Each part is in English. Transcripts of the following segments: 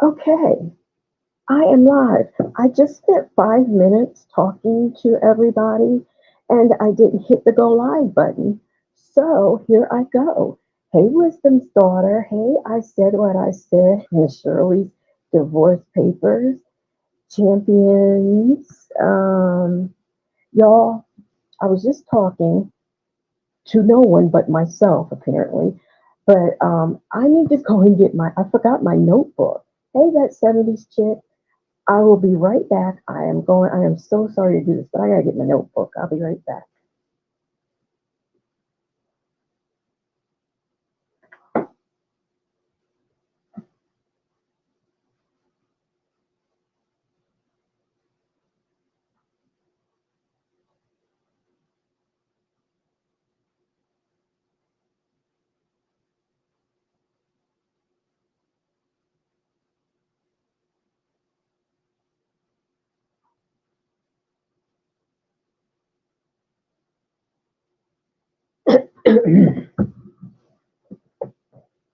Okay, I am live. I just spent 5 minutes talking to everybody and I didn't hit the go live button. So here I go. Hey, Wisdom's daughter. Hey, I said what I said. Miss Shirley's divorce papers, champions. Y'all, I was just talking to no one but myself, apparently. But I need to go and get I forgot my notebook. Hey, that 70s chick. I will be right back. I am so sorry to do this, but I gotta get my notebook. I'll be right back.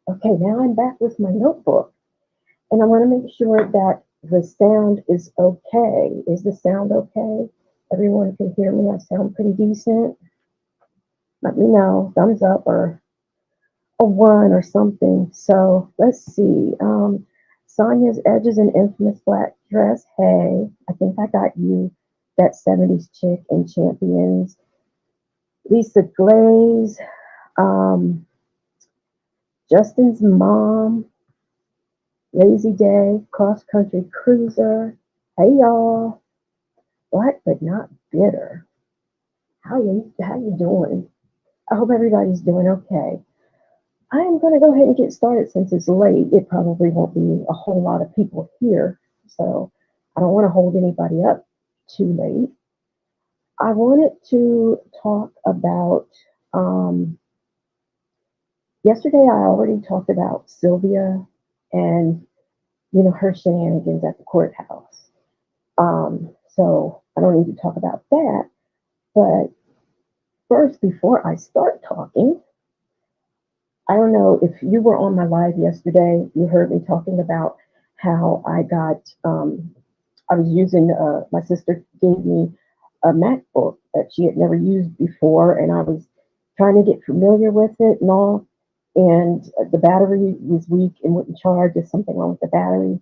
Okay, now I'm back with my notebook. And I want to make sure that the sound is okay. Is the sound okay? Everyone can hear me. I sound pretty decent. Let me know, thumbs up or a one or something. So let's see. Sonia's Edges and Infamous Black Dress. Hey, I think I got you. That 70s chick and champions. Lisa Glaze. Um, Justin's mom. Lazy Day. Cross Country Cruiser. Hey y'all. Black but not bitter. How you doing? I hope everybody's doing okay. I am going to go ahead and get started since it's late. It probably won't be a whole lot of people here, so I don't want to hold anybody up too late. I wanted to talk about, yesterday I already talked about Sylvia and, her shenanigans at the courthouse. So I don't need to talk about that. But first, before I start talking, I don't know if you were on my live yesterday, you heard me talking about how I was using, my sister gave me a MacBook that she had never used before, and I was trying to get familiar with it and all. And the battery was weak and wouldn't charge. There's something wrong with the battery.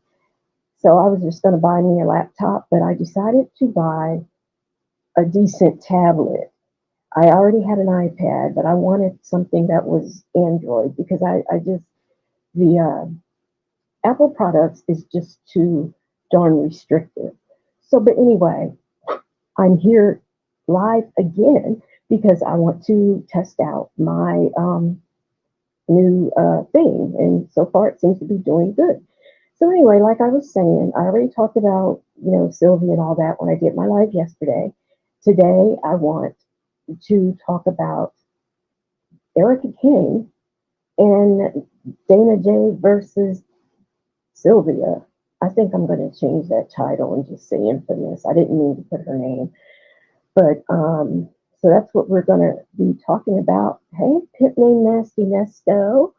So I was just going to buy me a laptop, but I decided to buy a decent tablet. I already had an iPad, but I wanted something that was Android because I just, the Apple products is just too darn restrictive. So, but anyway, I'm here live again because I want to test out my new thing. And so far it seems to be doing good. So anyway, like I was saying, I already talked about, Sylvie and all that when I did my live yesterday. Today, I want to talk about Erika King and Dana J versus Sylvia. I think I'm going to change that title and just say infamous. I didn't mean to put her name, but so that's what we're going to be talking about. Hey, pit name Nasty Nesto.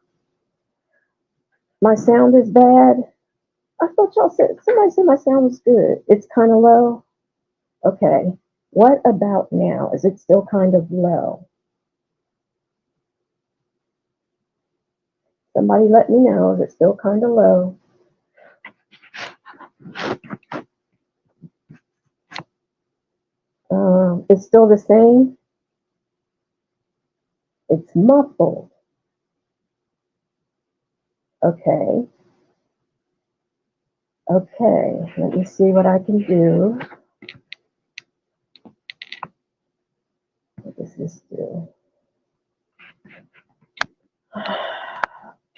My sound is bad. I thought somebody said my sound was good. It's kind of low. Okay. What about now? Is it still kind of low? Somebody let me know. Is it still kind of low? It's still the same. It's muffled. Okay. Okay. Let me see what I can do. What does this do?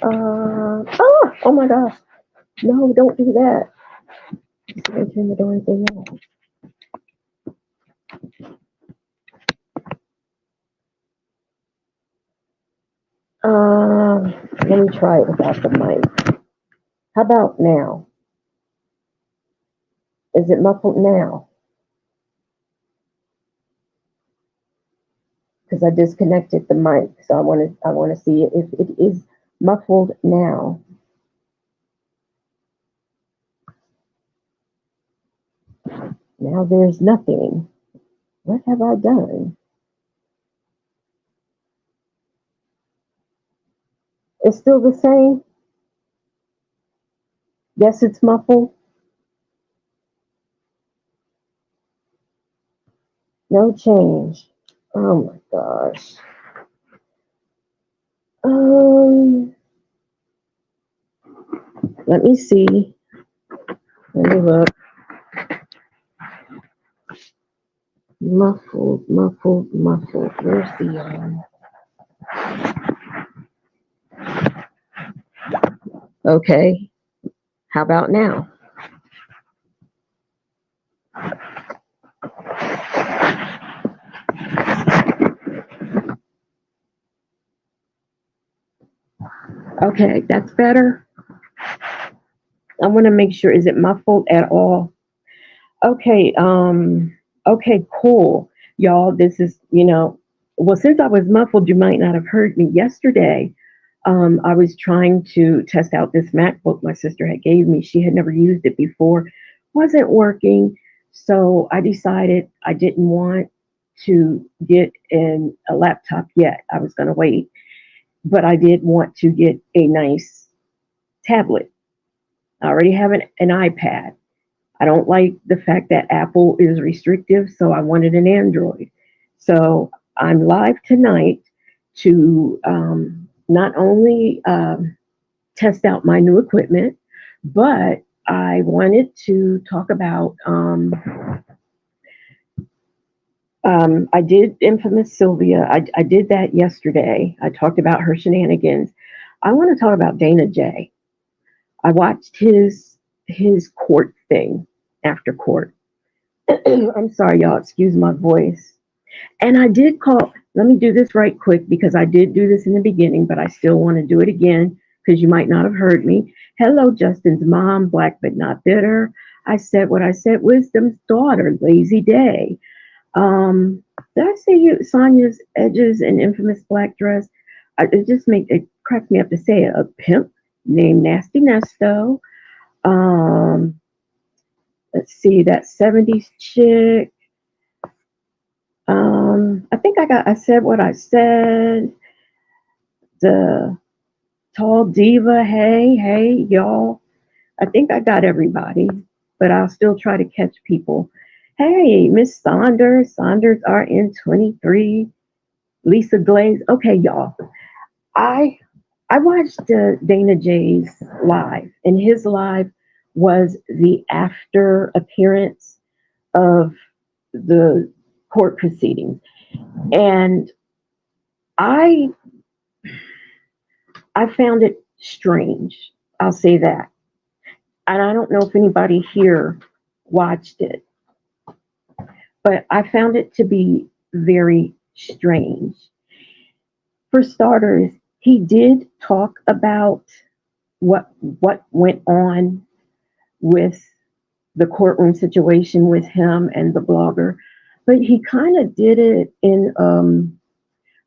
Oh my gosh. No, don't do that. Just turn the darn thing off. Let me try it without the mic. How about now? Is it muffled now? Because I disconnected the mic, so I want to see if it is muffled now. Now there's nothing. What have I done? It's still the same. Yes, it's muffled. No change. Oh my gosh. Um, let me see. Let me look. Muffled, muffled, muffled. Where's the Okay. How about now? Okay, that's better. I want to make sure. Is it muffled at all? Okay. Okay. Cool, y'all. This is Well, since I was muffled, you might not have heard me yesterday. I was trying to test out this MacBook my sister had gave me. She had never used it before, wasn't working, so I decided I didn't want to get a laptop yet. I was going to wait, but I did want to get a nice tablet. I already have an iPad. I don't like the fact that Apple is restrictive, so I wanted an Android. So I'm live tonight to not only test out my new equipment, but I wanted to talk about. I did Infamous Sylvia. I did that yesterday. I talked about her shenanigans. I want to talk about Dana J. I watched his court thing after court. I'm sorry, y'all. Excuse my voice. And I did call. Let me do this right quick because I did do this in the beginning, but I still want to do it again because you might not have heard me. Hello, Justin's mom, black but not bitter. I said what I said. Wisdom's daughter, lazy day. Did I say you Sonia's edges and infamous black dress? It cracks me up to say it. A pimp named Nasty Nesto. Um, let's see, that 70s chick. I said what I said. The tall diva. Hey, y'all. I think I got everybody, but I'll still try to catch people. Hey, Miss Saunders. Saunders RN23. Lisa Glaze. Okay, y'all. I I watched Dana J's live, and his live was the after appearance of the court proceedings, and I I found it strange. I'll say that, and I don't know if anybody here watched it, but I found it to be very strange. For starters, he did talk about what went on with the courtroom situation with him and the blogger, but he kind of did it in,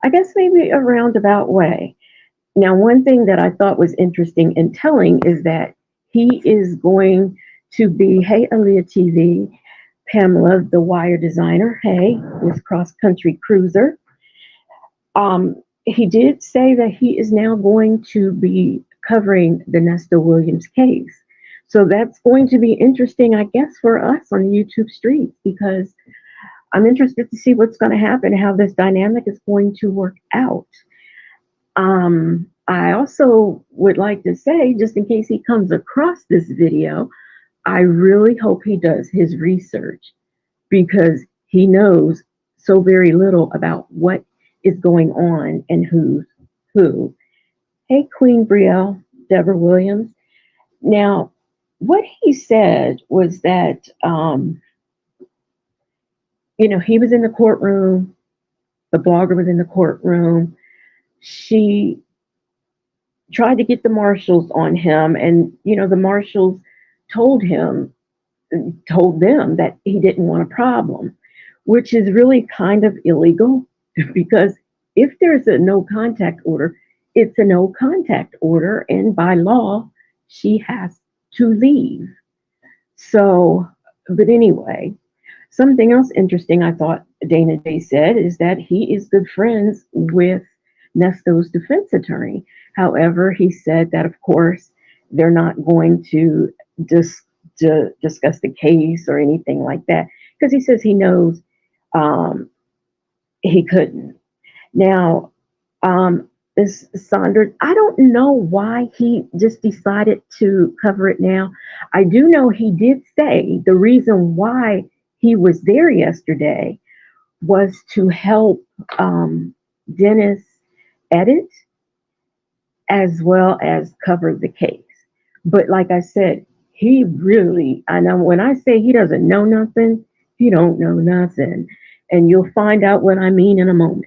I guess, maybe a roundabout way. Now, one thing that I thought was interesting and telling is that he is going to be, hey, Aaliyah TV, Pamela, the wire designer, hey, Miss Cross Country Cruiser. He did say that he is now going to be covering the Nesta Williams case. So that's going to be interesting, I guess, for us on the YouTube streets because I'm interested to see what's going to happen, how this dynamic is going to work out. I also would like to say, just in case he comes across this video, I really hope he does his research because he knows so very little about what is going on and who's who. Hey, Queen Brielle, Deborah Williams. Now, what he said was that, he was in the courtroom, the blogger was in the courtroom. She tried to get the marshals on him, and, the marshals told him, told them that he didn't want a problem, which is really kind of illegal because if there's a no contact order, it's a no contact order, and by law, she has to leave. So But anyway, something else interesting I thought Dana Day said is that he is good friends with Nesto's defense attorney. However, he said that, of course, they're not going to dis- discuss the case or anything like that because he says he knows um, he couldn't. Now, is Saunders, I don't know why he just decided to cover it now. I do know he did say the reason why he was there yesterday was to help Dennis edit as well as cover the case. But like I said, he really, I know when I say he doesn't know nothing, he don't know nothing. And you'll find out what I mean in a moment.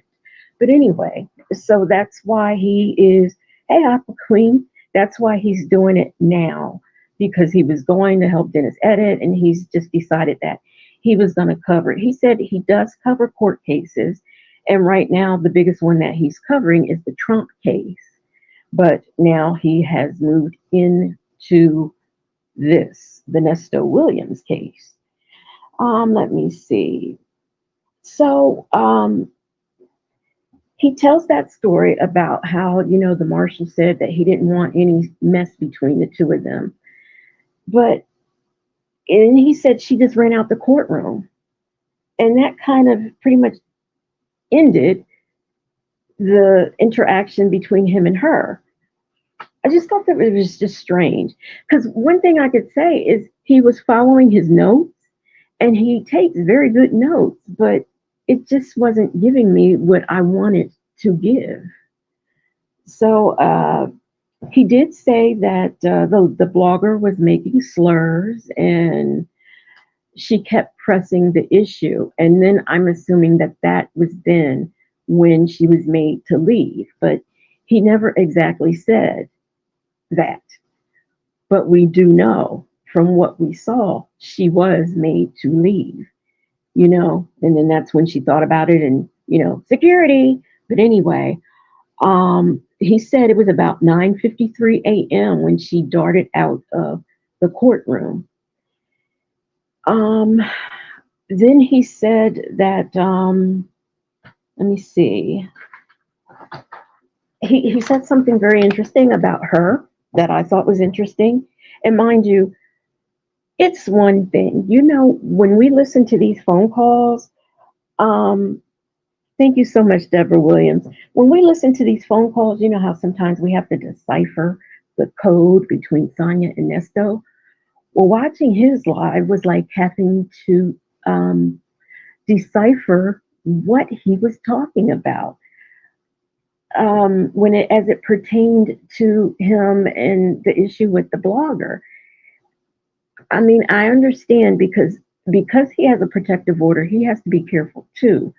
But anyway, so that's why he is, hey, Aqua Queen, that's why he's doing it now because he was going to help Dennis edit and he's just decided that he was going to cover it. He said he does cover court cases. And right now, the biggest one that he's covering is the Trump case. But now he has moved into this, the Nesto Williams case. Let me see. So, he tells that story about how, the marshal said that he didn't want any mess between the two of them. But, and he said she just ran out the courtroom. And that kind of pretty much ended the interaction between him and her. I just thought that it was just strange. Because one thing I could say is he was following his notes and he takes very good notes, but it just wasn't giving me what I wanted to give. So he did say that the blogger was making slurs and she kept pressing the issue. And then I'm assuming that that was then when she was made to leave. But he never exactly said that. But we do know from what we saw, she was made to leave. And then that's when she thought about it and, security. But anyway, he said it was about 9:53 a.m. when she darted out of the courtroom. Um, then he said that, let me see, he said something very interesting about her that I thought was interesting. And mind you, it's one thing, when we listen to these phone calls, um, thank you so much, Deborah Williams. When we listen to these phone calls, you know how sometimes we have to decipher the code between Sonia and Nesto? Well, watching his live was like having to decipher what he was talking about as it pertained to him and the issue with the blogger. I mean, I understand because he has a protective order, he has to be careful too.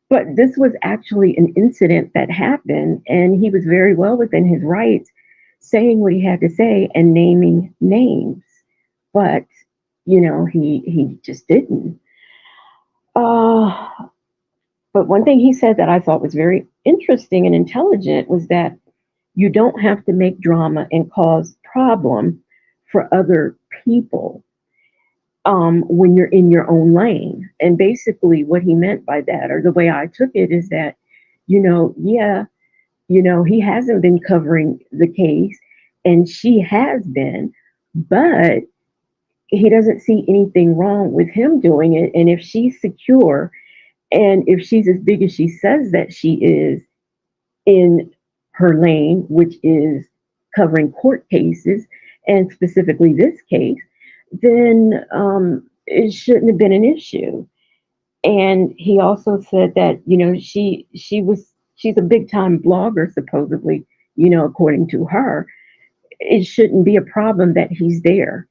But this was actually an incident that happened, and he was very well within his rights, saying what he had to say and naming names. But he just didn't. Uh, but one thing he said that I thought was very interesting and intelligent was that you don't have to make drama and cause problem for other people when you're in your own lane. And basically, what he meant by that, or the way I took it, is that, yeah, he hasn't been covering the case, and she has been, but he doesn't see anything wrong with him doing it. And if she's secure, and if she's as big as she says that she is in her lane, which is covering court cases, and specifically this case, then it shouldn't have been an issue. And he also said that she's a big time blogger supposedly, according to her. It shouldn't be a problem that he's there,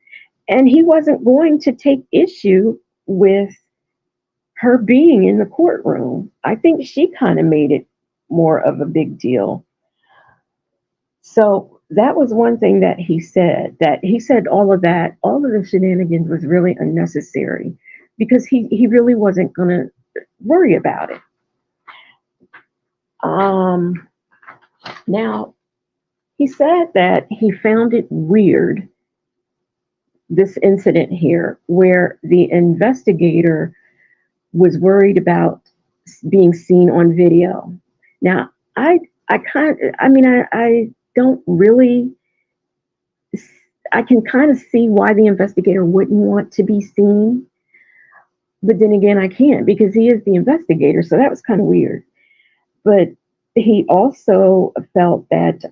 and he wasn't going to take issue with her being in the courtroom. I think she kind of made it more of a big deal. So that was one thing that he said all of that, all of the shenanigans was really unnecessary because he really wasn't going to worry about it. Now, he said that he found it weird this incident here where the investigator was worried about being seen on video. Now, I don't really, I can kind of see why the investigator wouldn't want to be seen, but then again, I can't because he is the investigator, so that was kind of weird. But he also felt that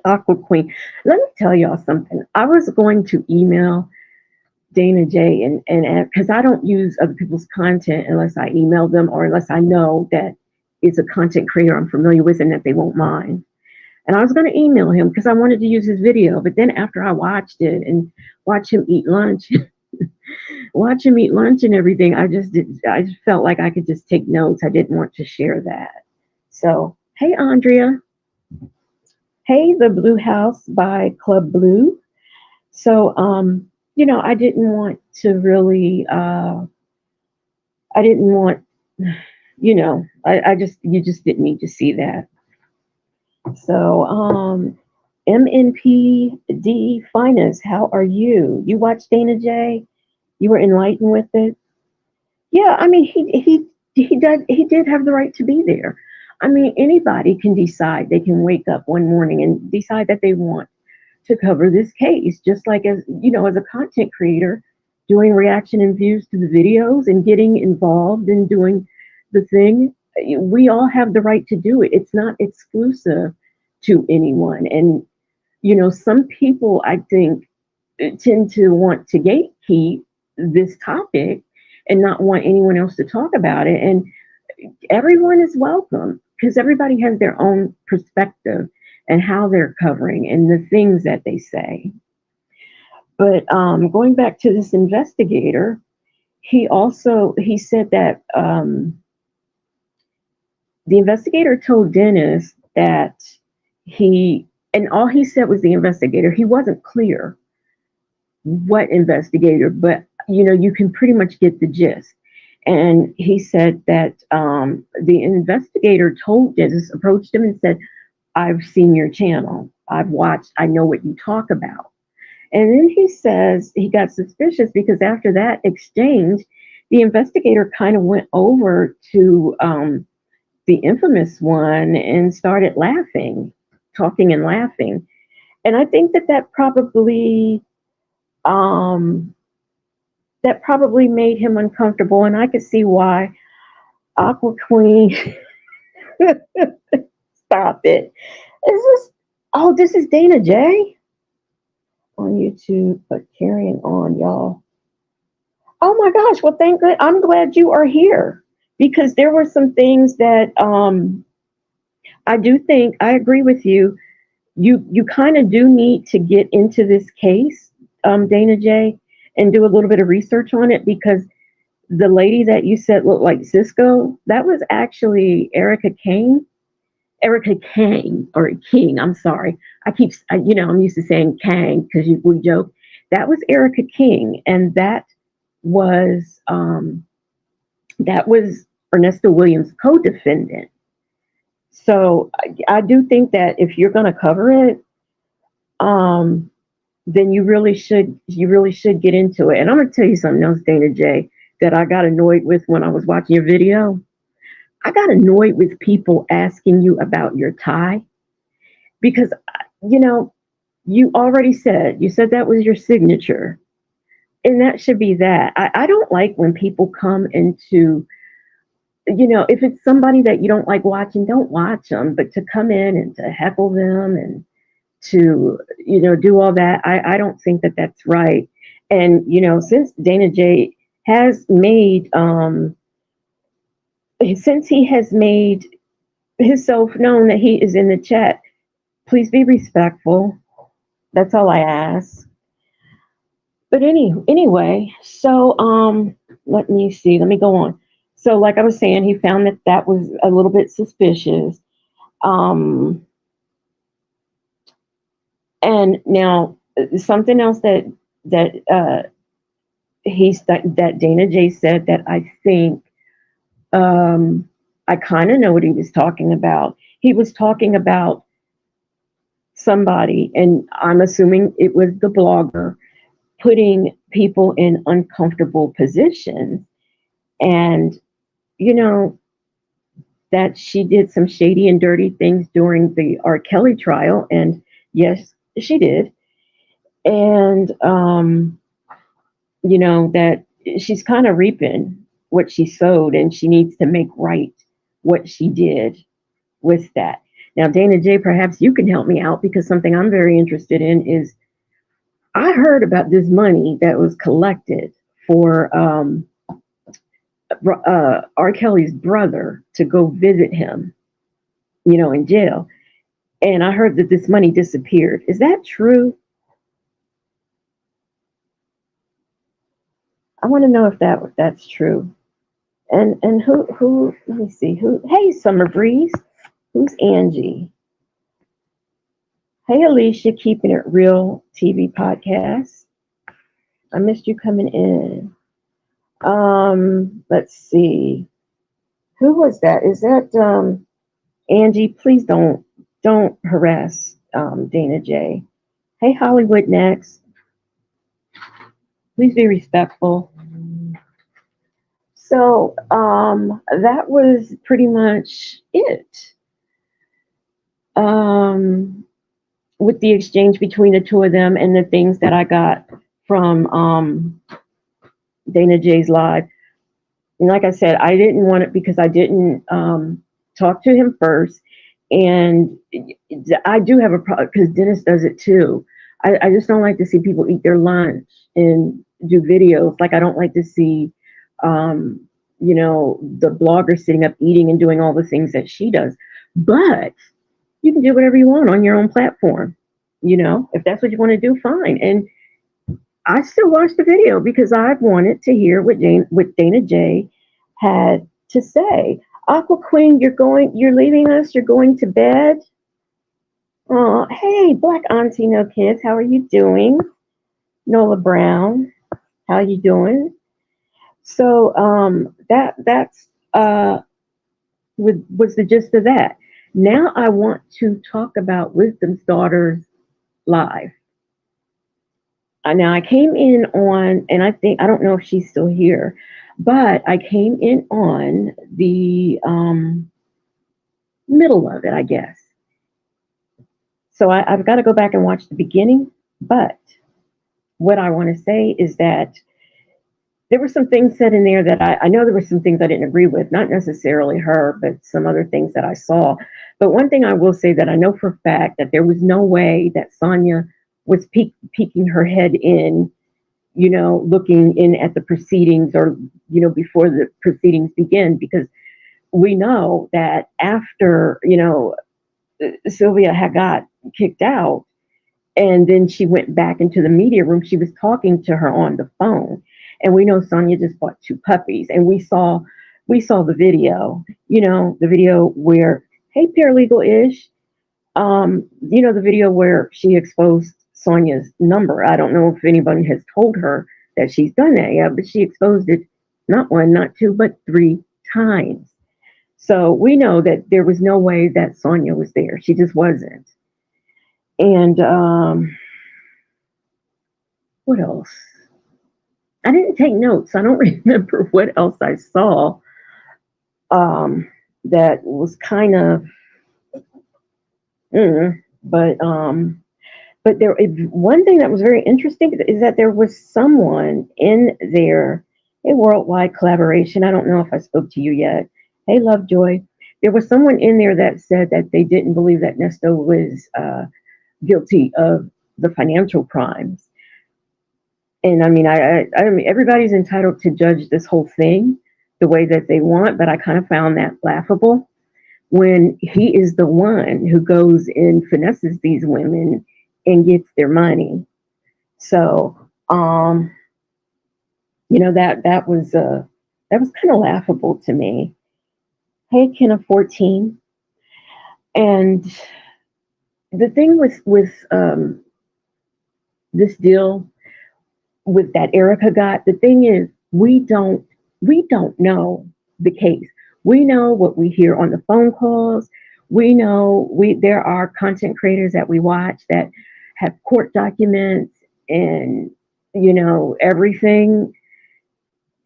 Aqua Queen. Let me tell y'all something. I was going to email Dana J and because I don't use other people's content unless I email them or unless I know that it's a content creator I'm familiar with and that they won't mind. And I was going to email him because I wanted to use his video. But then after I watched it and watch him eat lunch, watch him eat lunch and everything, I just felt like I could just take notes. I didn't want to share that. So, hey, Andrea. Hey, The Blue House by Club Blue. So, I didn't want to really, I didn't want, you just didn't need to see that. So, MNPD Finest, how are you? You watched Dana J? You were enlightened with it? Yeah, I mean, he did have the right to be there. I mean, anybody can decide. They can wake up one morning and decide that they want to cover this case, just like as a content creator, doing reaction and views to the videos and getting involved and doing the thing. We all have the right to do it. It's not exclusive to anyone. And some people, I think, tend to want to gatekeep this topic and not want anyone else to talk about it. And everyone is welcome because everybody has their own perspective and how they're covering and the things that they say. But going back to this investigator, he said that the investigator told Dennis that and all he said was the investigator. He wasn't clear what investigator, but you can pretty much get the gist. And he said that the investigator told Dennis, approached him and said, I've seen your channel. I've watched. I know what you talk about. And then he says he got suspicious because after that exchange, the investigator kind of went over to the infamous one and started talking and laughing. And I think that probably made him uncomfortable. And I could see why Aqua Queen. Stop it. This is Dana J on YouTube, but carrying on, y'all. Oh my gosh. Well, I'm glad you are here because there were some things that I do think I agree with you. You kind of do need to get into this case, Dana J, and do a little bit of research on it because the lady that you said looked like Cisco, that was actually Erika King, or King. I'm sorry. I'm used to saying Kang because we joke. That was Erika King, and that was Ernesto Williams' co-defendant. So I do think that if you're going to cover it, then you really should get into it. And I'm going to tell you something else, Dana J, that I got annoyed with when I was watching your video. I got annoyed with people asking you about your tie because, you already said that was your signature and that should be that. I don't like when people come into, if it's somebody that you don't like watching, don't watch them, but to come in and to heckle them and to, do all that, I don't think that that's right. And, since Dana J has made, since he has made himself known that he is in the chat, please be respectful. That's all I ask. But anyway, so let me see. Let me go on. So like I was saying, he found that was a little bit suspicious. And now something else that Dana J said that I think I kind of know what he was talking about. He was talking about somebody, and I'm assuming it was the blogger, putting people in uncomfortable positions. And, you know, that she did some shady and dirty things during the R. Kelly trial. And yes, she did. And, that she's kind of reaping what she sowed, and she needs to make right what she did with that. Now, Dana J, perhaps you can help me out, because something I'm very interested in is I heard about this money that was collected for R. Kelly's brother to go visit him, in jail. And I heard that this money disappeared. Is that true? I want to know if that's true. And who let me see who. Hey, Summer Breeze. Who's Angie? Hey, Alicia, keeping it real TV podcast. I missed you coming in. Let's see. Who was that? Is that Angie? Please don't harass Dana J. Hey, Hollywood next. Please be respectful. So that was pretty much it. With the exchange between the two of them and the things that I got from Dana J's live. And like I said, I didn't want it because I didn't talk to him first. And I do have a problem because Dennis does it too. I just don't like to see people eat their lunch and do videos. Like I don't like to see, the blogger sitting up eating and doing all the things that she does. But you can do whatever you want on your own platform. If that's what you want to do, fine. And I still watched the video because I wanted to hear what Dana J had to say. Aqua Queen, you're leaving us, you're going to bed. Oh, hey, Black Auntie No Kids, how are you doing? Nola Brown, how you doing? So that's was the gist of that. Now I want to talk about Wisdom's Daughters live. Now I came in on, and I don't know if she's still here, but I came in on the middle of it, I guess. So I've got to go back and watch the beginning. But what I want to say is that there were some things said in there that I know there were some things I didn't agree with, not necessarily her, but some other things that I saw. But one thing I will say that I know for a fact that there was no way that Sonia was peeking her head in, looking in at the proceedings or, before the proceedings begin, because we know that after, Sylvia had got kicked out and then she went back into the media room, she was talking to her on the phone. And we know Sonia just bought 2 puppies, and we saw the video, the video where, hey, paralegal ish, the video where she exposed Sonia's number. I don't know if anybody has told her that she's done that yet, but she exposed it not 1, not 2, but 3 times. So we know that there was no way that Sonia was there. She just wasn't. And what else? I didn't take notes. I don't remember what else I saw that was kind of, but there. One thing that was very interesting is that there was someone in there, a worldwide collaboration. I don't know if I spoke to you yet. Hey, Lovejoy. There was someone in there that said that they didn't believe that Nesto was guilty of the financial crimes. And I mean, I mean, everybody's entitled to judge this whole thing the way that they want, but I kind of found that laughable when he is the one who goes and finesses these women and gets their money. So, that was kind of laughable to me. Hey, Ken of 14, and the thing with this deal with that Erika got, the thing is, we don't know the case. We know what we hear on the phone calls. We know there are content creators that we watch that have court documents and everything.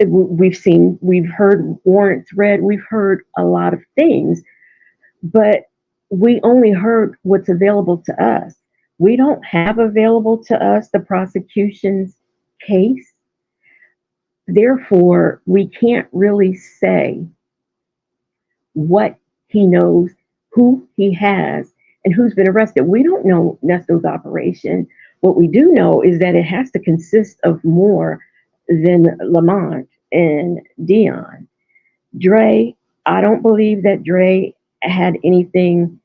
We've seen, we've heard warrants read, we've heard a lot of things, but we only heard what's available to us. We don't have available to us the prosecution's case. Therefore, we can't really say what he knows, who he has, and who's been arrested. We don't know Nesto's operation. What we do know is that it has to consist of more than Lamont and Dion. Dre, I don't believe that Dre had anything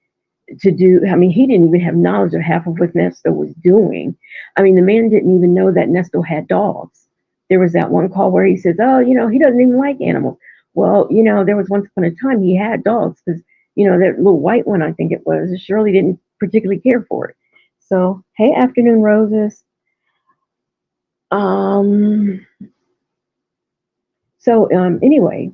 to do. I mean, he didn't even have knowledge of half of what Nesto was doing. I mean, the man didn't even know that Nesto had dogs. There was that one call where he says, oh, he doesn't even like animals. Well, there was once upon a time he had dogs because, that little white one, I think it was, Shirley didn't particularly care for it. So, hey, afternoon roses. Anyway,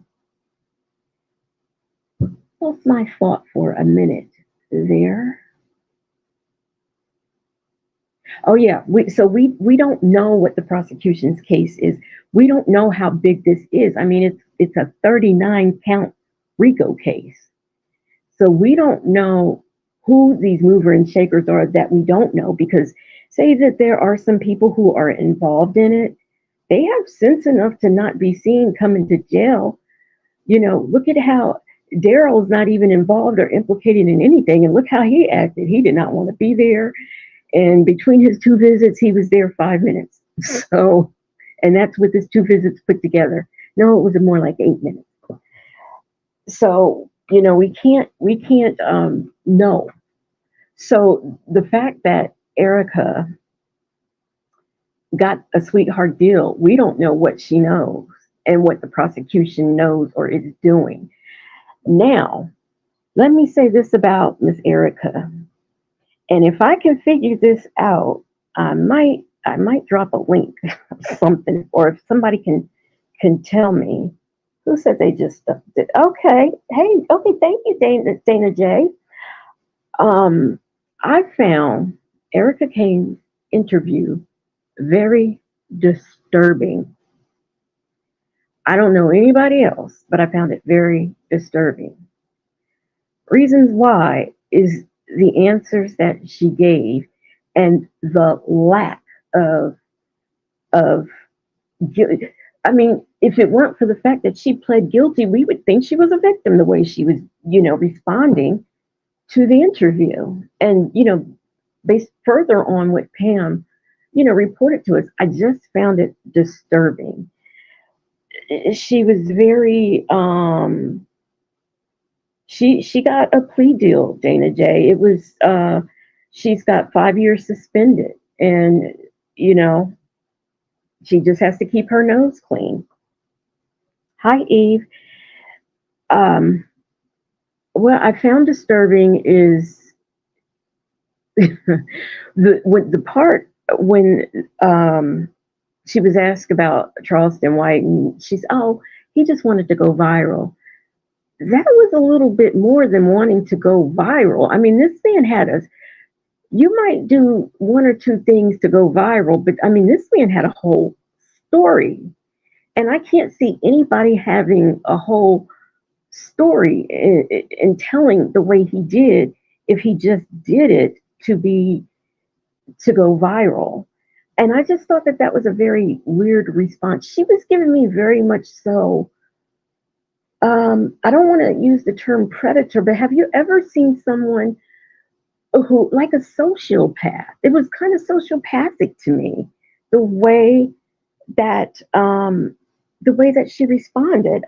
lost my thought for a minute there. Oh yeah, we don't know what the prosecution's case is. We don't know how big this is. I mean, it's a 39 count RICO case. So we don't know who these mover and shakers are that we don't know, because say that there are some people who are involved in it, they have sense enough to not be seen coming to jail. Look at how Daryl's not even involved or implicated in anything, and look how he acted. He did not want to be there. And between his 2 visits, he was there 5 minutes. So, and that's with his 2 visits put together. No, it was more like 8 minutes. So, we can't know. So the fact that Erika got a sweetheart deal, we don't know what she knows and what the prosecution knows or is doing. Now, let me say this about Miss Erika. And if I can figure this out, I might drop a link or something, or if somebody can tell me. Who said they just did? Okay, hey, okay, thank you, Dana J. I found Erika Kane's interview very disturbing. I don't know anybody else, but I found it very disturbing. Reasons why is the answers that she gave and the lack of guilt. I mean, if it weren't for the fact that she pled guilty, we would think she was a victim the way she was, responding to the interview. And, based further on what Pam, reported to us, I just found it disturbing. She was very, she got a plea deal, Dana J. It was, she's got 5 years suspended, and, she just has to keep her nose clean. Hi, Eve. What I found disturbing is the part when she was asked about Charleston White, and she's, oh, he just wanted to go viral. That was a little bit more than wanting to go viral. I mean, this man had us. You might do 1 or 2 things to go viral, but I mean, this man had a whole story. And I can't see anybody having a whole story in telling the way he did if he just did it to go viral. And I just thought that was a very weird response. She was giving me very much so, I don't want to use the term predator, but have you ever seen someone who, like a sociopath? It was kind of sociopathic to me, the way that she responded.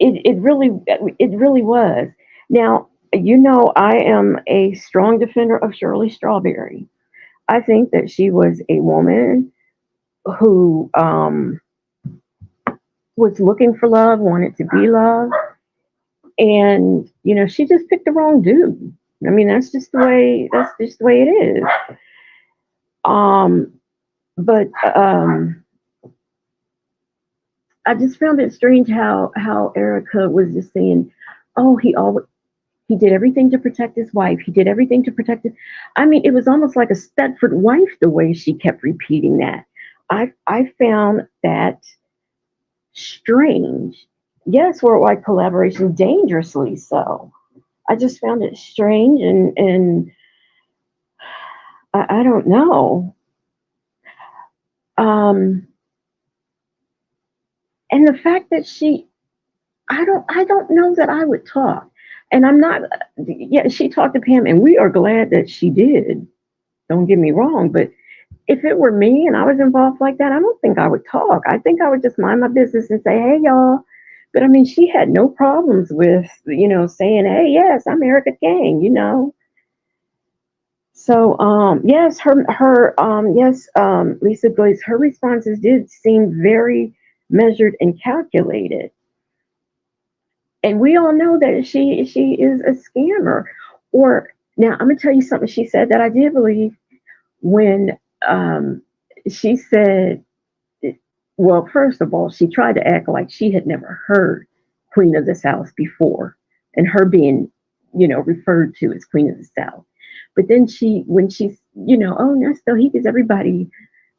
It really was. Now, I am a strong defender of Shirley Strawberry. I think that she was a woman who was looking for love, wanted to be loved, and she just picked the wrong dude. I mean, that's just the way it is. But I just found it strange how Erika was just saying, oh, he did everything to protect his wife. He did everything to protect it. I mean, it was almost like a Stepford wife the way she kept repeating that. I found that strange. Yes, worldwide collaboration, dangerously so. I just found it strange, and I don't know. Um, and the fact that I don't know that I would talk. And I'm not. Yeah, she talked to Pam, and we are glad that she did. Don't get me wrong, but if it were me and I was involved like that, I don't think I would talk. I think I would just mind my business and say, "Hey, y'all." But I mean, she had no problems with, saying, "Hey, yes, I'm Erica Gang." So, yes, yes, Lisa Glaze, her responses did seem very measured and calculated. And we all know that she is a scammer. Or now I'm gonna tell you something she said that I did believe when she said, well, first of all, she tried to act like she had never heard Queen of the South before, and her being, referred to as Queen of the South. But then when she's, oh, Nesto, he gives everybody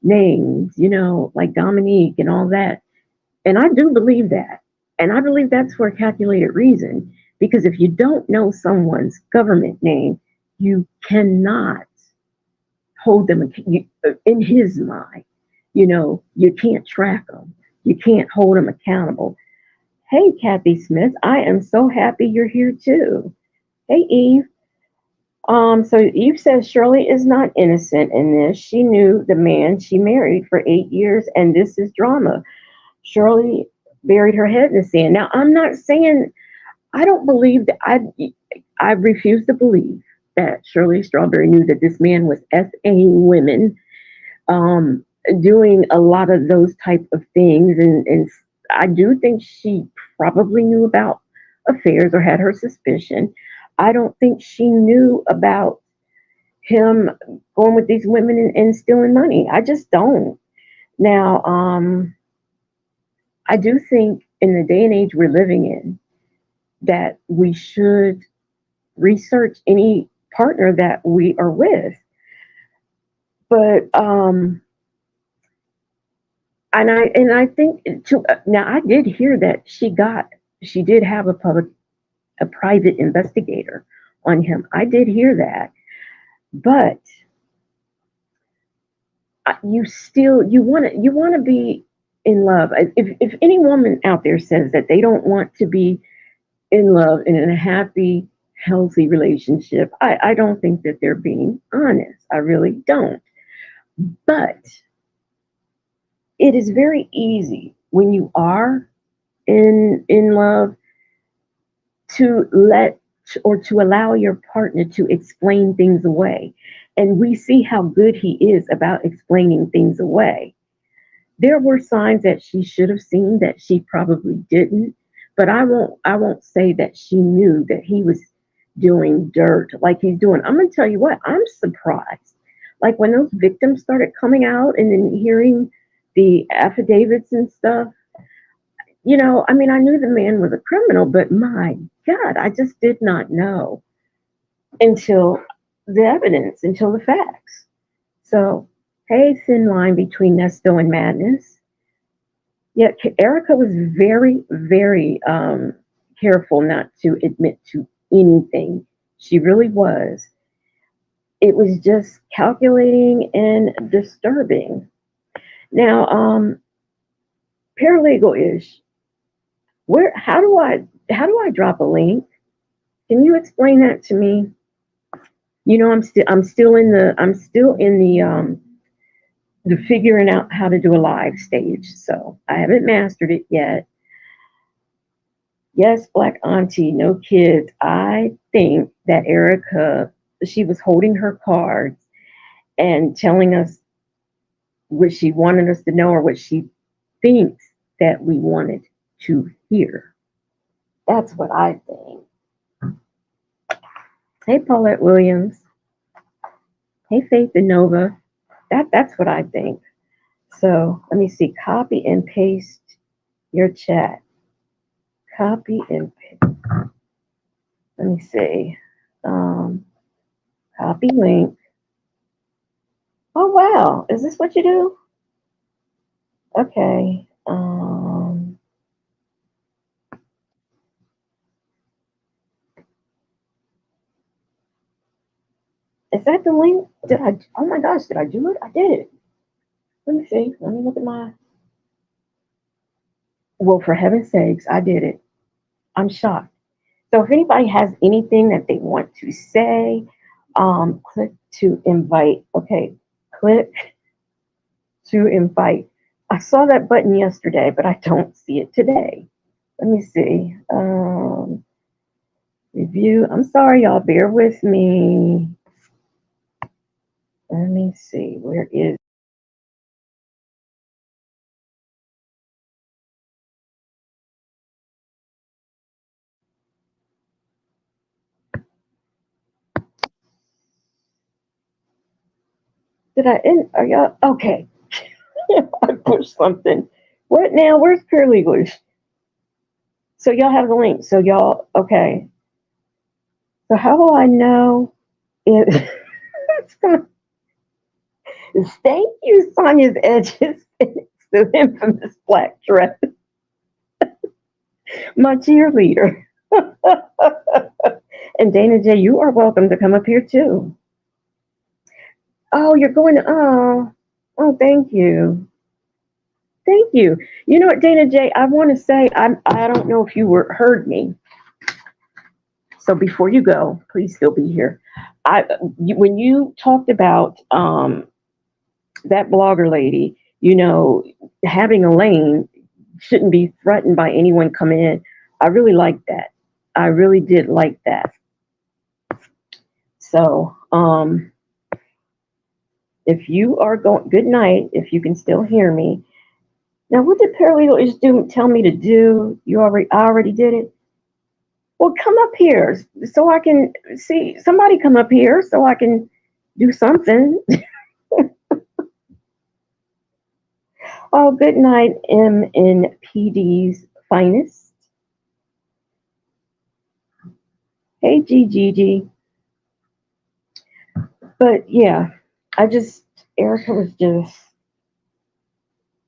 names, like Dominique and all that. And I do believe that. And I believe that's for a calculated reason. Because if you don't know someone's government name, you cannot hold them in his mind. You can't track them. You can't hold them accountable. Hey, Kathy Smith, I am so happy you're here too. Hey, Eve. So Eve says Shirley is not innocent in this. She knew the man she married for 8 years, and this is drama. Shirley buried her head in the sand. Now, I'm not saying I don't believe that. I refuse to believe that Shirley Strawberry knew that this man was FAing women, um, doing a lot of those type of things, and I do think she probably knew about affairs or had her suspicion. I don't think she knew about him going with these women and stealing money. I just don't. Now, I do think in the day and age we're living in that we should research any partner that we are with. But and I think now I did hear that she did have a private investigator on him. I did hear that, but you want to be in love. If any woman out there says that they don't want to be in love and in a happy, healthy relationship, I don't think that they're being honest. I really don't. But it is very easy when you are in love to let or to allow your partner to explain things away. And we see how good he is about explaining things away. There were signs that she should have seen that she probably didn't, but I won't say that she knew that he was doing dirt like he's doing. I'm going to tell you what, I'm surprised. Like when those victims started coming out and then hearing the affidavits and stuff, I mean, I knew the man was a criminal, but my God, I just did not know until the evidence, until the facts. So, hey, thin line between Nesto and madness. Yeah, Erica was very, very careful not to admit to anything. She really was. It was just calculating and disturbing. Now, paralegal ish. Where? How do I drop a link? Can you explain that to me? I'm still in the figuring out how to do a live stage, so I haven't mastered it yet. Yes, Black Auntie, no kids. I think that Erica, she was holding her cards and telling us what she wanted us to know or what she thinks that we wanted to hear. That's what I think. Hey, Paulette Williams. Hey, Faith and Nova. That's what I think. So let me see. Copy and paste your chat. Copy and paste. Let me see. Um, Copy link. Oh wow, is this what you do? Okay. Is that the link? Did I? Oh my gosh, did I do it? I did it. Let me see. Let me look at my. Well, for heaven's sakes, I did it. I'm shocked. So if anybody has anything that they want to say, click to invite. Okay, click to invite. I saw that button yesterday, but I don't see it today. Let me see. Review. I'm sorry, y'all. Bear with me. Let me see. Where is? Did I end? Are y'all okay? I pushed something. What now? Where's paralegals? So y'all have the link. So y'all okay. So how will I know it? It's gonna, thank you, Sonia's edges. It's the infamous black dress. My cheerleader. And Dana J, you are welcome to come up here too. Oh, you're going to, oh, thank you. Thank you. You know what, Dana J, I want to say, I don't know if you heard me. So before you go, please still be here. When you talked about that blogger lady, having a lane shouldn't be threatened by anyone coming in. I really like that. I really did like that. So, if you are going, good night, if you can still hear me. Now, what did paralegal is do tell me to do? I already did it. Well, come up here so I can see somebody come up here so I can do something. Oh, good night, MNPD's finest. Hey, Gigi. But yeah, Erica was just,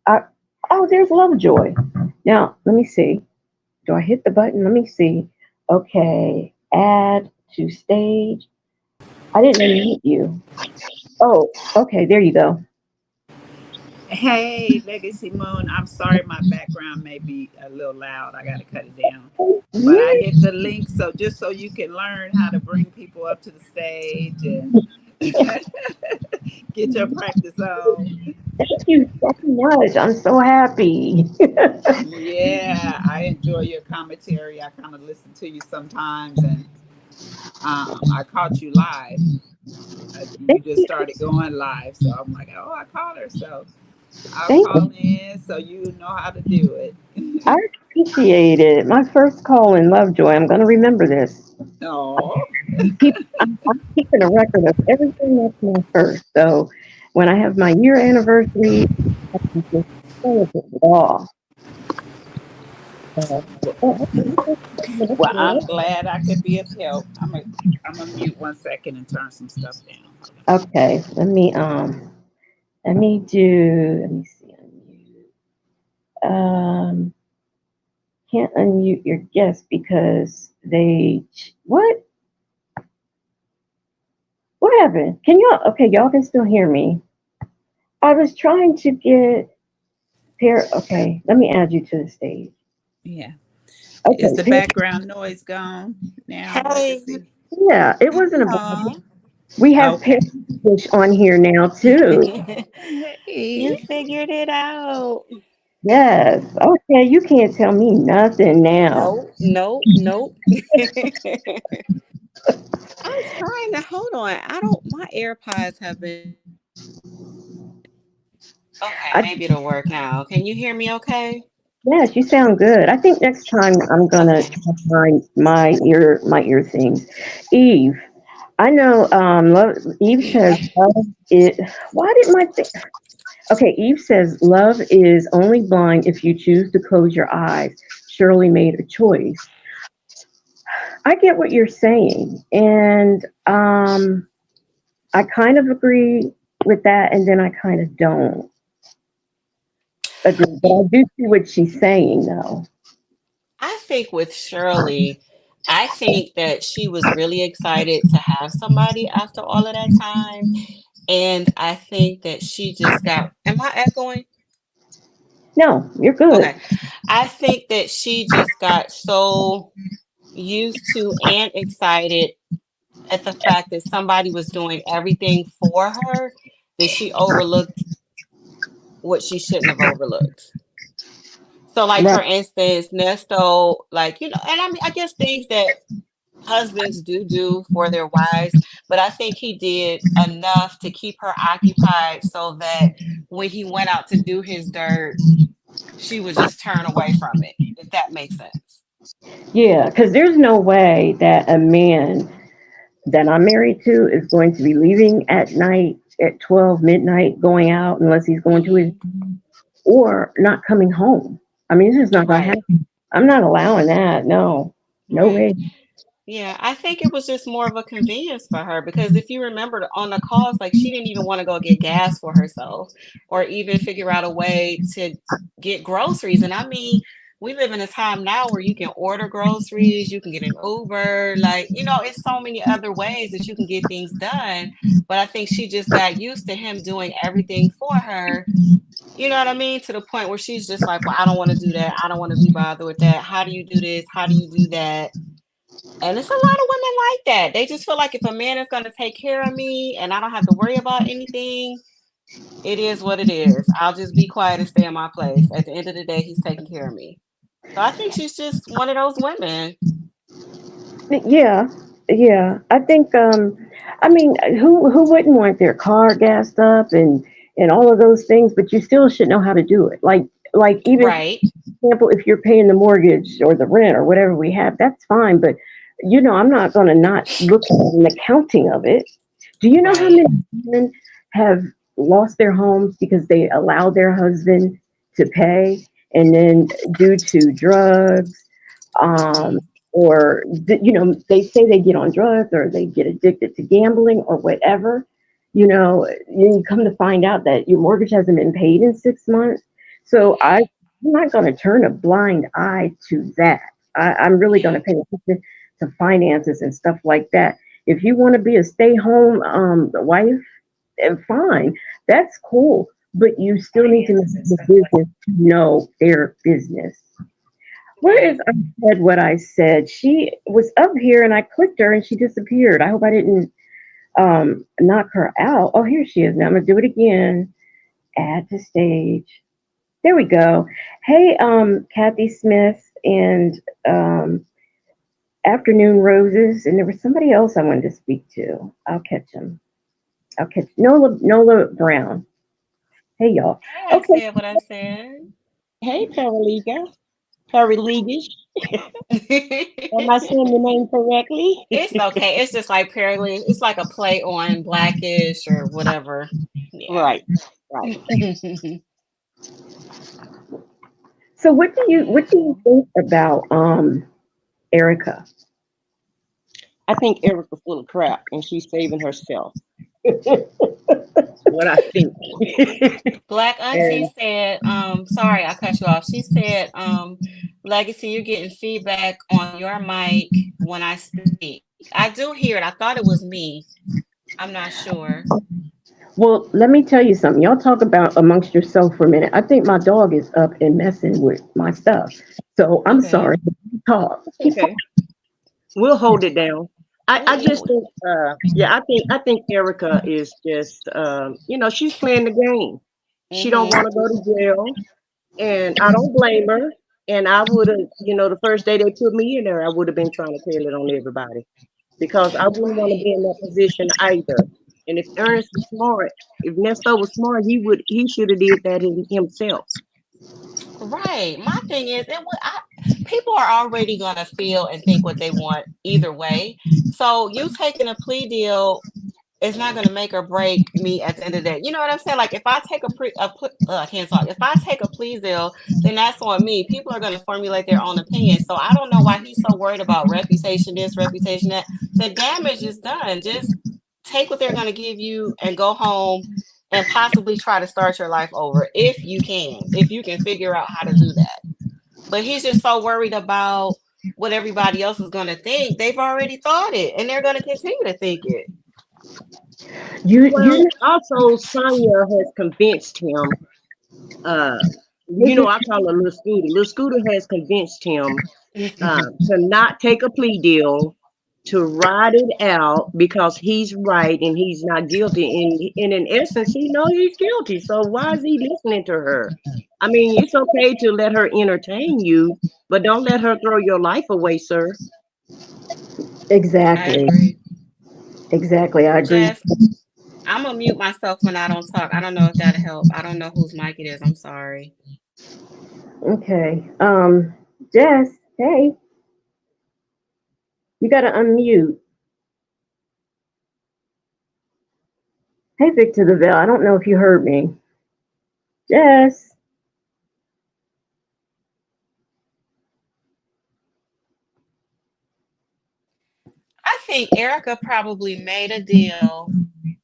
I, oh, there's Lovejoy. Now, let me see. Do I hit the button? Let me see. Okay, add to stage. I didn't unmute you. Oh, okay, there you go. Hey, Legacy Moon. I'm sorry my background may be a little loud. I got to cut it down. But I Yes, hit the link so just so you can learn how to bring people up to the stage and get your practice on. thank you so much. I'm so happy. Yeah, I enjoy your commentary. I kind of listen to you sometimes, and I caught you live. You Thank just you. started going live, so I'm like, oh, I caught her, so I'll Thank call you. in so you know how to do it. I appreciate it. My first call in Lovejoy. I'm going to remember this. Oh. I'm keeping a record of everything that's my first. So when I have my year anniversary, I can just celebrate it all. So, oh, Well, I'm glad I could be of help. I'm gonna mute 1 second and turn some stuff down. okay, let me see. Um, can't unmute your guest because what? What happened? Okay, y'all can still hear me. I was trying to get okay, let me add you to the stage. Yeah. Is Okay, the background noise gone now, Hey, Legacy? yeah, it wasn't a aw. we have Okay. Fish on here now too. You Hey. figured it out. Yes. Okay, you can't tell me nothing now. Nope, nope, nope. I'm trying to hold on. My AirPods have been. Okay, I, maybe it'll work now. Can you hear me okay? yes, you sound good. I think next time I'm gonna Okay. try my ear things. Eve, I know. Eve says love it. Why did my thing? Okay, Eve says love is only blind if you choose to close your eyes. Shirley made a choice. I get what you're saying, and I kind of agree with that, and then I kind of don't agree. But I do see what she's saying, though. I think with Shirley, I think that she was really excited to have somebody after all of that time. And I think that she just got, am I echoing? No, you're good. Okay. I think that she just got so used to and excited at the fact that somebody was doing everything for her that she overlooked what she shouldn't have overlooked. So, like Right. for instance, Nesto, like, and I mean, I guess things that husbands do for their wives, but I think he did enough to keep her occupied so that when he went out to do his dirt, she would just turn away from it, if that makes sense. Yeah, because there's no way that a man that I'm married to is going to be leaving at night at 12 midnight, going out unless he's going to his, Hmm. or not coming home. I mean, it's just not going to Right, happen. I'm not allowing that. No, no right. way. Yeah, I think it was just more of a convenience for her because if you remember on the calls, like she didn't even want to go get gas for herself or even figure out a way to get groceries. And I mean, we live in a time now where you can order groceries, you can get an Uber, like, it's so many other ways that you can get things done. But I think she just got used to him doing everything for her. You know what I mean? To the point where she's just like, well, I don't want to do that. I don't want to be bothered with that. How do you do this? How do you do that? And it's a lot of women like that. They just feel like if a man is going to take care of me and I don't have to worry about anything, it is what it is. I'll just be quiet and stay in my place. At the end of the day, he's taking care of me. So I think she's just one of those women. Yeah, yeah. I think. I mean, who wouldn't want their car gassed up and all of those things? But you still should know how to do it. Like even Right, example, if you're paying the mortgage or the rent or whatever we have, that's fine. But I'm not going to not look at an accounting of it. Do you know how right. many women have lost their homes because they allowed their husband to pay, and then due to drugs, um, or they say they get on drugs or they get addicted to gambling or whatever. You come to find out that your mortgage hasn't been paid in 6 months. So I'm not going to turn a blind eye to that. I'm really going to Yeah, pay attention to finances and stuff like that. If you want to be a stay-home wife, fine, that's cool. But you still need to know the business to know their business. Where is right. I said what I said? She was up here and I clicked her and she disappeared. I hope I didn't knock her out. Oh, here she is now. I'm gonna do it again. Add to stage. There we go. Hey, Kathy Smith and Afternoon Roses, and there was somebody else I wanted to speak to. I'll catch him. I'll catch Nola Brown. Hey, y'all. I Okay. said what I said. Hey, Paralegal. Paralegish. Am I saying the name correctly? It's okay. It's just like parallel. It's like a play on Blackish or whatever. Yeah. Right, right. So what do you think about Erica? I think Erica's full of crap and she's saving herself. What I think. Black Auntie And said, sorry, I cut you off. She said, Legacy, you're getting feedback on your mic when I speak. I do hear it. I thought it was me. I'm not sure. Well, let me tell you something. Y'all talk about amongst yourself for a minute. I think my dog is up and messing with my stuff. So I'm Okay. sorry. Talk. it's Keep okay. We'll hold it down. I just Ooh. think yeah, I think Erica is just she's playing the game. She don't Mm-hmm. want to go to jail and I don't blame her. And I would have, the first day they put me in there, I would have been trying to tell it on everybody because I wouldn't want to Right. be in that position either. And if Ernest was smart, if Nesto was smart, he should have did that himself. Right. My thing is, people are already going to feel and think what they want either way. So you taking a plea deal, it's not going to make or break me at the end of the day. You know what I'm saying? Like if I take I can't talk. If I take a plea deal, then that's on me. People are going to formulate their own opinion. So I don't know why he's so worried about reputation this, reputation that. The damage is done. Just take what they're going to give you and go home and possibly try to start your life over if you can. If you can figure out how to do that. But he's just so worried about what everybody else is going to think. They've already thought it and they're going to continue to think it. Well, also Sonia has convinced him. Uh, I call her Little Scooter. Little Scooter has convinced him to not take a plea deal, to ride it out because he's right and he's not guilty. And in essence, he knows he's guilty. So why is he listening to her? I mean, it's okay to let her entertain you, but don't let her throw your life away, sir. I Exactly. agree. Exactly. I agree. Jess, I'm gonna mute myself when I don't talk. I don't know if that'll help. I don't know whose mic it is. I'm sorry. Okay. Jess, hey, you gotta unmute. Hey, Victor the Veil. I don't know if you heard me. Jess. I think Erica probably made a deal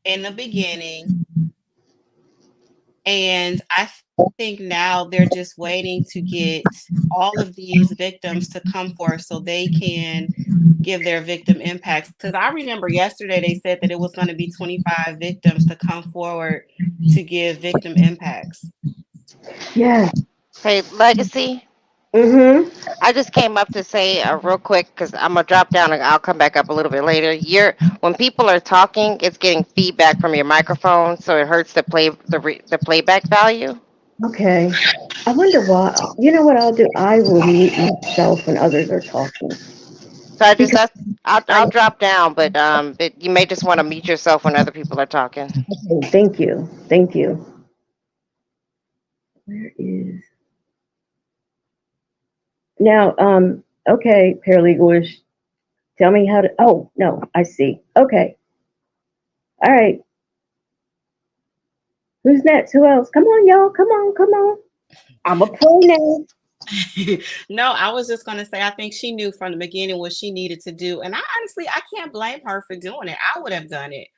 in the beginning, and I think now they're just waiting to get all of these victims to come forth so they can give their victim impacts. Because I remember yesterday they said that it was going to be 25 victims to come forward to give victim impacts. Yeah. Hey, Legacy. Mm-hmm. I just came up to say real quick because I'm gonna drop down and I'll come back up a little bit later. When people are talking, it's getting feedback from your microphone, so it hurts the playback value. Okay. I wonder why. You know what I'll do? I will mute myself when others are talking So I just because that's I. I'll drop down, but you may just want to mute yourself when other people are talking. Okay, thank you. Thank you. Where is now? Okay, paralegal-ish. Tell me how to. Oh no, I see. Okay. All right. Who's next? Who else? Come on, y'all. Come on. Come on. I'm a pro now. No, I was just going to say, I think she knew from the beginning what she needed to do. And I can't blame her for doing it. I would have done it.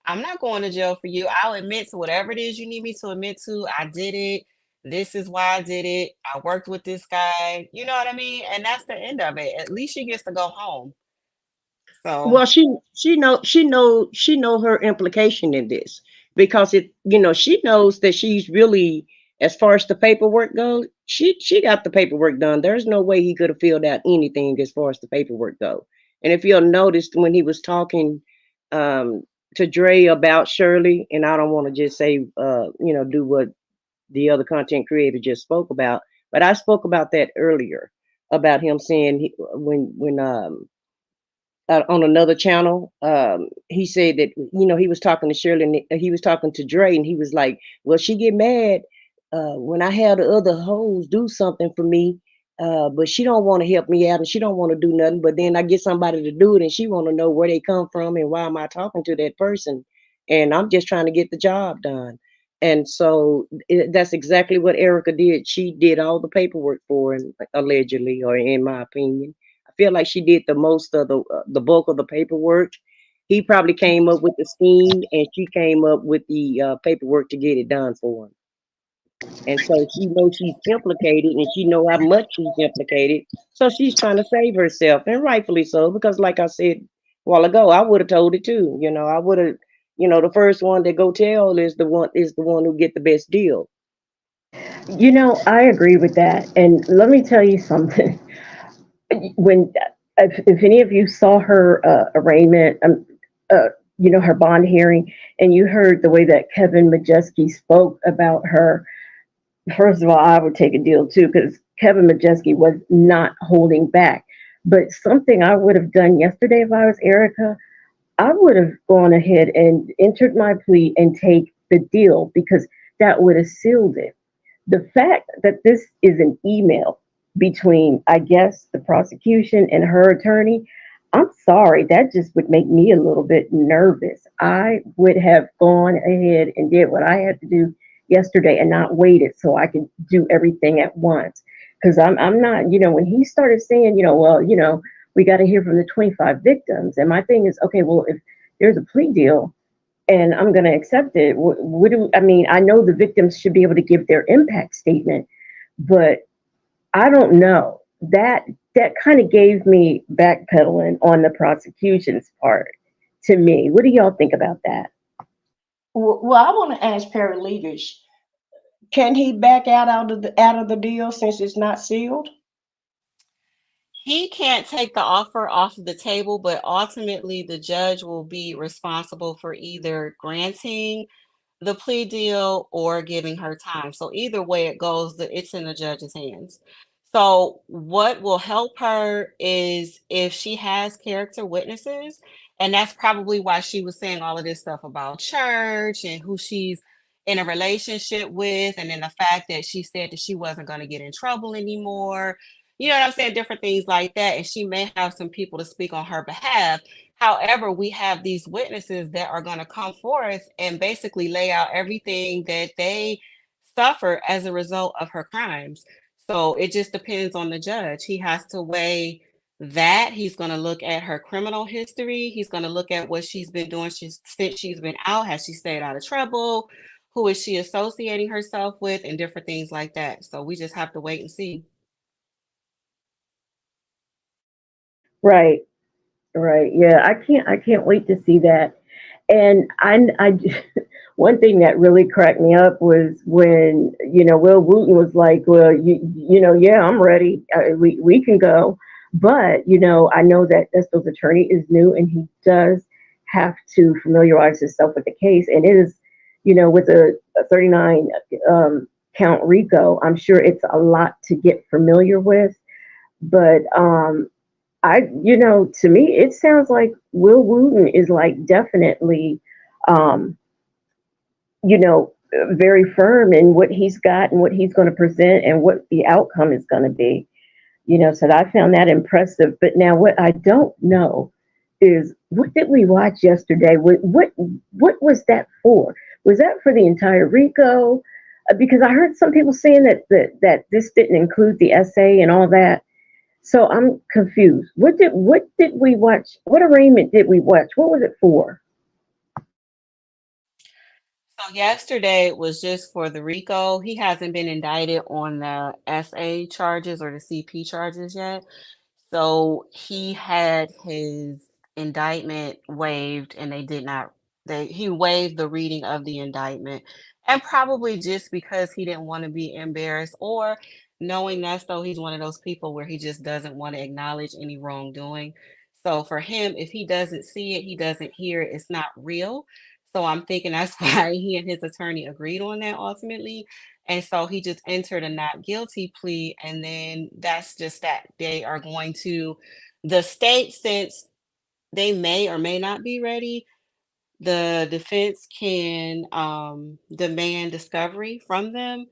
I'm not going to jail for you. I'll admit to whatever it is you need me to admit to. I did it. This is why I did it. I worked with this guy. You know what I mean? And that's the end of it. At least she gets to go home. So Well, she know her implication in this because she knows that she's really, as far as the paperwork goes, she got the paperwork done. There's no way he could have filled out anything as far as the paperwork go. And if you'll notice when he was talking um to Dre about Shirley, and I don't want to just say do what the other content creator just spoke about, but I spoke about that earlier about him saying when on another channel. He said that he was talking to Shirley, and he was talking to Dre, and he was like, "Well, she get mad when I have the other hoes do something for me, but she don't want to help me out, and she don't want to do nothing. But then I get somebody to do it, and she want to know where they come from and why am I talking to that person, and I'm just trying to get the job done." And so that's exactly what Erica did. She did all the paperwork for him, allegedly, or in my opinion. I feel like she did the most of the bulk of the paperwork. He probably came up with the scheme, and she came up with the paperwork to get it done for him. And so she knows she's implicated, and she know how much she's implicated. So she's trying to save herself, and rightfully so, because like I said a while ago, I would have told it too. I would have. The first one that go tell is the one who get the best deal. I agree with that. And let me tell you something. When if any of you saw her arraignment, her bond hearing, and you heard the way that Kevin Majeski spoke about her, first of all, I would take a deal too because Kevin Majeski was not holding back. But something I would have done yesterday if I was Erica, I would have gone ahead and entered my plea and take the deal because that would have sealed it. The fact that this is an email between, I guess, the prosecution and her attorney, I'm sorry, that just would make me a little bit nervous. I would have gone ahead and did what I had to do yesterday and not waited so I could do everything at once. Because I'm not, when he started saying, well, we got to hear from the 25 victims. And my thing is, okay, well, if there's a plea deal and I'm going to accept it, I mean, I know the victims should be able to give their impact statement, but I don't know. That kind of gave me backpedaling on the prosecution's part to me. What do y'all think about that? Well, I want to ask paralegals, can he back out of the deal since it's not sealed? He can't take the offer off of the table, but ultimately the judge will be responsible for either granting the plea deal or giving her time. So either way it goes, it's in the judge's hands. So what will help her is if she has character witnesses, and that's probably why she was saying all of this stuff about church and who she's in a relationship with, and then the fact that she said that she wasn't going to get in trouble anymore. You know what I'm saying? Different things like that. And she may have some people to speak on her behalf. However, we have these witnesses that are going to come forth and basically lay out everything that they suffer as a result of her crimes. So it just depends on the judge. He has to weigh that. He's going to look at her criminal history. He's going to look at what she's been doing since she's been out. Has she stayed out of trouble? Who is she associating herself with? And different things like that. So we just have to wait and see. Right, right. Yeah, I can't wait to see that. And one thing that really cracked me up was when, Will Wooten was like, well, yeah, I'm ready. We can go. But, I know that Estel's attorney is new and he does have to familiarize himself with the case. And it is, with a 39 count RICO, I'm sure it's a lot to get familiar with. But to me, it sounds like Will Wooten is like definitely, um, very firm in what he's got and what he's going to present and what the outcome is going to be. So I found that impressive. But now, what I don't know is what did we watch yesterday? What was that for? Was that for the entire RICO? Because I heard some people saying that this didn't include the essay and all that. So I'm confused. What did we watch? What arraignment did we watch? What was it for? So yesterday was just for the RICO. He hasn't been indicted on the SA charges or the CP charges yet. So he had his indictment waived and he waived the reading of the indictment. And probably just because he didn't want to be embarrassed or knowing that though he's one of those people where he just doesn't want to acknowledge any wrongdoing. So for him, if he doesn't see it, he doesn't hear it, it's not real. So I'm thinking that's why he and his attorney agreed on that ultimately. And so he just entered a not guilty plea. And then that's just that. They are going to, the state, since they may or may not be ready, the defense can demand discovery from them.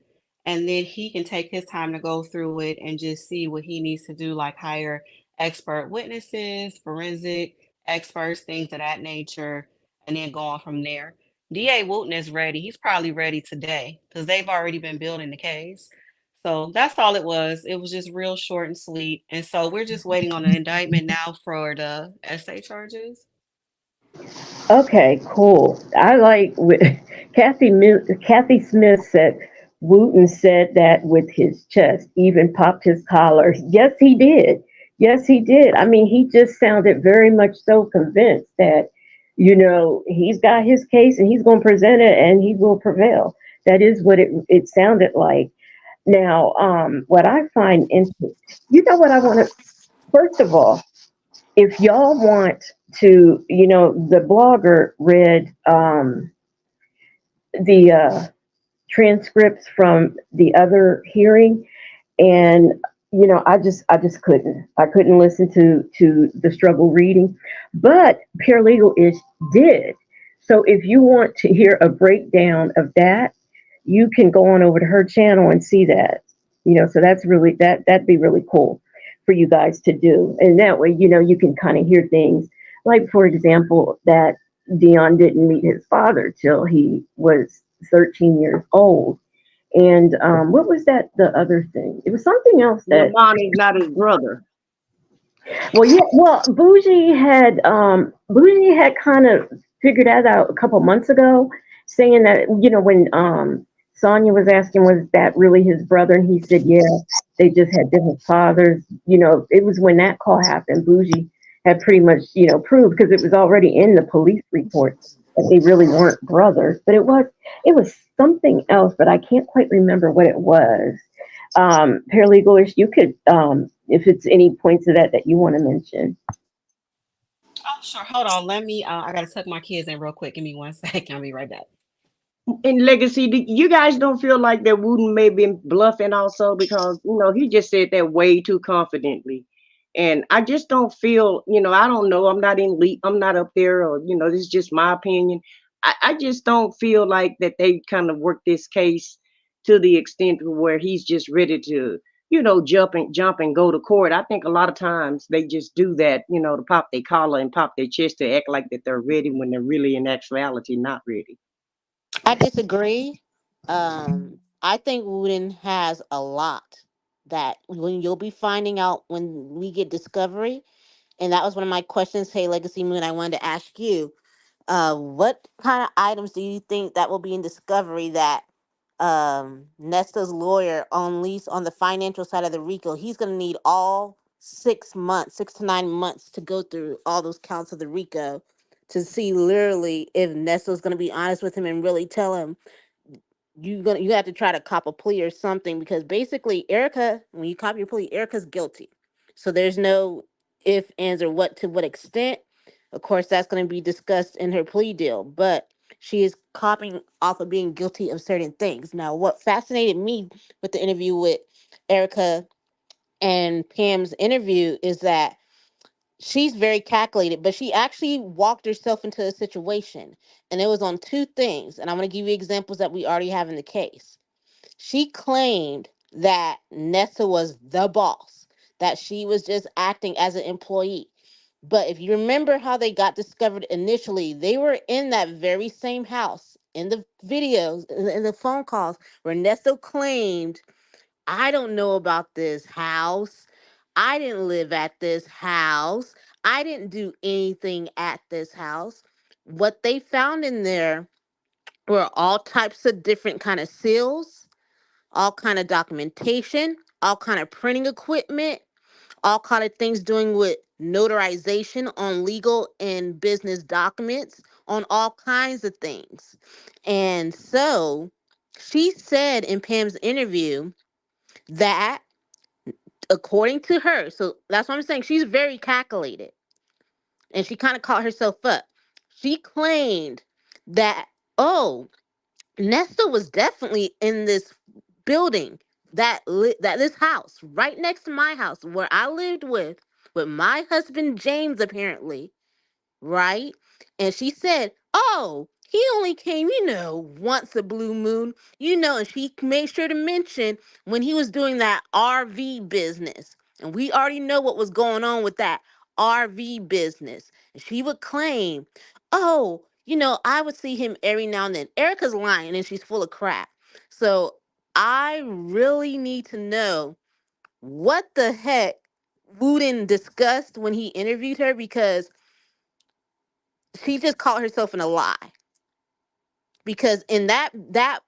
And then he can take his time to go through it and just see what he needs to do, like hire expert witnesses, forensic experts, things of that nature, and then go on from there. DA Wooten is ready. He's probably ready today because they've already been building the case. So that's all it was. It was just real short and sweet. And so we're just waiting on an indictment now for the essay charges. Okay, cool. I like Kathy Smith said Wooten said that with his chest, even popped his collar. Yes, he did. Yes, he did. I mean, he just sounded very much so convinced that, he's got his case and he's going to present it and he will prevail. That is what it sounded like. Now, what I find interesting, what I want to, first of all, if y'all want to, the blogger read the transcripts from the other hearing, and I couldn't listen to the struggle reading, but paralegal ish did. So if you want to hear a breakdown of that, you can go on over to her channel and see that. So that's really that'd be really cool. for you guys to do. And that way, you can kind of hear things. Like, for example, that Dion didn't meet his father till he was 13 years old. And what was that? The other thing? It was something else that. Lamont is not his brother. Well, yeah. Well, Bougie had kind of figured that out a couple months ago, saying that when Sonia was asking was that really his brother, and he said yeah, they just had different fathers. It was when that call happened. Bougie had pretty much proved, because it was already in the police report, that they really weren't brothers, but it was something else, but I can't quite remember what it was. Paralegalish, you could, if it's any points of that you want to mention. Oh, sure. Hold on. Let me. I gotta tuck my kids in real quick. Give me one second. I'll be right back. In Legacy, you guys don't feel like that Wooden may be bluffing also, because he just said that way too confidently, and I just don't feel, I don't know, I'm not in lead, I'm not up there, or this is just my opinion. I just don't feel like that they kind of work this case to the extent where he's just ready to jump and go to court. I think a lot of times they just do that, to pop their collar and pop their chest, to act like that they're ready when they're really in actuality not ready. I disagree. I think Wooden has a lot that when you'll be finding out when we get discovery. And that was one of my questions. Hey, Legacy Moon, I wanted to ask you, what kind of items do you think that will be in discovery that Nesta's lawyer on lease on the financial side of the RICO, he's going to need all 6 months, 6 to 9 months to go through all those counts of the RICO to see literally if Nesta's going to be honest with him and really tell him you have to try to cop a plea or something, because basically Erica, when you cop your plea, Erica's guilty. So there's no if, ands, or what to what extent. Of course, that's going to be discussed in her plea deal, but she is copying off of being guilty of certain things. Now, what fascinated me with the interview with Erica and Pam's interview is that she's very calculated, but she actually walked herself into a situation. And it was on two things. And I'm going to give you examples that we already have in the case. She claimed that Nessa was the boss, that she was just acting as an employee. But if you remember how they got discovered initially, they were in that very same house in the videos, in the phone calls, where Nessa claimed, I don't know about this house. I didn't live at this house. I didn't do anything at this house. What they found in there were all types of different kind of seals, all kind of documentation, all kind of printing equipment, all kind of things doing with notarization on legal and business documents, on all kinds of things. And so she said in Pam's interview that according to her, so that's what I'm saying, she's very calculated and she kind of caught herself up. She claimed that, oh, Nesta was definitely in this building, that this house right next to my house where I lived with my husband James, apparently, right? And she said, "Oh, he only came, once a blue moon, And she made sure to mention when he was doing that RV business, and we already know what was going on with that RV business. And she would claim, "Oh, I would see him every now and then." Erica's lying, and she's full of crap. So I really need to know what the heck Wooden discussed when he interviewed her, because she just caught herself in a lie. Because in that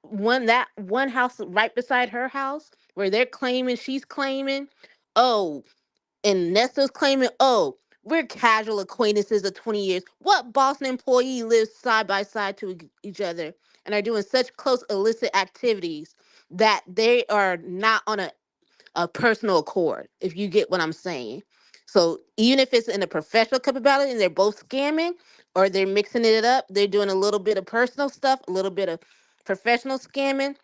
one house right beside her house, where they're claiming, she's claiming, oh, and Nesta's claiming, oh, we're casual acquaintances of 20 years. What Boston employee lives side by side to each other and are doing such close illicit activities that they are not on a personal accord, if you get what I'm saying. So even if it's in a professional capability and they're both scamming, or they're mixing it up, they're doing a little bit of personal stuff, a little bit of professional scamming,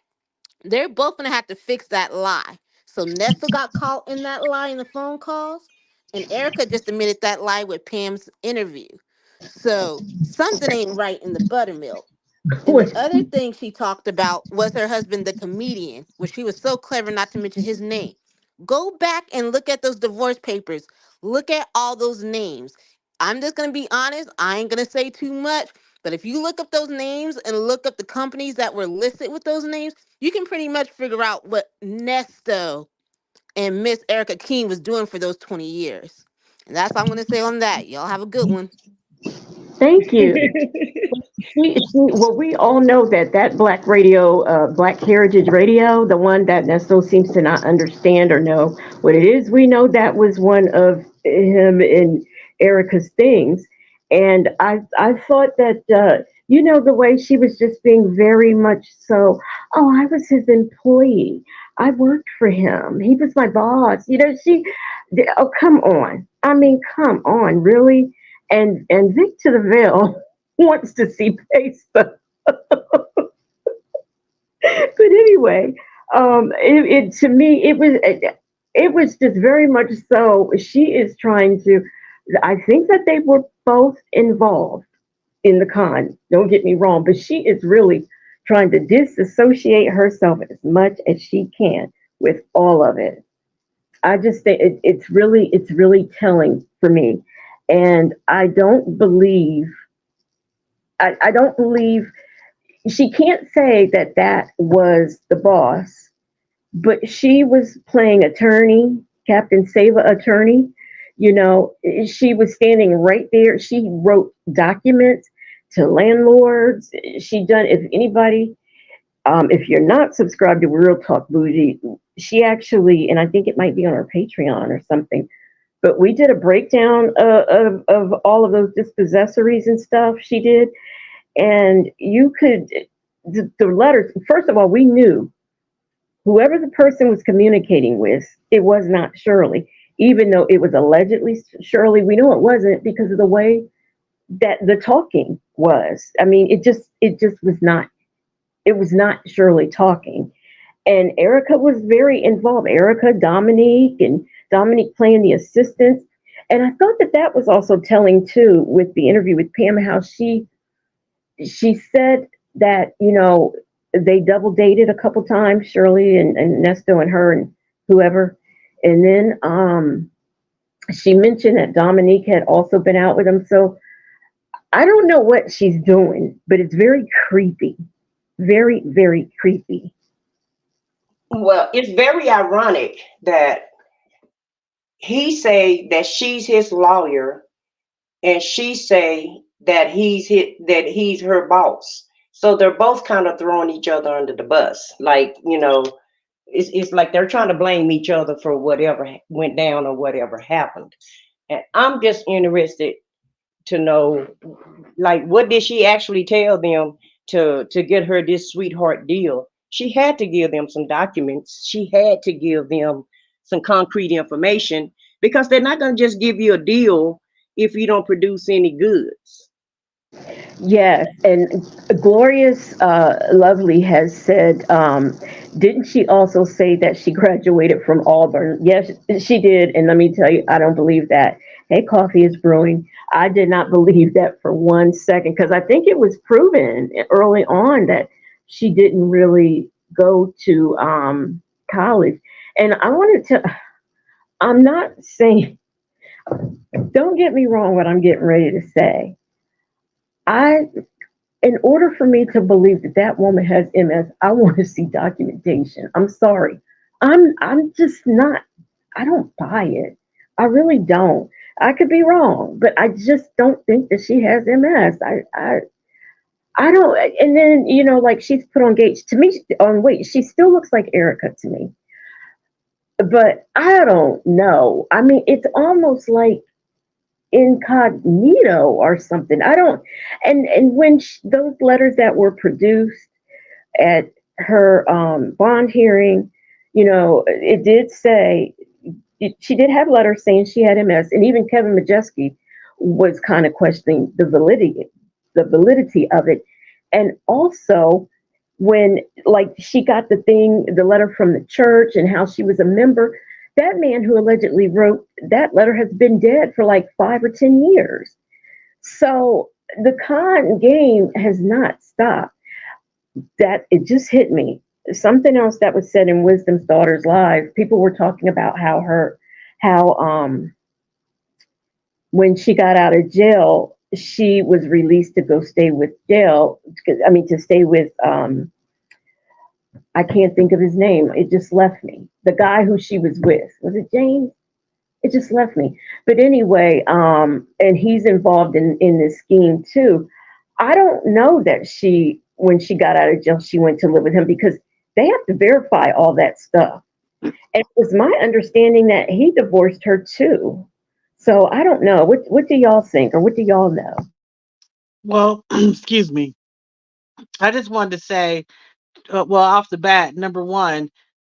they're both gonna have to fix that lie. So Nessa got caught in that lie in the phone calls, and Erica just admitted that lie with Pam's interview. So something ain't right in the buttermilk. And the What's other thing she talked about was her husband, the comedian, which she was so clever not to mention his name. Go back and look at those divorce papers. Look at all those names. I'm just going to be honest. I ain't going to say too much. But if you look up those names and look up the companies that were listed with those names, you can pretty much figure out what Nesto and Miss Erica King was doing for those 20 years. And that's all I'm going to say on that. Y'all have a good one. Thank you. Well, we all know that Black radio, Black Heritage Radio, the one that Nesto seems to not understand or know what it is, we know that was one of him and Erica's things. And I thought that, the way she was just being very much so, oh, I was his employee. I worked for him. He was my boss. Oh, come on. I mean, come on, really? And Vic to the Veil wants to see Pesa. But anyway, to me it was just very much so. She is trying to. I think that they were both involved in the con. Don't get me wrong, but she is really trying to disassociate herself as much as she can with all of it. I just think it's really telling for me, and I don't believe she can't say that that was the boss, but she was playing attorney, Captain Sava attorney. She was standing right there. She wrote documents to landlords. She done, if anybody, if you're not subscribed to Real Talk Bougie, she actually, and I think it might be on her Patreon or something, but we did a breakdown of all of those dispossessories and stuff she did. And you could, the letters, first of all, we knew whoever the person was communicating with, it was not Shirley. Even though it was allegedly Shirley, we know it wasn't because of the way that the talking was. I mean, it just was not, it was not Shirley talking. And Erica was very involved. Erica, Dominique playing the assistants. And I thought that that was also telling too with the interview with Pam, how she said that, they double dated a couple times, Shirley and Nesto and her and whoever. And then she mentioned that Dominique had also been out with him. So I don't know what she's doing, but it's very creepy. Very, very creepy. Well, it's very ironic that he say that she's his lawyer and she say that he's her boss. So they're both kind of throwing each other under the bus. Like, it's like they're trying to blame each other for whatever went down or whatever happened. And I'm just interested to know, like, what did she actually tell them to get her this sweetheart deal? She had to give them some documents. She had to give them some concrete information because they're not going to just give you a deal if you don't produce any goods. Yes, and Glorious Lovely has said, didn't she also say that she graduated from Auburn? Yes, she did. And let me tell you, I don't believe that. Hey, coffee is brewing. I did not believe that for 1 second because I think it was proven early on that she didn't really go to college. And I wanted to, I'm not saying, don't get me wrong what I'm getting ready to say. In order for me to believe that that woman has MS, I want to see documentation. I'm sorry. I'm just not, I don't buy it. I really don't. I could be wrong, but I just don't think that she has MS. I don't, and then, like she's put on gauge to me on weight. She still looks like Erika to me, but I don't know. I mean, it's almost like incognito or something. I don't, and when those letters that were produced at her bond hearing, it did say she did have letters saying she had MS, and even Kevin Majeski was kind of questioning the validity of it. And also when like she got the letter from the church and how she was a member, that man who allegedly wrote that letter has been dead for like 5 or 10 years. So the con game has not stopped. That it just hit me. something else that was said in Wisdom's Daughters Live. People were talking about how when she got out of jail, she was released to go stay with jail. I mean, to stay with I can't think of his name. It just left me. The guy who she was with, was it James? It just left me. But anyway, and he's involved in this scheme too. I don't know that when she got out of jail, she went to live with him, because they have to verify all that stuff. And it was my understanding that he divorced her too. So I don't know. What do y'all think, or what do y'all know? Well, excuse me. I just wanted to say, well, off the bat, number one,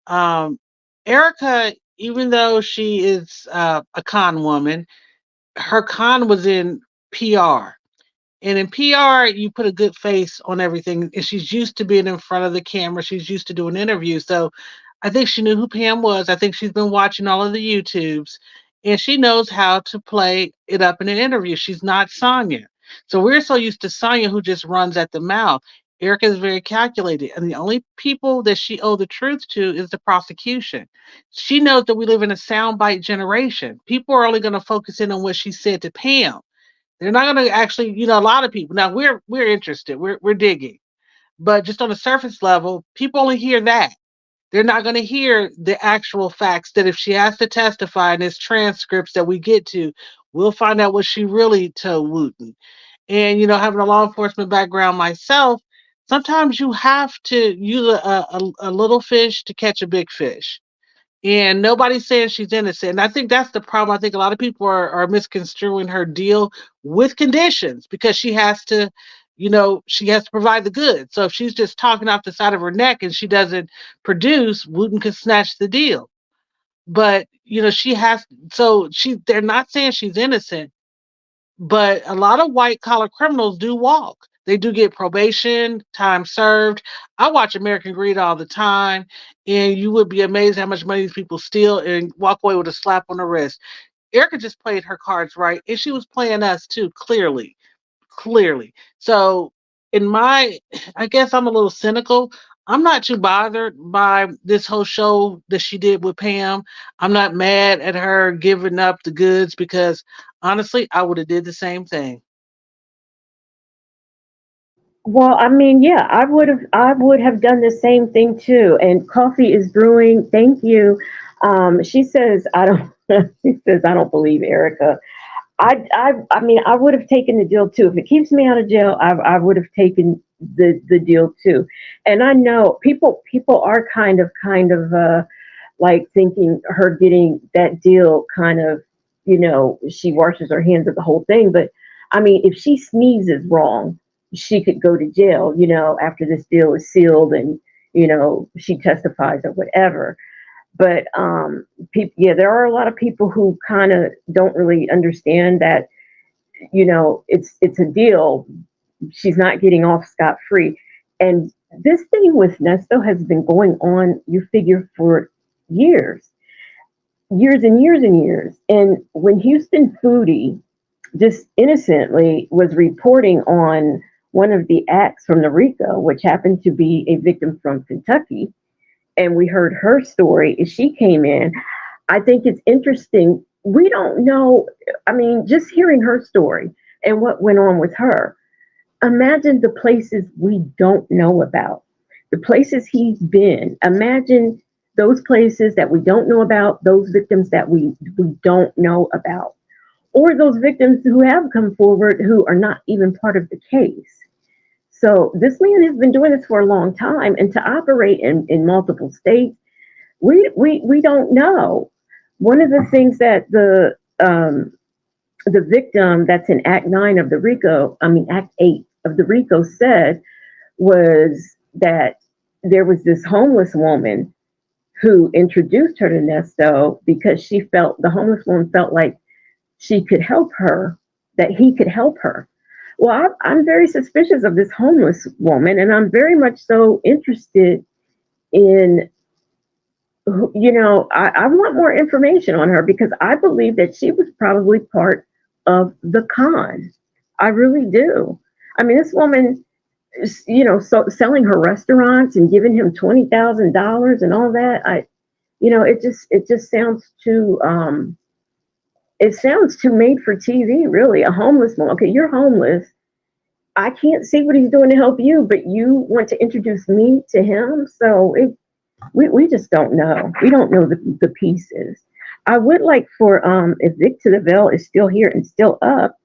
um, Erica, even though she is a con woman, her con was in PR. And in PR, you put a good face on everything. And she's used to being in front of the camera. She's used to doing interviews. So I think she knew who Pam was. I think she's been watching all of the YouTubes. And she knows how to play it up in an interview. She's not Sonia. So we're so used to Sonia, who just runs at the mouth. Erica is very calculated. And the only people that she owed the truth to is the prosecution. She knows that we live in a soundbite generation. People are only going to focus in on what she said to Pam. They're not going to actually, a lot of people. Now we're interested. We're digging. But just on a surface level, people only hear that. They're not going to hear the actual facts that if she has to testify in this transcripts that we get to, we'll find out what she really told Wooten. And, having a law enforcement background myself, sometimes you have to use a little fish to catch a big fish. And nobody's saying she's innocent. And I think that's the problem. I think a lot of people are misconstruing her deal with conditions, because she has to provide the goods. So if she's just talking off the side of her neck and she doesn't produce, Wooten could snatch the deal. But they're not saying she's innocent, but a lot of white collar criminals do walk. They do get probation, time served. I watch American Greed all the time, and you would be amazed how much money these people steal and walk away with a slap on the wrist. Erica just played her cards right, and she was playing us too, clearly. Clearly. So, I guess I'm a little cynical. I'm not too bothered by this whole show that she did with Pam. I'm not mad at her giving up the goods, because honestly, I would have did the same thing. Well, I mean, yeah, I would have done the same thing too. And coffee is brewing. Thank you. She says I don't. She says I don't believe Erica. I mean, I would have taken the deal too. If it keeps me out of jail, I would have taken the deal too. And I know people are kind of like thinking her getting that deal kind of, she washes her hands of the whole thing. But I mean, if she sneezes wrong, she could go to jail, after this deal is sealed and, she testifies or whatever. But people, yeah, there are a lot of people who kind of don't really understand that, it's a deal. She's not getting off scot free. And this thing with Nesto has been going on, you figure, for years, years and years and years. And when Houston Foodie just innocently was reporting on one of the acts from the RICO, which happened to be a victim from Kentucky, and we heard her story as she came in. I think it's interesting. We don't know. I mean, just hearing her story and what went on with her. Imagine the places we don't know about, the places he's been. Imagine those places that we don't know about, those victims that we don't know about, or those victims who have come forward who are not even part of the case. So this man has been doing this for a long time, and to operate in multiple states, we don't know. One of the things that the victim that's in Act 9 of the RICO, Act 8 of the RICO said was that there was this homeless woman who introduced her to Nesto because the homeless woman felt like she could help her, that he could help her. Well, I'm very suspicious of this homeless woman, and I'm very much so interested in, I want more information on her, because I believe that she was probably part of the con. I really do. I mean, this woman, so selling her restaurants and giving him $20,000 and all that. It just sounds too it sounds too made for TV, really. A homeless man. Okay, you're homeless. I can't see what he's doing to help you, but you want to introduce me to him. So we just don't know. We don't know the pieces. I would like for if Vic to the Veil is still here and still up,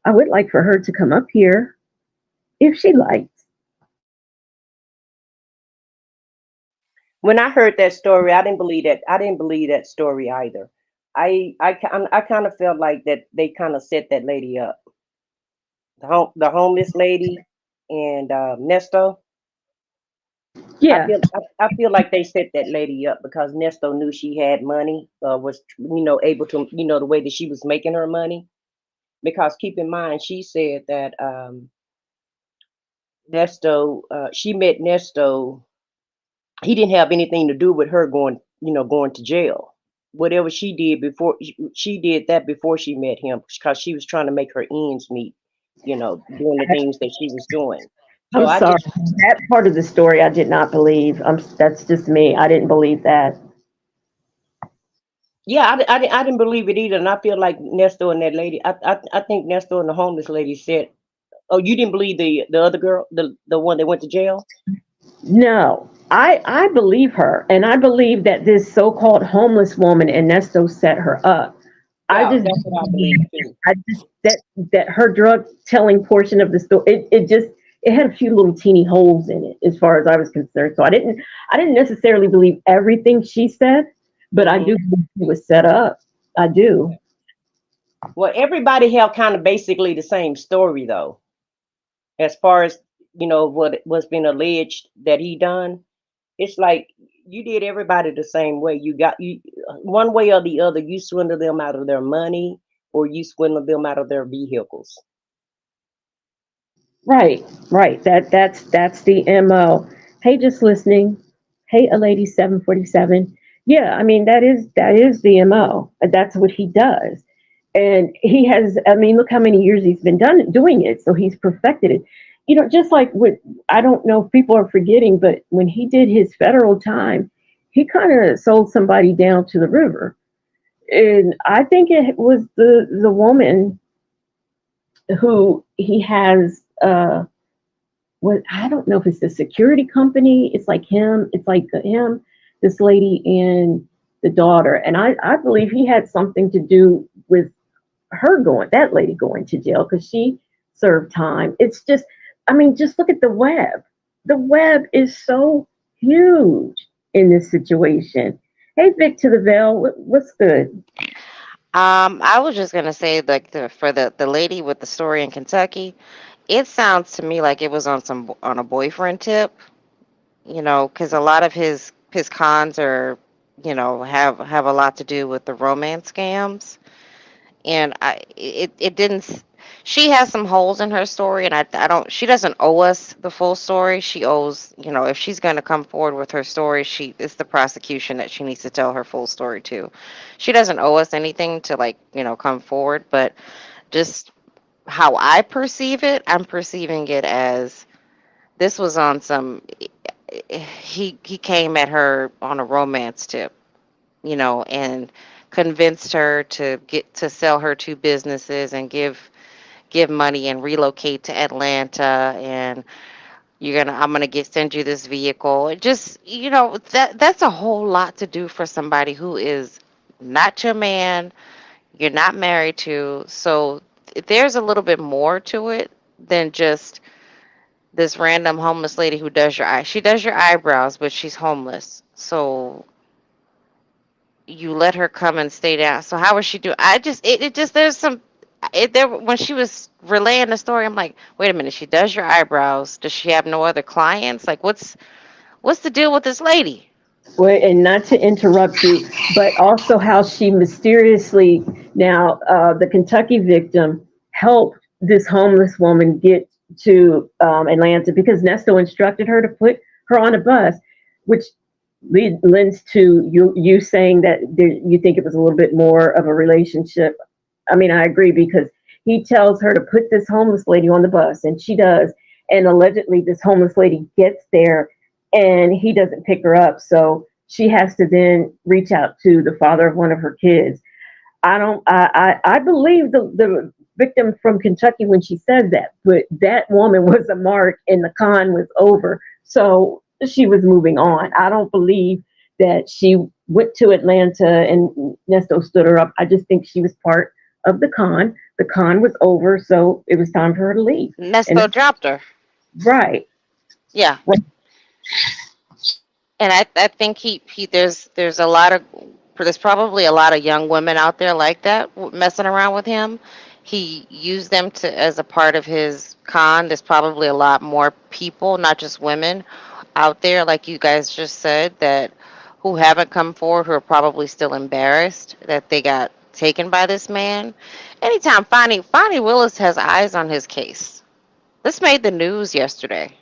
I would like for her to come up here if she likes. When I heard that story, I didn't believe that. I didn't believe that story either. I kind of felt like that they kind of set that lady up, the homeless lady and Nesto. Yeah, I feel like they set that lady up because Nesto knew she had money, was able to the way that she was making her money. Because keep in mind, she said that Nesto, she met Nesto. He didn't have anything to do with her going to jail. Whatever she did before, she did that before she met him because she was trying to make her ends meet, doing the things that she was doing. So I'm I sorry. just, That part of the story I did not believe. That's just me. I didn't believe that. yeah, I didn't believe it either. And I feel like Nesto and that lady, I think Nesto and the homeless lady said, oh, you didn't believe the other girl, the one that went to jail? No, I believe her, and I believe that this so-called homeless woman Ernesto set her up. I Yeah, just that's what I believe too. I just that her drug telling portion of the story, it had a few little teeny holes in it as far as I was concerned. So I didn't necessarily believe everything she said, but I do Hmm. believe it was set up. I do. Well, everybody have kind of basically the same story though, as far as what's been alleged that he done. It's like you did everybody the same way. You one way or the other. You swindle them out of their money, or you swindle them out of their vehicles. Right, right. That's the MO. Hey, just listening. Hey, a lady 747. Yeah, I mean that is the MO. That's what he does. And he has, I mean, look how many years he's been doing it. So he's perfected it. Just like what, I don't know if people are forgetting, but when he did his federal time, he kind of sold somebody down to the river. And I think it was the woman who he has what, I don't know if it's the security company. It's like him. It's like him, this lady, and the daughter. And I believe he had something to do with that lady going to jail because she served time. It's just, I mean, just look at the web. The web is so huge in this situation. Hey, Vic to the Veil, what's good? I was just gonna say, like, for the lady with the story in Kentucky, it sounds to me like it was on a boyfriend tip, because a lot of his cons are, have a lot to do with the romance scams. And it didn't. She has some holes in her story, and I don't. She doesn't owe us the full story. She owes, if she's going to come forward with her story, it's the prosecution that she needs to tell her full story to. She doesn't owe us anything to, like, come forward, but just how I perceive it, I'm perceiving it as this was on some. He came at her on a romance tip, and convinced her to sell her two businesses and give money and relocate to Atlanta, and I'm gonna send you this vehicle. It just, that's a whole lot to do for somebody who is not your man, you're not married to. So there's a little bit more to it than just this random homeless lady who does your eye. She does your eyebrows, but she's homeless. So you let her come and stay down. So how was she doing? It just, there's some, there, when she was relaying the story, I'm like, wait a minute, she does your eyebrows. Does she have no other clients? Like, what's the deal with this lady? Well, and not to interrupt you, but also how she mysteriously, now the Kentucky victim, helped this homeless woman get to Atlanta because Nesto instructed her to put her on a bus, which lends to you saying that you think it was a little bit more of a relationship. I mean, I agree because he tells her to put this homeless lady on the bus, and she does. And allegedly, this homeless lady gets there and he doesn't pick her up. So she has to then reach out to the father of one of her kids. I don't. I believe the victim from Kentucky when she said that, but that woman was a mark, and the con was over. So she was moving on. I don't believe that she went to Atlanta and Nesto stood her up. I just think she was part of the con. The con was over, so it was time for her to leave. And Nesto dropped her. right, Yeah, right, and I think he there's a lot of there's probably a lot of young women out there like that messing around with him. He used them to as a part of his con. There's probably a lot more people, not just women, out there like you guys just said that who haven't come forward who are probably still embarrassed that they got taken by this man. Anytime Fonnie Willis has eyes on his case. This made the news yesterday.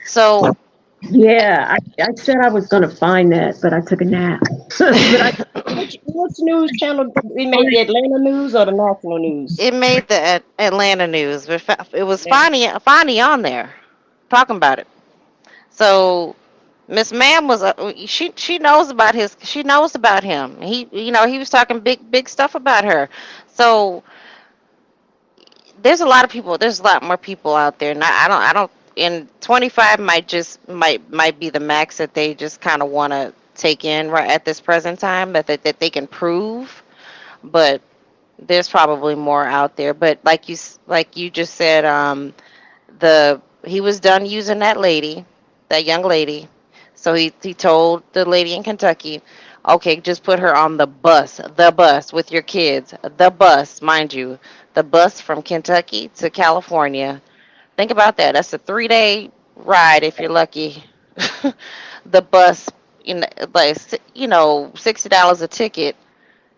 So yeah. I said I was going to find that, but I took a nap. But I Which news channel we made, the Atlanta news or the national news? it made the Atlanta news. But it was Atlanta. Fonnie on there talking about it. So Miss Ma'am was she knows about she knows about him. He was talking big stuff about her. So there's a lot of people. There's a lot more people out there. And I don't. And 25 might be the max that they just kind of want to take in right at this present time that they can prove. But there's probably more out there. But like you just said, the he was done using that young lady. So he told the lady in Kentucky, okay, just put her on the bus with your kids, the bus, mind you, the bus from Kentucky to California. Think about that. That's a 3 day ride if you're lucky. The bus, like $60 a ticket.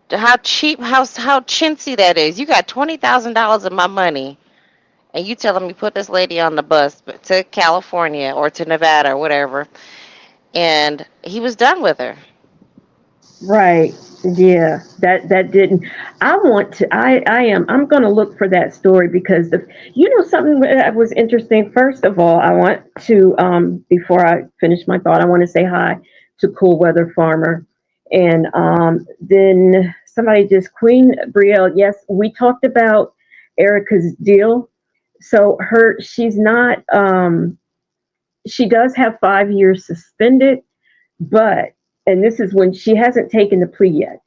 How cheap, how chintzy that is. You got $20,000 of my money and you telling me put this lady on the bus to California or to Nevada or whatever, and he was done with her. right. Yeah, that didn't. I want to. I am. I'm going to look for that story because something that was interesting. First of all, I want to before I finish my thought, I want to say hi to Cool Weather Farmer, and then somebody just Queen Brielle. Yes, we talked about Erica's deal. So she's not. She does have 5 years suspended, but and this is when she hasn't taken the plea yet.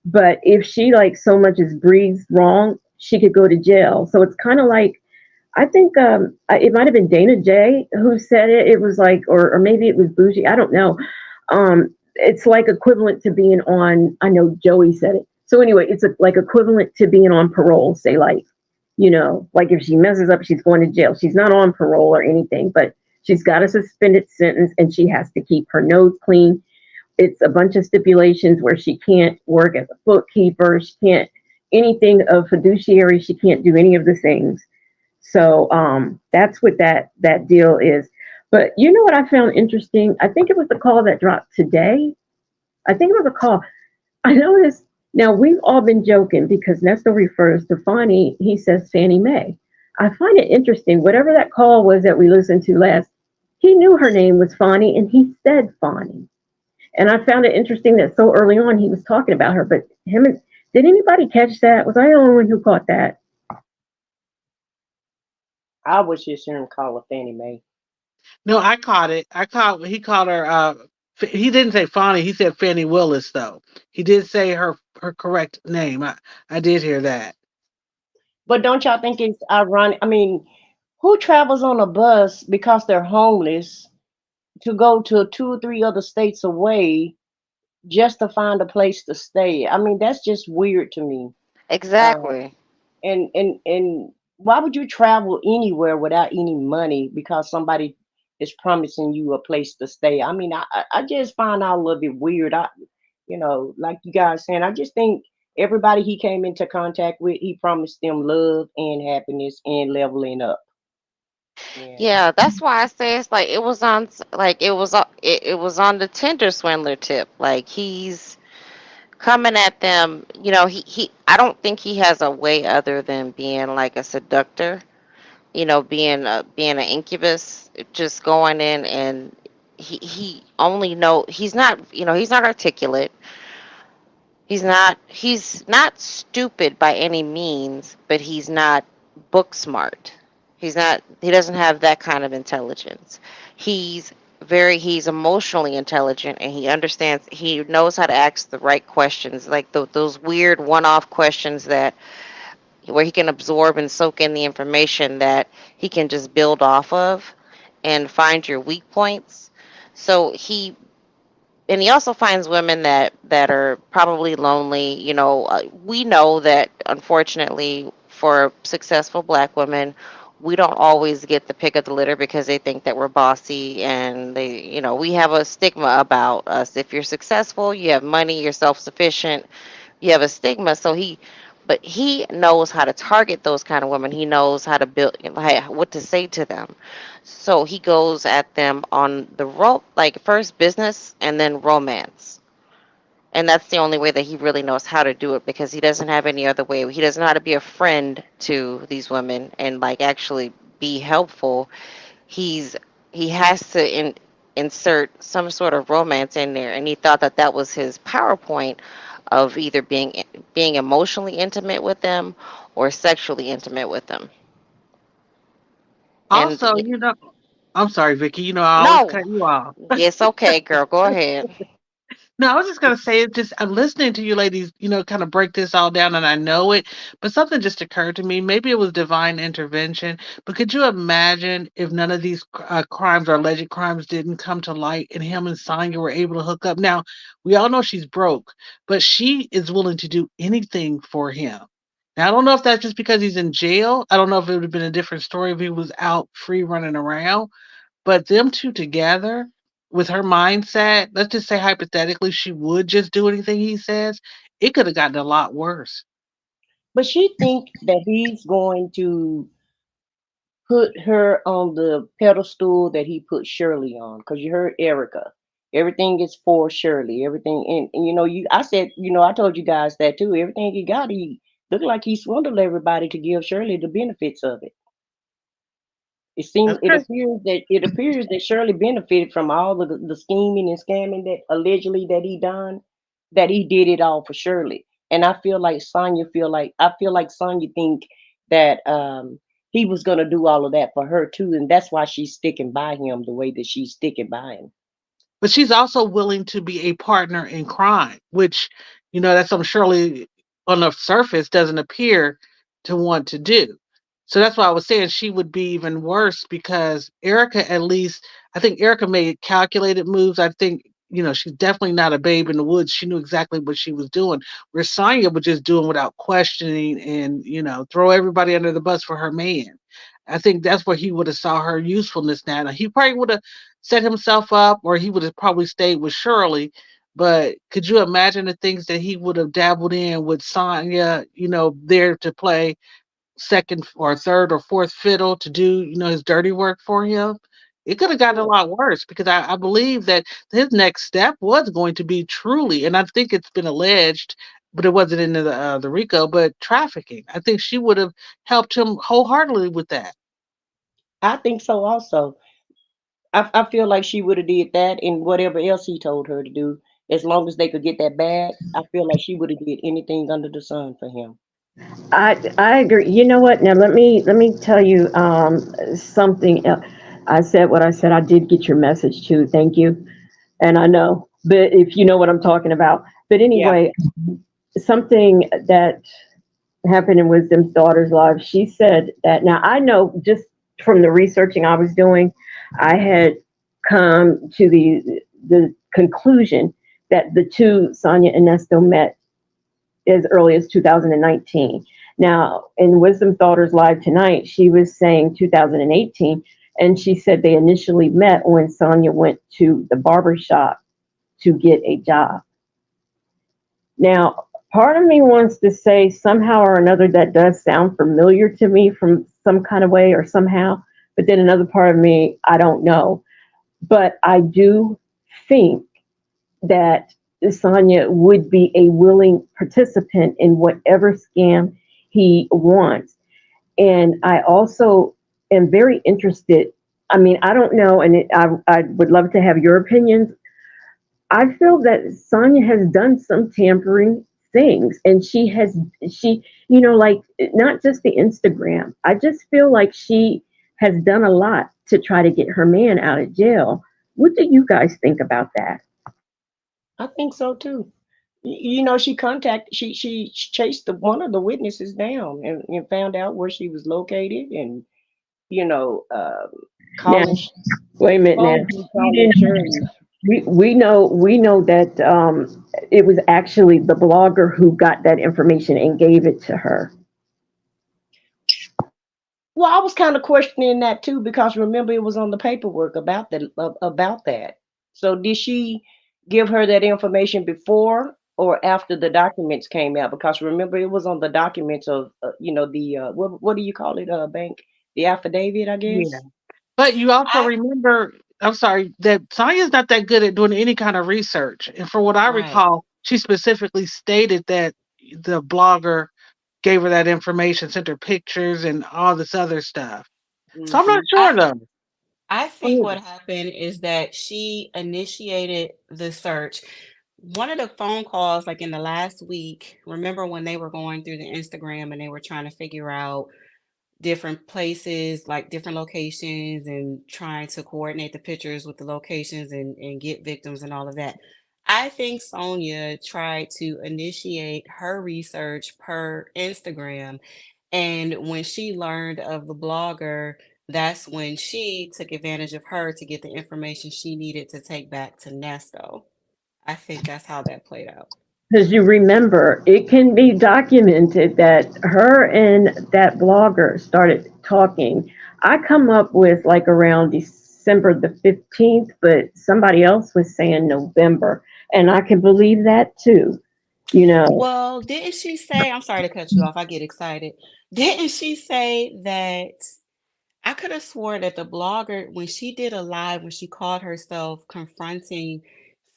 But if she like so much as breathes wrong, she could go to jail. So it's kind of like I think it might have been Dana J who said it. It was like, or maybe it was Bougie. I don't know. It's like equivalent to being on. I know Joey said it. So anyway, it's like equivalent to being on parole. Say like if she messes up, she's going to jail. She's not on parole or anything, but she's got a suspended sentence and she has to keep her nose clean. It's a bunch of stipulations where she can't work as a bookkeeper, she can't anything of fiduciary, she can't do any of the things. So that's what that deal is. But you know what I found interesting? I think it was the call that dropped today. I think it was a call. I noticed now we've all been joking because Nestor refers to Fannie, he says Fannie Mae. I find it interesting, whatever that call was that we listened to last, he knew her name was Fannie and he said Fannie. And I found it interesting that so early on he was talking about her, but did anybody catch that? Was I the only one who caught that? I was just hearing him call her Fannie Mae. No, I caught it. He called her. He didn't say Fonnie. He said Fannie Willis though. He did say her correct name. I did hear that. But don't y'all think it's ironic? I mean, who travels on a bus because they're homeless to go to 2 or 3 other states away just to find a place to stay? I mean, that's just weird to me. Uh, Exactly. and why would you travel anywhere without any money because somebody is promising you a place to stay? I mean, I just find out a little bit weird. Like you guys saying, I just think everybody he came into contact with, he promised them love and happiness and leveling up. And Yeah, that's why I say it's like it was on the Tinder swindler tip. Like he's coming at them. He I don't think he has a way other than being like a seductor being an incubus, just going in, and he only know he's not articulate. He's not stupid by any means, but he's not book smart. He doesn't have that kind of intelligence. He's he's emotionally intelligent, and he knows how to ask the right questions, like those weird one-off questions that where he can absorb and soak in the information that he can just build off of and find your weak points. So he also finds women that are probably lonely. We know that, unfortunately, for successful black women, we don't always get the pick of the litter because they think that we're bossy, and we have a stigma about us. If you're successful, you have money, you're self-sufficient, you have a stigma. But he knows how to target those kind of women. He knows how to build, like, what to say to them. So he goes at them on the rope, like first business and then romance. And that's the only way that he really knows how to do it, because he doesn't have any other way. He doesn't know how to be a friend to these women and like actually be helpful. He's he has to insert some sort of romance in there, and he thought that that was his PowerPoint of either being emotionally intimate with them or sexually intimate with them. And Also, I'm sorry, Vicky. I always no, cut you off. it's okay, girl. Go ahead. No, I was just gonna say, just I'm listening to you ladies, kind of break this all down, and I know it, but something just occurred to me. Maybe it was divine intervention, but could you imagine if none of these crimes or alleged crimes didn't come to light, and him and Sonya were able to hook up? Now, we all know she's broke, but she is willing to do anything for him. Now, I don't know if that's just because he's in jail. I don't know if it would have been a different story if he was out free running around. But them two together, with her mindset, let's just say hypothetically she would just do anything he says, it could have gotten a lot worse. But she think that he's going to put her on the pedestal that he put Shirley on. Because you heard Erica. Everything is for Shirley. Everything, and I said, I told you guys that too. Everything he got, he looked like he swindled everybody to give Shirley the benefits of it. That's It crazy. appears that Shirley benefited from all the scheming and scamming that allegedly that he done, that he did it all for Shirley. And I feel like Sonya think that he was gonna do all of that for her too, and that's why she's sticking by him the way that she's sticking by him. But she's also willing to be a partner in crime, which, that's something Shirley on the surface doesn't appear to want to do. So that's why I was saying she would be even worse, because Erica, at least, I think Erica made calculated moves. I think, she's definitely not a babe in the woods. She knew exactly what she was doing. Where Sonya was just doing without questioning and, throw everybody under the bus for her man. I think that's where he would have saw her usefulness now. Now, he probably would have set himself up, or he would have probably stayed with Shirley. But could you imagine the things that he would have dabbled in with Sonya, there to play second or third or fourth fiddle to do, his dirty work for him? It could have gotten a Yeah. lot worse, because I believe that his next step was going to be truly, and I think it's been alleged, but it wasn't in the RICO, but trafficking. I think she would have helped him wholeheartedly with that. I think so also. I feel like she would have did that and whatever else he told her to do, as long as they could get that bag. I feel like she would have did anything under the sun for him. I agree. You know what? Now let me tell you something. I said what I said. I did get your message too. Thank you. And I know, but if you know what I'm talking about. But Yeah. anyway, something that happened in Wisdom's daughter's life. She said that. Now I know just from the researching I was doing, I had come to the conclusion that the two, Sonia and Nesto, met as early as 2019. Now, in Wisdom's Daughter's Live tonight, she was saying 2018, and she said they initially met when Sonia went to the barber shop to get a job. Now, part of me wants to say somehow or another that does sound familiar to me from some kind of way or somehow, but then another part of me, I don't know. But I do think that Sonia would be a willing participant in whatever scam he wants. And I also am very interested. I mean, I don't know, and I would love to have your opinions. I feel that Sonia has done some tampering things, and she, like not just the Instagram. I just feel like she has done a lot to try to get her man out of jail. What do you guys think about that? I think so too. She chased one of the witnesses down and found out where she was located, and you know, Now, calling, wait a minute. Now, supposedly calling Shirley. we know that it was actually the blogger who got that information and gave it to her. Well, I was kind of questioning that too, because remember it was on the paperwork about that. So did she give her that information before or after the documents came out? Because remember it was on the documents of the what do you call it, bank, the affidavit, I Yeah. guess. But you also I remember, I'm sorry, that Sonya's not that good at doing any kind of research. And from what I right. recall, she specifically stated that the blogger gave her that information, sent her pictures and all this other stuff. So I'm not Hmm. sure I though. I Go think what ahead. happened is that she initiated the search. One of the phone calls, like in the last week, remember when they were going through the Instagram and they were trying to figure out different places, like different locations, and trying to coordinate the pictures with the locations and get victims and all of that. I think Sonia tried to initiate her research per Instagram. And when she learned of the blogger, that's when she took advantage of her to get the information she needed to take back to Nesto. I think that's how that played out. Because you remember, it can be documented that her and that blogger started talking. I come up with like around December the 15th, but somebody else was saying November. And I can believe that too, you know. Well, didn't she say, I'm sorry to cut you off, I get excited. Didn't she say that I could have swore that the blogger, when she did a live, when she called herself confronting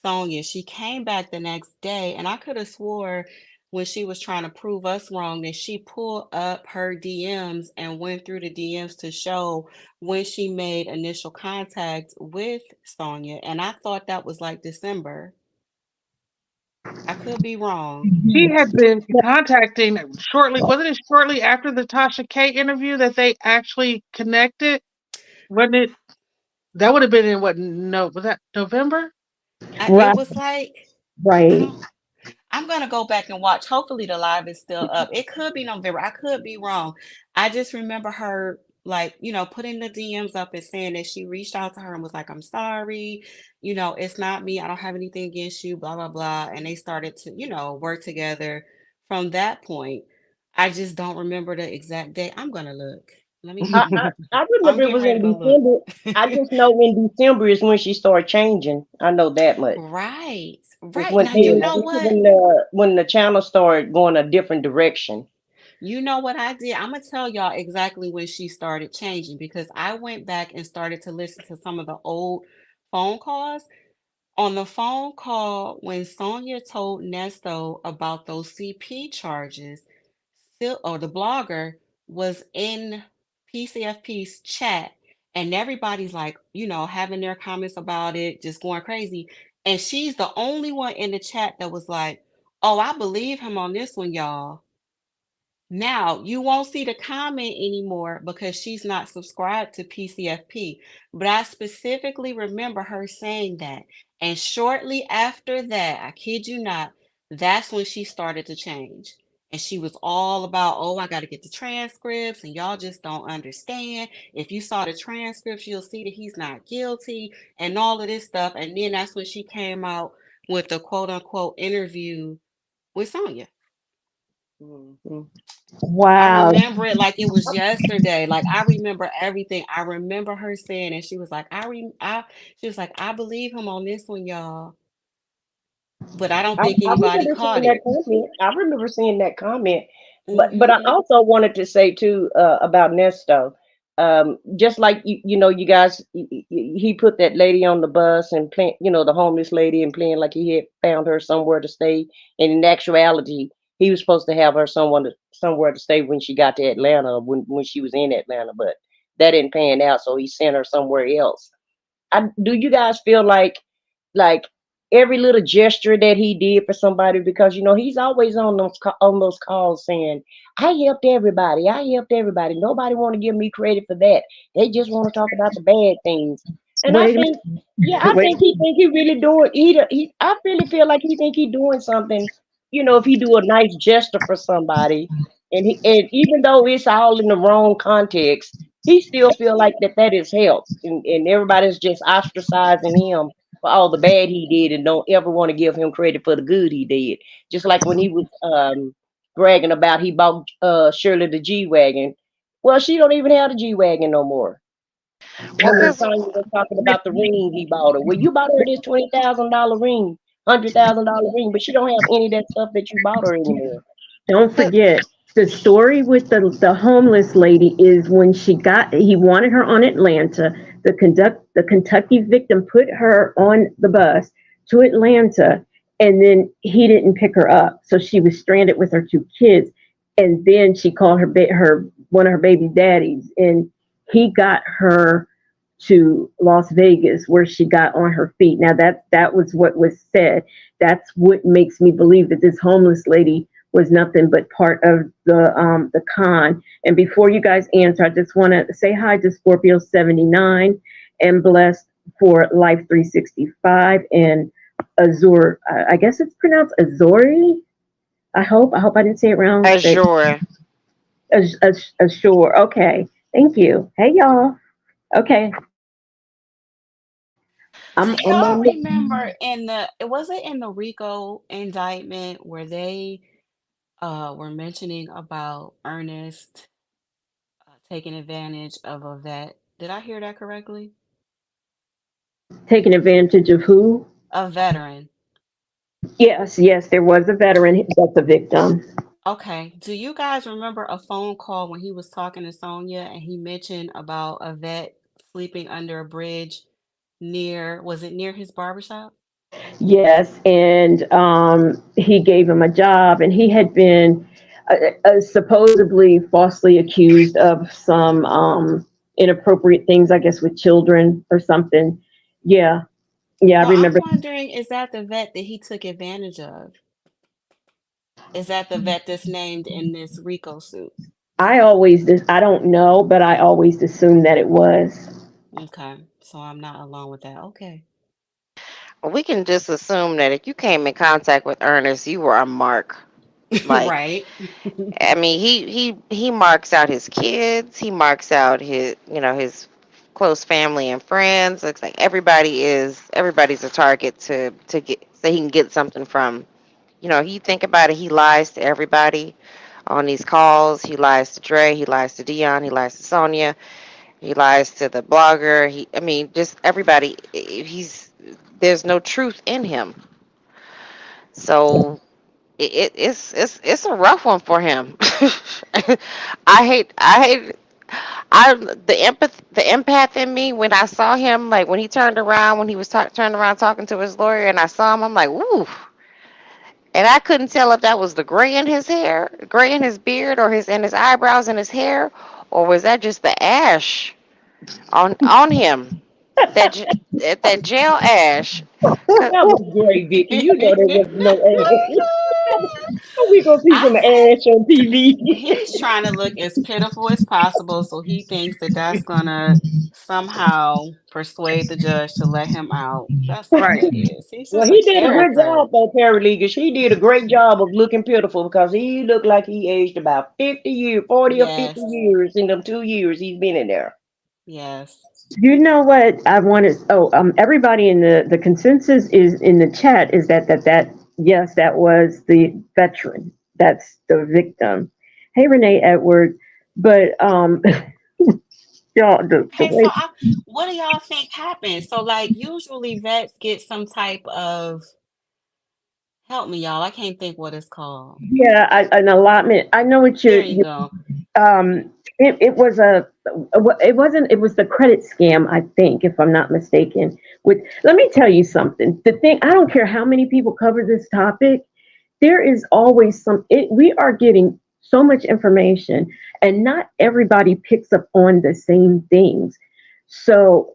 Sonia, she came back the next day, and I could have swore when she was trying to prove us wrong that she pulled up her DMs and went through the DMs to show when she made initial contact with Sonia. And I thought that was like December. I could be wrong. She had been contacting shortly, wasn't it shortly after the Tasha K interview that they actually connected? Wasn't it? That would have been in what? No, was that November? It Right, was like, I right. don't, I'm gonna go back and watch. Hopefully the live is still up. It could be November. I could be wrong. I just remember her like, putting the DMs up and saying that she reached out to her and was like, I'm sorry, it's not me. I don't have anything against you, blah, blah, blah. And they started to, work together from that point. I just don't remember the exact date. I'm gonna look. Let me I I'm remember it getting was ready in to go look. December. I just know in December is when she started changing. I know that much. Right. It's Right. when Now when you Yeah. know what? when the channel started going a different direction. You know what I did? I'm gonna tell y'all exactly when she started changing because I went back and started to listen to some of the old phone calls. On the phone call, when Sonia told Nesto about those CP charges, still, or the blogger was in PCFP's chat, and everybody's like, having their comments about it, just going crazy. And she's the only one in the chat that was like, "Oh, I believe him on this one, y'all." Now, you won't see the comment anymore because she's not subscribed to PCFP. But I specifically remember her saying that. And shortly after that, I kid you not, that's when she started to change. And she was all about, oh, I got to get the transcripts, and y'all just don't understand. If you saw the transcripts, you'll see that he's not guilty, and all of this stuff. And then that's when she came out with the quote unquote interview with Sonya. Mhm. I Wow. remember it like it was yesterday. Like I remember everything. I remember her saying, and she was like, she was like, I believe him on this one, y'all. But I don't think I anybody remember seeing caught that it. comment. I remember seeing that comment. But I Hmm. also wanted to say too about Nesto. Just like you guys, he put that lady on the bus and playing, the homeless lady, and playing like he had found her somewhere to stay. And in actuality, he was supposed to have her somewhere to stay when she got to Atlanta, when she was in Atlanta. But that didn't pan out, so he sent her somewhere else. Do you guys feel like every little gesture that he did for somebody, because he's always on those calls saying, I helped everybody, nobody want to give me credit for that, they just want to talk about the bad things. And I Wait a think, yeah, minute. I Wait. think he really doing I really feel like he think he doing something, if he do a nice gesture for somebody, and even though it's all in the wrong context, he still feel like that is help, and everybody's just ostracizing him for all the bad he did and don't ever want to give him credit for the good he did. Just like when he was bragging about he bought Shirley the G Wagon. Well, she don't even have the G Wagon no more. Well, And then because Sonya was talking about the ring he bought her. Well, you bought her this $20,000 ring, $100,000 ring, but she don't have any of that stuff that you bought her anymore. Don't forget the story with the homeless lady is when he wanted her on Atlanta. The Kentucky victim put her on the bus to Atlanta, and then he didn't pick her up, so she was stranded with her two kids. And then she called her one of her baby daddies, and he got her to Las Vegas, where she got on her feet. Now that was what was said. That's what makes me believe that this homeless lady was nothing but part of the con. And before you guys answer, I just want to say hi to Scorpio 79 and blessed for Life 365 and Azure. I guess it's pronounced Azori. I hope I didn't say it wrong. Azure. Azure. Okay. Thank you. Hey y'all. Okay. Do I'm y'all on. remember it wasn't in the RICO indictment where they were mentioning about Ernest taking advantage of a vet? Did I hear that correctly? Taking advantage of who? A veteran. Yes, there was a veteran that's a victim. Okay. Do you guys remember a phone call when he was talking to Sonia and he mentioned about a vet sleeping under a bridge was it near his barbershop? Yes, and he gave him a job, and he had been supposedly falsely accused of some inappropriate things, I guess, with children or something. Yeah, yeah, I So I'm remember. wondering, is that the vet that he took advantage of? Is that the vet that's named in this RICO suit? I don't know, but I always assumed that it was. Okay. So I'm not alone with that. Okay. we can just assume that if you came in contact with Ernest, you were a mark. Like, Right. I mean, he marks out his kids. He marks out his close family and friends. Looks like everybody's a target to get so he can get something from. You think about it. He lies to everybody on these calls. He lies to Dre. He lies to Dion. He lies to Sonia. He lies to the blogger. I mean, just everybody. There's no truth in him. So it's a rough one for him. I hate the empath in me when I saw him, like when he turned around, when he was turned around talking to his lawyer, and I saw him, I'm like, ooh. And I couldn't tell if that was the gray in his hair, gray in his beard, or his eyebrows and his hair, or was that just the ash on him, that jail ash. 'Cause That was great, Vicky. There was no ass. How we gonna see I some ass on TV? He's trying to look as pitiful as possible, so he thinks that that's gonna somehow persuade the judge to let him out. That's all Right. that is. He's Well, just a he did a good character. job though, paralegal. He did a great job of looking pitiful because he looked like he aged about 50 years, 40 or 50 Yes, years in them 2 years he's been in there. yes. You know what I wanted? Oh, everybody in the consensus is in the chat is that yes, that was the veteran. That's the victim. Hey, Renee Edward, but y'all, the Okay, so way. what do y'all think happened? So, like, usually vets get some type of help me, y'all. I can't think what it's called. Yeah, an allotment. I know what There you go. um it was it was the credit scam, I think, if I'm not mistaken. With Let me tell you something. The thing, I don't care how many people cover this topic, there is always we are getting so much information, and not everybody picks up on the same things. So,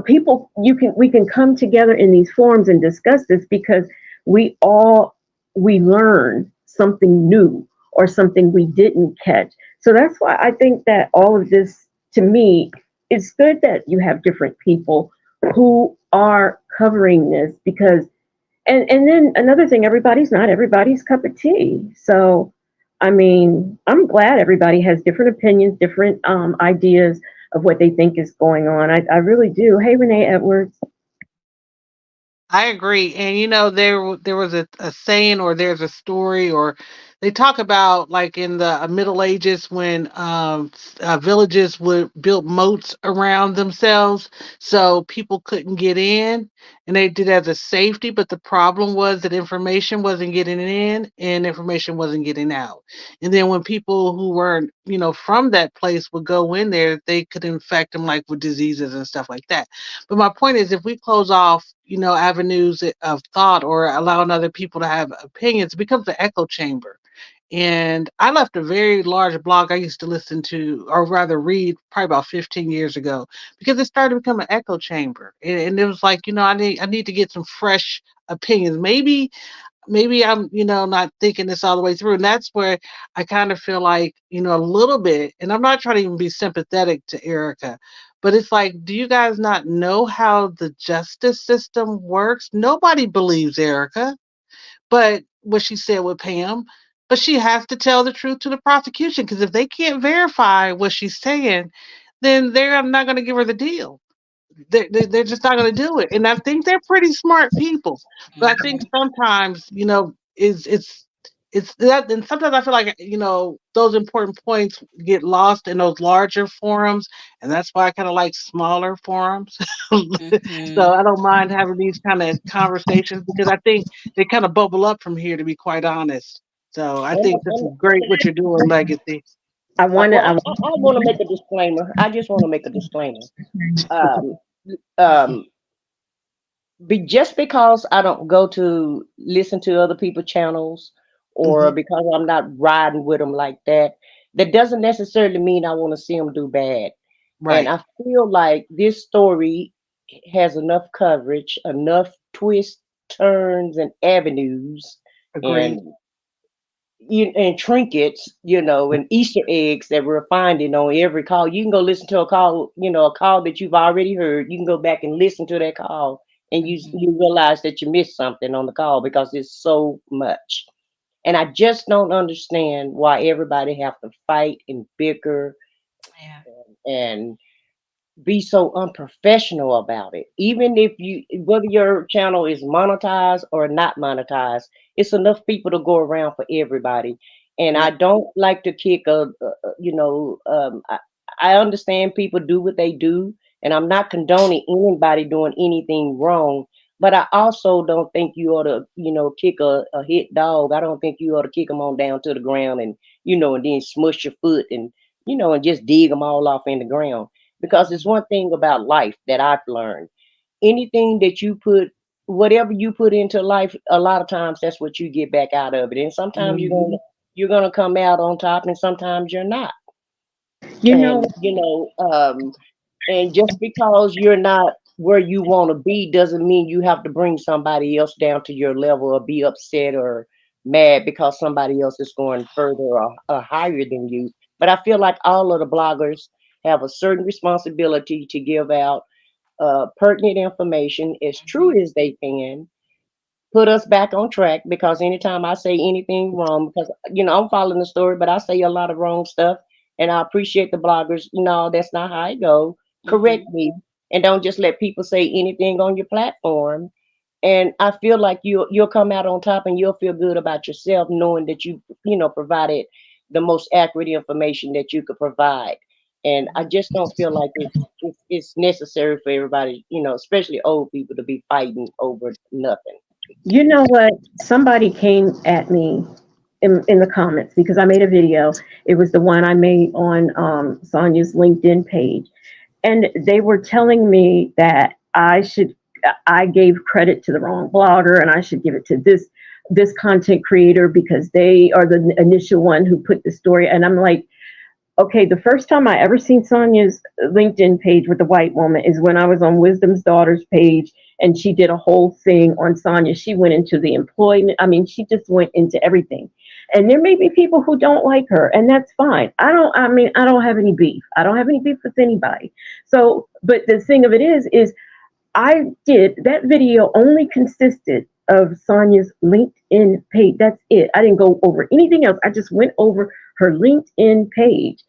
people, we can come together in these forums and discuss this because we all we learn something new or something we didn't catch. So that's why I think that all of this, to me, it's good that you have different people who are covering this, because and then another thing, everybody's not everybody's cup of tea. So I mean, I'm glad everybody has different opinions, different ideas of what they think is going on. I really do. Hey, Renee Edwards. I agree. And there was a saying, or there's a story, or they talk about, like, in the Middle Ages, when villages would build moats around themselves so people couldn't get in, and they did as a safety. But the problem was that information wasn't getting in and information wasn't getting out. And then when people who weren't, from that place would go in there, they could infect them, like, with diseases and stuff like that. But my point is, if we close off, avenues of thought, or allowing other people to have opinions, it becomes an echo chamber. And I left a very large blog I used to listen to, or rather read, probably about 15 years ago, because it started to become an echo chamber. And it was like, I need to get some fresh opinions. Maybe I'm, not thinking this all the way through. And that's where I kind of feel like, a little bit, and I'm not trying to even be sympathetic to Erica, but it's like, do you guys not know how the justice system works? Nobody believes Erica, but what she said with Pam, but she has to tell the truth to the prosecution, because if they can't verify what she's saying, then they're not going to give her the deal. They're just not going to do it. And I think they're pretty smart people. But I think Mhm. sometimes, is it's that, and sometimes I feel like, those important points get lost in those larger forums, and that's why I kind of like smaller forums. So Mhm. I don't mind having these kind of conversations, because I think they kind of bubble up from here, to be quite honest. So I And, think this is and great what you're doing, Legacy. I wanted. well, I want to make a disclaimer. I just want to make a disclaimer. Um, um, just because I don't go to listen to other people's channels, or Hmm. because I'm not riding with them like that, that doesn't necessarily mean I want to see them do bad. And Right. I feel like this story has enough coverage, enough twists, turns, and avenues, Agreed. and and trinkets, and Easter eggs that we're finding on every call. You can go listen to a call, a call that you've already heard. You can go back and listen to that call, and Mhm. you realize that you missed something on the call, because it's so much. And I just don't understand why everybody have to fight and bicker Yeah. and be so unprofessional about it. Even if whether your channel is monetized or not monetized, it's enough people to go around for everybody. And Yeah. I don't like to kick I understand people do what they do, and I'm not condoning anybody doing anything wrong. But I also don't think you ought to, kick a hit dog. I don't think you ought to kick them on down to the ground, and, and then smush your foot, and, and just dig them all off in the ground, because it's Mhm. one thing about life that I've learned. Anything that you put, whatever you put into life, a lot of times that's what you get back out of it. And sometimes Hmm. you're gonna come out on top, and sometimes you're not. You know, And and just because you're not where you want to be doesn't mean you have to bring somebody else down to your level, or be upset or mad because somebody else is going further, or higher than you. But I feel like all of the bloggers have a certain responsibility to give out pertinent information as true Mhm. as they can, put us back on track, because anytime I say anything wrong, because I'm following the story, but I say a lot of wrong stuff, and I appreciate the bloggers. No, that's not how I go. Correct Mhm. me, and don't just let people say anything on your platform. And I feel like you'll come out on top, and you'll feel good about yourself, knowing that you provided the most accurate information that you could provide. And I just don't feel like it's necessary for everybody, especially old people, to be fighting over nothing. you know what? Somebody came at me in the comments because I made a video. It was the one I made on Sonia's LinkedIn page, and they were telling me that I gave credit to the wrong blogger, and I should give it to this this content creator because they are the initial one who put the story. And I'm like, okay, the first time I ever seen Sonia's LinkedIn page with the white woman is when I was on Wisdom's daughter's page, and she did a whole thing on Sonia. She went into the employment. I mean, she just went into everything. And there may be people who don't like her, and that's fine. I don't have any beef. I don't have any beef with anybody. So, but the thing of it is I did that video only consisted of Sonia's LinkedIn page. That's it. I didn't go over anything else. I just went over her LinkedIn page.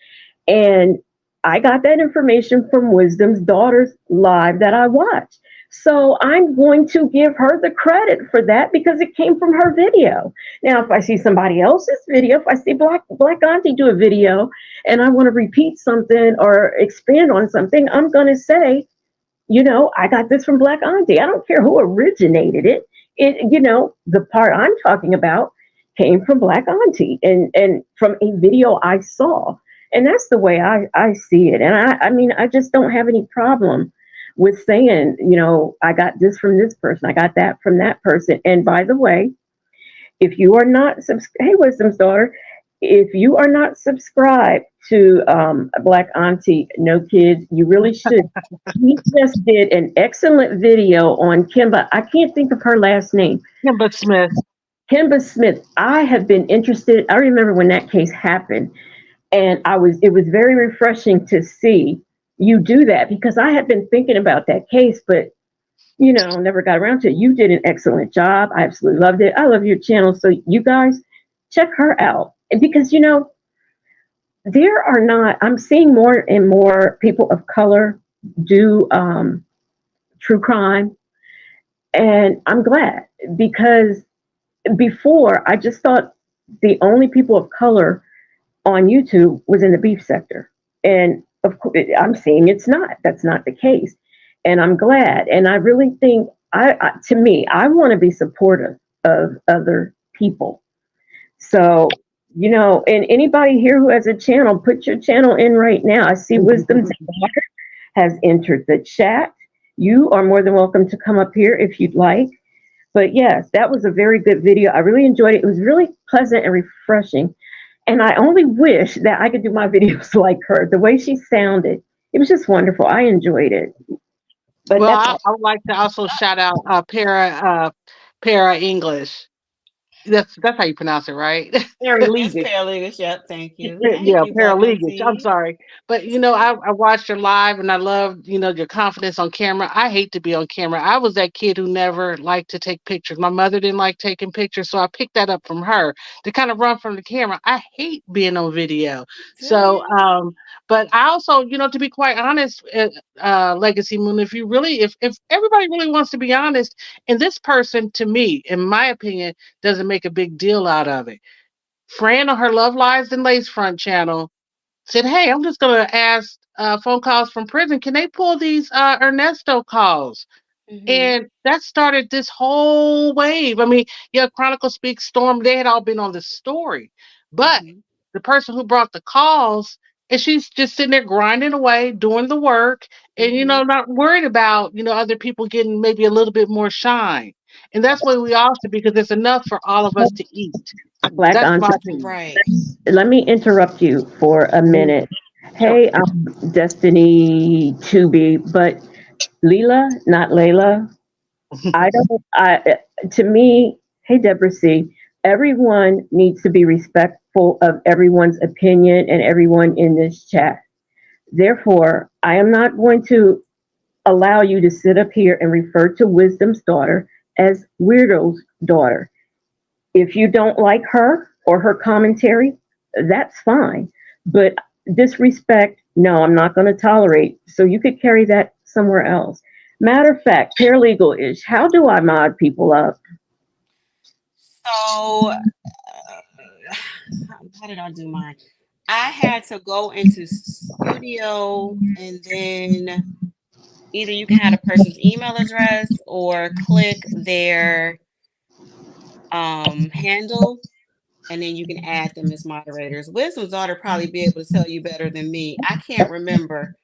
And I got that information from Wisdom's Daughter's live that I watched. So I'm going to give her the credit for that because it came from her video. Now, if I see somebody else's video, if I see Black Auntie do a video and I want to repeat something or expand on something, I'm going to say, I got this from Black Auntie. I don't care who originated it. The part I'm talking about came from Black Auntie and from a video I saw. And that's the way I see it. And I mean, I just don't have any problem with saying, I got this from this person. I got that from that person. And by the way, if you are not, hey, Wisdom's Daughter, if you are not subscribed to Black Auntie No Kids, you really should. We just did an excellent video on Kimba. I can't think of her last name. Kimba Smith. Kimba Smith. I have been interested. I remember when that case happened, and it was very refreshing to see you do that because I had been thinking about that case, but never got around to it. You did an excellent job. I absolutely loved it. I love your channel. So you guys check her out. And because I'm seeing more and more people of color do true crime, and I'm glad because before I just thought the only people of color on YouTube was in the beef sector, and of course I'm seeing that's not the case, and I'm glad, and I really think I want to be supportive of other people. So, and anybody here who has a channel, put your channel in right now. I see Wisdom's Daughter has entered the chat. You are more than welcome to come up here if you'd like. But yes, that was a very good video. I really enjoyed it. It was really pleasant and refreshing. And I only wish that I could do my videos like her. The way she sounded, it was just wonderful. I enjoyed it. But Well, that's I would like to also shout out Para English. That's how you pronounce it, right? It's Legal. paralegals. Yep. Thank you. Thank Yeah, you, Black paralegals. I'm Auntie. sorry. But I watched your live and I love, your confidence on camera. I hate to be on camera. I was that kid who never liked to take pictures. My mother didn't like taking pictures, so I picked that up from her to kind of run from the camera. I hate being on video. Do So you? but I also, to be quite honest, Legacy Moon, if everybody really wants to be honest, and this person to me, in my opinion, doesn't make a big deal out of it. Fran on her Love Lives and Lace Front channel said, "Hey, I'm just going to ask phone calls from prison. Can they pull these Ernesto calls?" Mm-hmm. And that started this whole wave. I mean, yeah, Chronicle Speaks, Storm, they had all been on the story. But Mm-hmm. the person who brought the calls, and she's just sitting there grinding away, doing the work, and, Mm-hmm. not worried about, other people getting maybe a little bit more shine. And that's what we all should, because it's enough for all of us to eat. Black That's Auntie. my opinion. Right. Let me interrupt you for a Mhm. minute. Sure. Hey, Destiny to be, but Leela, not Layla. I don't. To me, hey Deborah C. Everyone needs to be respectful of everyone's opinion and everyone in this chat. Therefore, I am not going to allow you to sit up here and refer to Wisdom's daughter as Weirdo's daughter. If you don't like her or her commentary, that's fine. But disrespect, no, I'm not going to tolerate. So you could carry that somewhere else. Matter of fact, paralegal ish. How do I mod people up? So, how did I do mine? I had to go into studio and then either you can have a person's email address or click their handle and then you can add them as moderators. Wisdom's daughter probably be able to tell you better than me. I can't remember.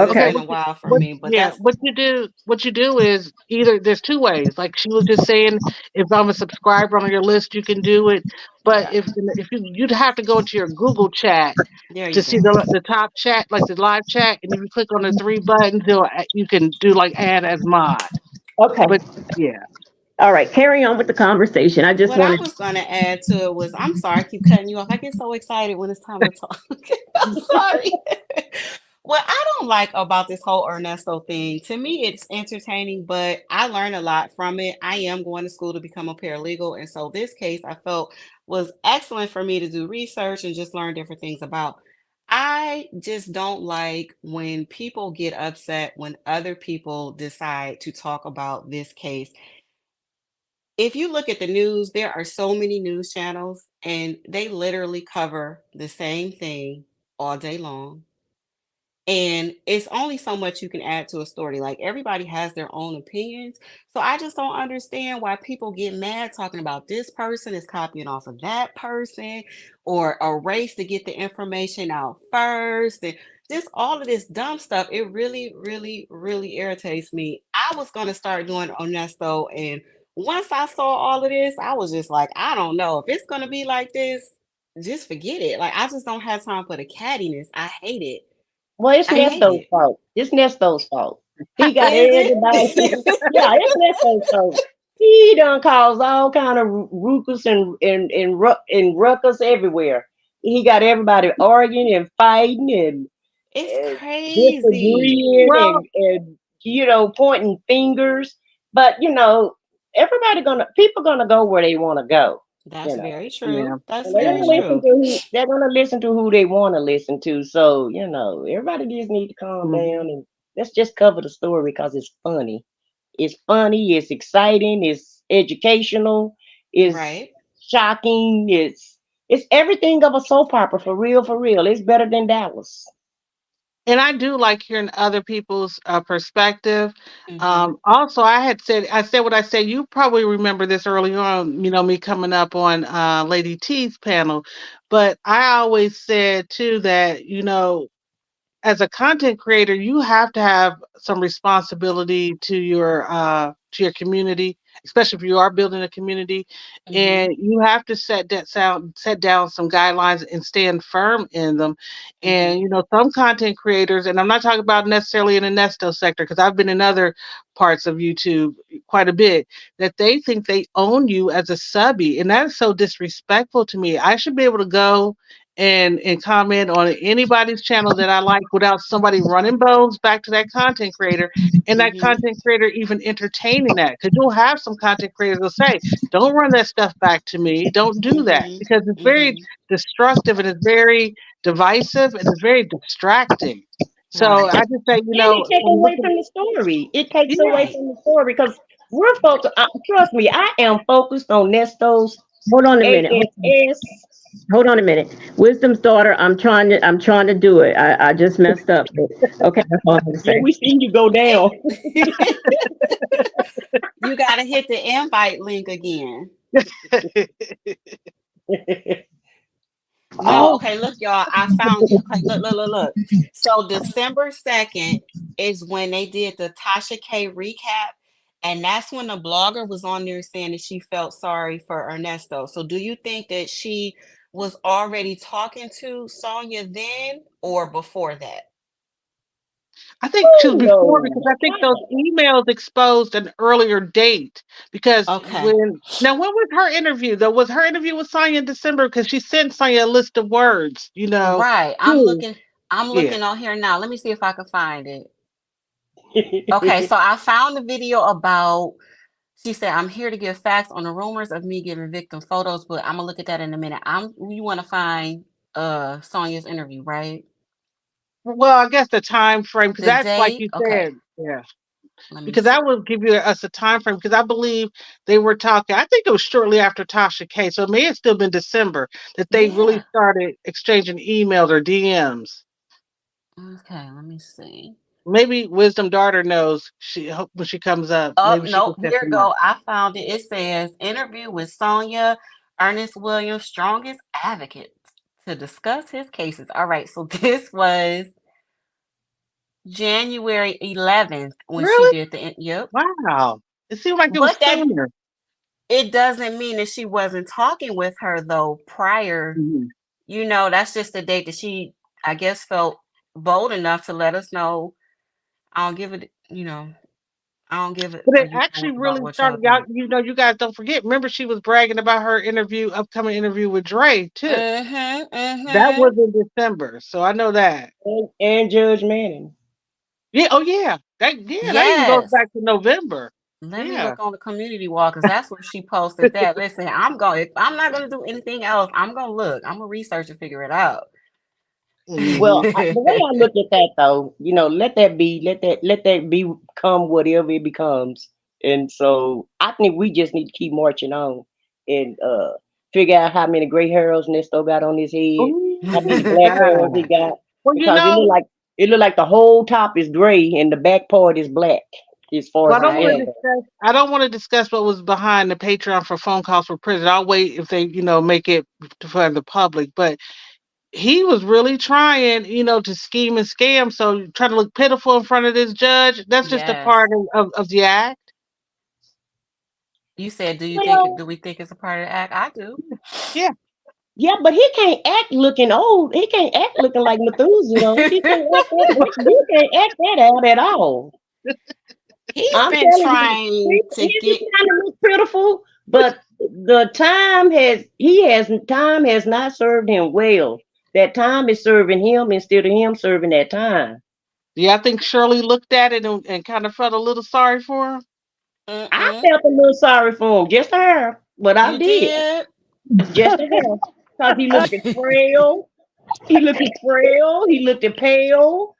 because it's Okay. Okay, been a while for what me. But yeah, that's what you do is either there's two ways. Like she was just saying, if I'm a subscriber on your list, you can do it. But okay. if you'd have to go into your Google chat There to you see go. the top chat, like the live chat, and if you click on the three buttons, you can do like add as mod. Okay. But yeah. All right. Carry on with the conversation. I just What I wanted. was going to add to it was, I'm sorry, I keep cutting you off. I get so excited when it's time to talk. I'm sorry. What I don't like about this whole Ernesto thing, to me, it's entertaining, but I learn a lot from it. I am going to school to become a paralegal. And so this case I felt was excellent for me to do research and just learn different things about. I just don't like when people get upset when other people decide to talk about this case. If you look at the news, there are so many news channels and they literally cover the same thing all day long. And it's only so much you can add to a story. Like everybody has their own opinions. So I just don't understand why people get mad talking about this person is copying off of that person or a race to get the information out first. And just all of this dumb stuff. It really, really, really irritates me. I was going to start doing Honesto. And once I saw all of this, I was just like, I don't know if it's going to be like this. Just forget it. Like I just don't have time for the cattiness. I hate it. Well, it's I hate Nesto's it. fault. It's Nesto's fault. He got Is everybody. Yeah, it? it's Nesto's fault. He done caused all kind of ruckus and ruckus everywhere. He got everybody arguing and fighting It's and crazy. disagreeing Well, and pointing fingers. But everybody people gonna go where they want to go. That's You know. very yeah. true. That's And they're very gonna Mhm. listen true. to who they want to listen to. So, everybody just need to calm Mhm. down and let's just cover the story because it's funny. It's funny, it's exciting, it's educational, it's Right. shocking, it's everything of a soap opera for real, for real. It's better than Dallas. And I do like hearing other people's perspective. Mm-hmm. Also, I said what I said. You probably remember this early on, me coming up on Lady T's panel. But I always said too that, as a content creator, you have to have some responsibility to your community, especially if you are building a community, Mm-hmm. and you have to set down some guidelines and stand firm in them. And Mm-hmm. some content creators, and I'm not talking about necessarily in the Nesto sector, because I've been in other parts of YouTube quite a bit, that they think they own you as a subby, and that is so disrespectful to me. I should be able to go and comment on anybody's channel that I like without somebody running bones back to that content creator and that Mm-hmm. content creator even entertaining that. Because you'll have some content creators will say, "Don't run that stuff back to me. Don't do that," Mm-hmm. because it's very Mm-hmm. destructive and it's very divisive and it's very distracting. So Right. I just say, And it takes when away looking, from the story. It takes away yeah, Right. from the story because we're focused. Trust me, I am focused on Nesto's Hold on a minute. ASS. Hold on a minute. Wisdom's daughter. I'm trying to do it. I just messed up. Okay, that's all I'm gonna Yeah, say. we seen you go Hey, down. you gotta hit the invite link again. No, Oh, okay, look, y'all. I found it. Okay, look, look, look, look. So December 2nd is when they did the Tasha K recap. And that's when the blogger was on there saying that she felt sorry for Ernesto. So do you think that she was already talking to Sonia then or before that? I think she was before because No. I think those emails exposed an earlier date. Because Okay. when was her interview though? Was her interview with Sonya in December? Because she sent Sonya a list of words, Right. too. I'm Yeah. looking on here now. Let me see if I can find it. Okay, so I found the video about she said, I'm here to give facts on the rumors of me giving victim photos, but I'm gonna look at that in a minute. You wanna find Sonia's interview, right? Well, I guess the time frame, because The that's like date? you Okay, said, yeah. let me Because see. that would give us a time frame. Because I believe they were talking. I think it was shortly after Tasha K. So it may have still been December that they really Yeah. started exchanging emails or DMs. Okay, let me see. Maybe Wisdom Daughter knows when she comes up. Oh Maybe she no, can set here we them up. go. I found it. It says interview with Sonia, Ernest Williams' strongest advocate to discuss his cases. All right, so this was January 11th when she Really? did yep. Wow. It seemed like it was But that sooner. it doesn't mean that she wasn't talking with her though prior. Mhm. That's just the date that she, I guess, felt bold enough to let us know. I don't give it, I don't give it But a it you know actually what about really what y'all started. Y'all, think. you guys don't forget. Remember, she was bragging about her upcoming interview with Dre too. Mm-hmm. That Mm-hmm. was in December, so I know that. And Judge Manning. Yeah. Oh yeah. That even goes Yes. back to November. Let me Yeah. look on the community wall because that's where she posted that. Listen, if I'm not gonna do anything else, I'm gonna look. I'm gonna research and figure it out. Hmm. Well, the way I look at that though, let that be, let that become whatever it becomes. And so I think we just need to keep marching on and figure out how many gray hairs Nesto got on his head, how many Ooh, black hairs he yeah. got, Well, because it look like the whole top is gray and the back part is black as far well, as I his don't hair want to Right. goes. discuss. I don't want to discuss what was behind the Patreon for phone calls for prison. I'll wait if they, make it for the public. But he was really trying, to scheme and scam. So trying to look pitiful in front of this judge. That's just a Yes. part of the act. You said, Well, do we think it's a part of the act? I do. Yeah. yeah, but he can't act looking old. He can't act looking like Methuselah. He can't act that. You can't act that out at all. He's I'm been telling you, trying to he get trying to look pitiful, but time has not served him well. That time is serving him instead of him serving that time. Yeah, I think Shirley looked at it and kind of felt a little sorry for him. I mm-mm. felt a little sorry for him, just her, but I You did, did? just to her, because he looked frail. He looked frail. He looked pale.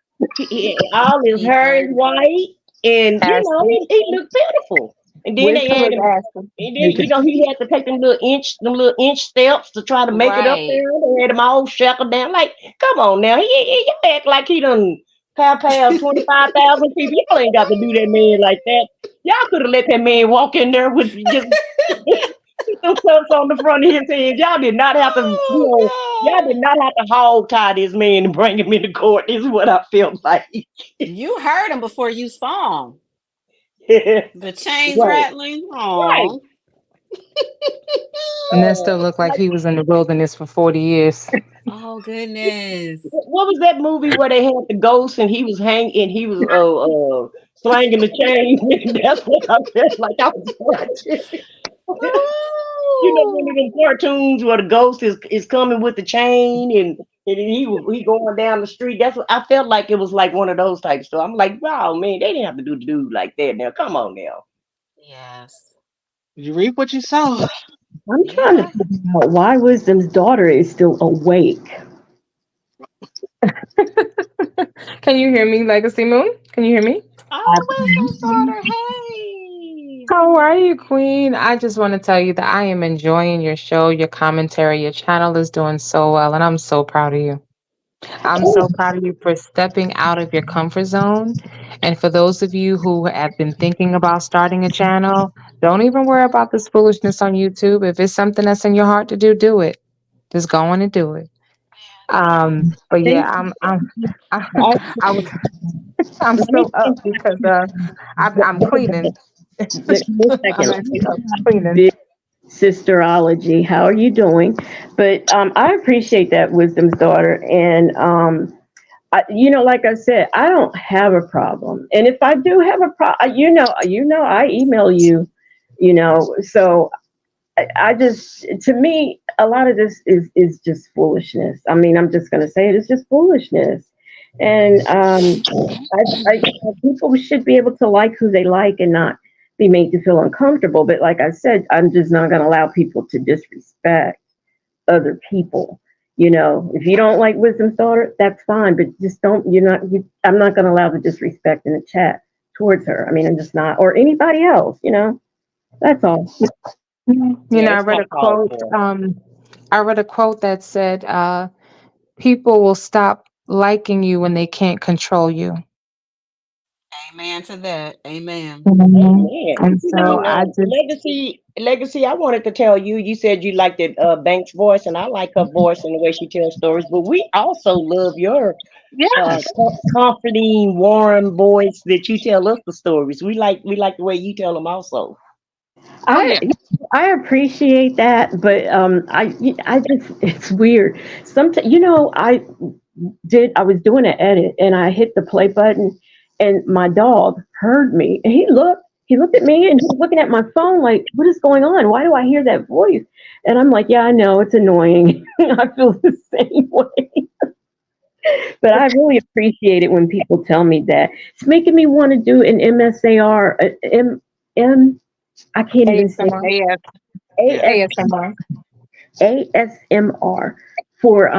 All his He hair is did. white, and Ashley. he looked pitiful. And then they Wisdom had is him. Ashley. And then he had to take them little inch steps to try to make it up Right. there. They had him all shackled down. Like, come on now, you act like he done pow 25,000 people. Y'all ain't got to do that man like that. Y'all could have let that man walk in there with just them cuffs on the front of his head. Y'all did not have to, y'all Oh did God. not have to hog tie this man and bring him into court. This is what I felt like. You heard him before you saw him. Right, The chains right. rattling. Oh. Nesto looked like Like, he was in the wilderness for 40 years. Oh goodness. what was that movie where they had the ghost and he was hanging and he was slanging the chain? That's what I felt like I was watching. One Oh. of them cartoons where the ghost is coming with the chain and he going down the street. That's what I felt like. It was like one of those types. So I'm like, wow, man, they didn't have to do the dude like that. Now, come on now. Yes. You reap what you sow. I'm trying to Yeah. figure out why Wisdom's daughter is still awake. Can you hear me, Legacy Moon? Can you hear me? Oh, wisdom's daughter. Hey. How are you, Queen? I just want to tell you that I am enjoying your show, your commentary. Your channel is doing so well, and I'm so proud of you. I'm so proud of you for stepping out of your comfort zone. And for those of you who have been thinking about starting a channel, don't even worry about this foolishness on YouTube. If it's something that's in your heart to do, do it. Just go on and do it. But yeah, Thank I, you. I was, I'm Let me still up because I'm cleaning. give me a I'm second. actually up cleaning. Big sisterology. How are you doing? But I appreciate that, Wisdom's daughter, and like I said, I don't have a problem. And if I do have a problem, I email you. So I just, to me, a lot of this is just foolishness. I mean, I'm just going to say it. It's just foolishness. And people should be able to like who they like and not be made to feel uncomfortable. But like I said, I'm just not going to allow people to disrespect other people. If you don't like Wisdom's daughter, that's fine. But just don't. I'm not going to allow the disrespect in the chat towards her. I mean, I'm just not, or anybody else. That's all. Yeah, I it's read not a called quote. for. I read a quote that said, "People will stop liking you when they can't control you." Amen to that. Amen. Mhm. Amen. And You so know, I just, legacy. I wanted to tell you. You said you liked the Banks voice, and I like her voice and the way she tells stories. But we also love your Yes. comforting, warm voice that you tell us the stories. We like the way you tell them also. Oh I yeah. I appreciate that, but I just it's weird. Sometimes I was doing an edit and I hit the play button, and my dog heard me and he looked at me and he was looking at my phone like, what is going on? Why do I hear that voice? And I'm like, yeah, I know it's annoying. I feel the same way. But I really appreciate it when people tell me that. It's making me want to do an MSAR, M, I can't even say ASMR. AS. Yeah. AS, ASMR. ASMR for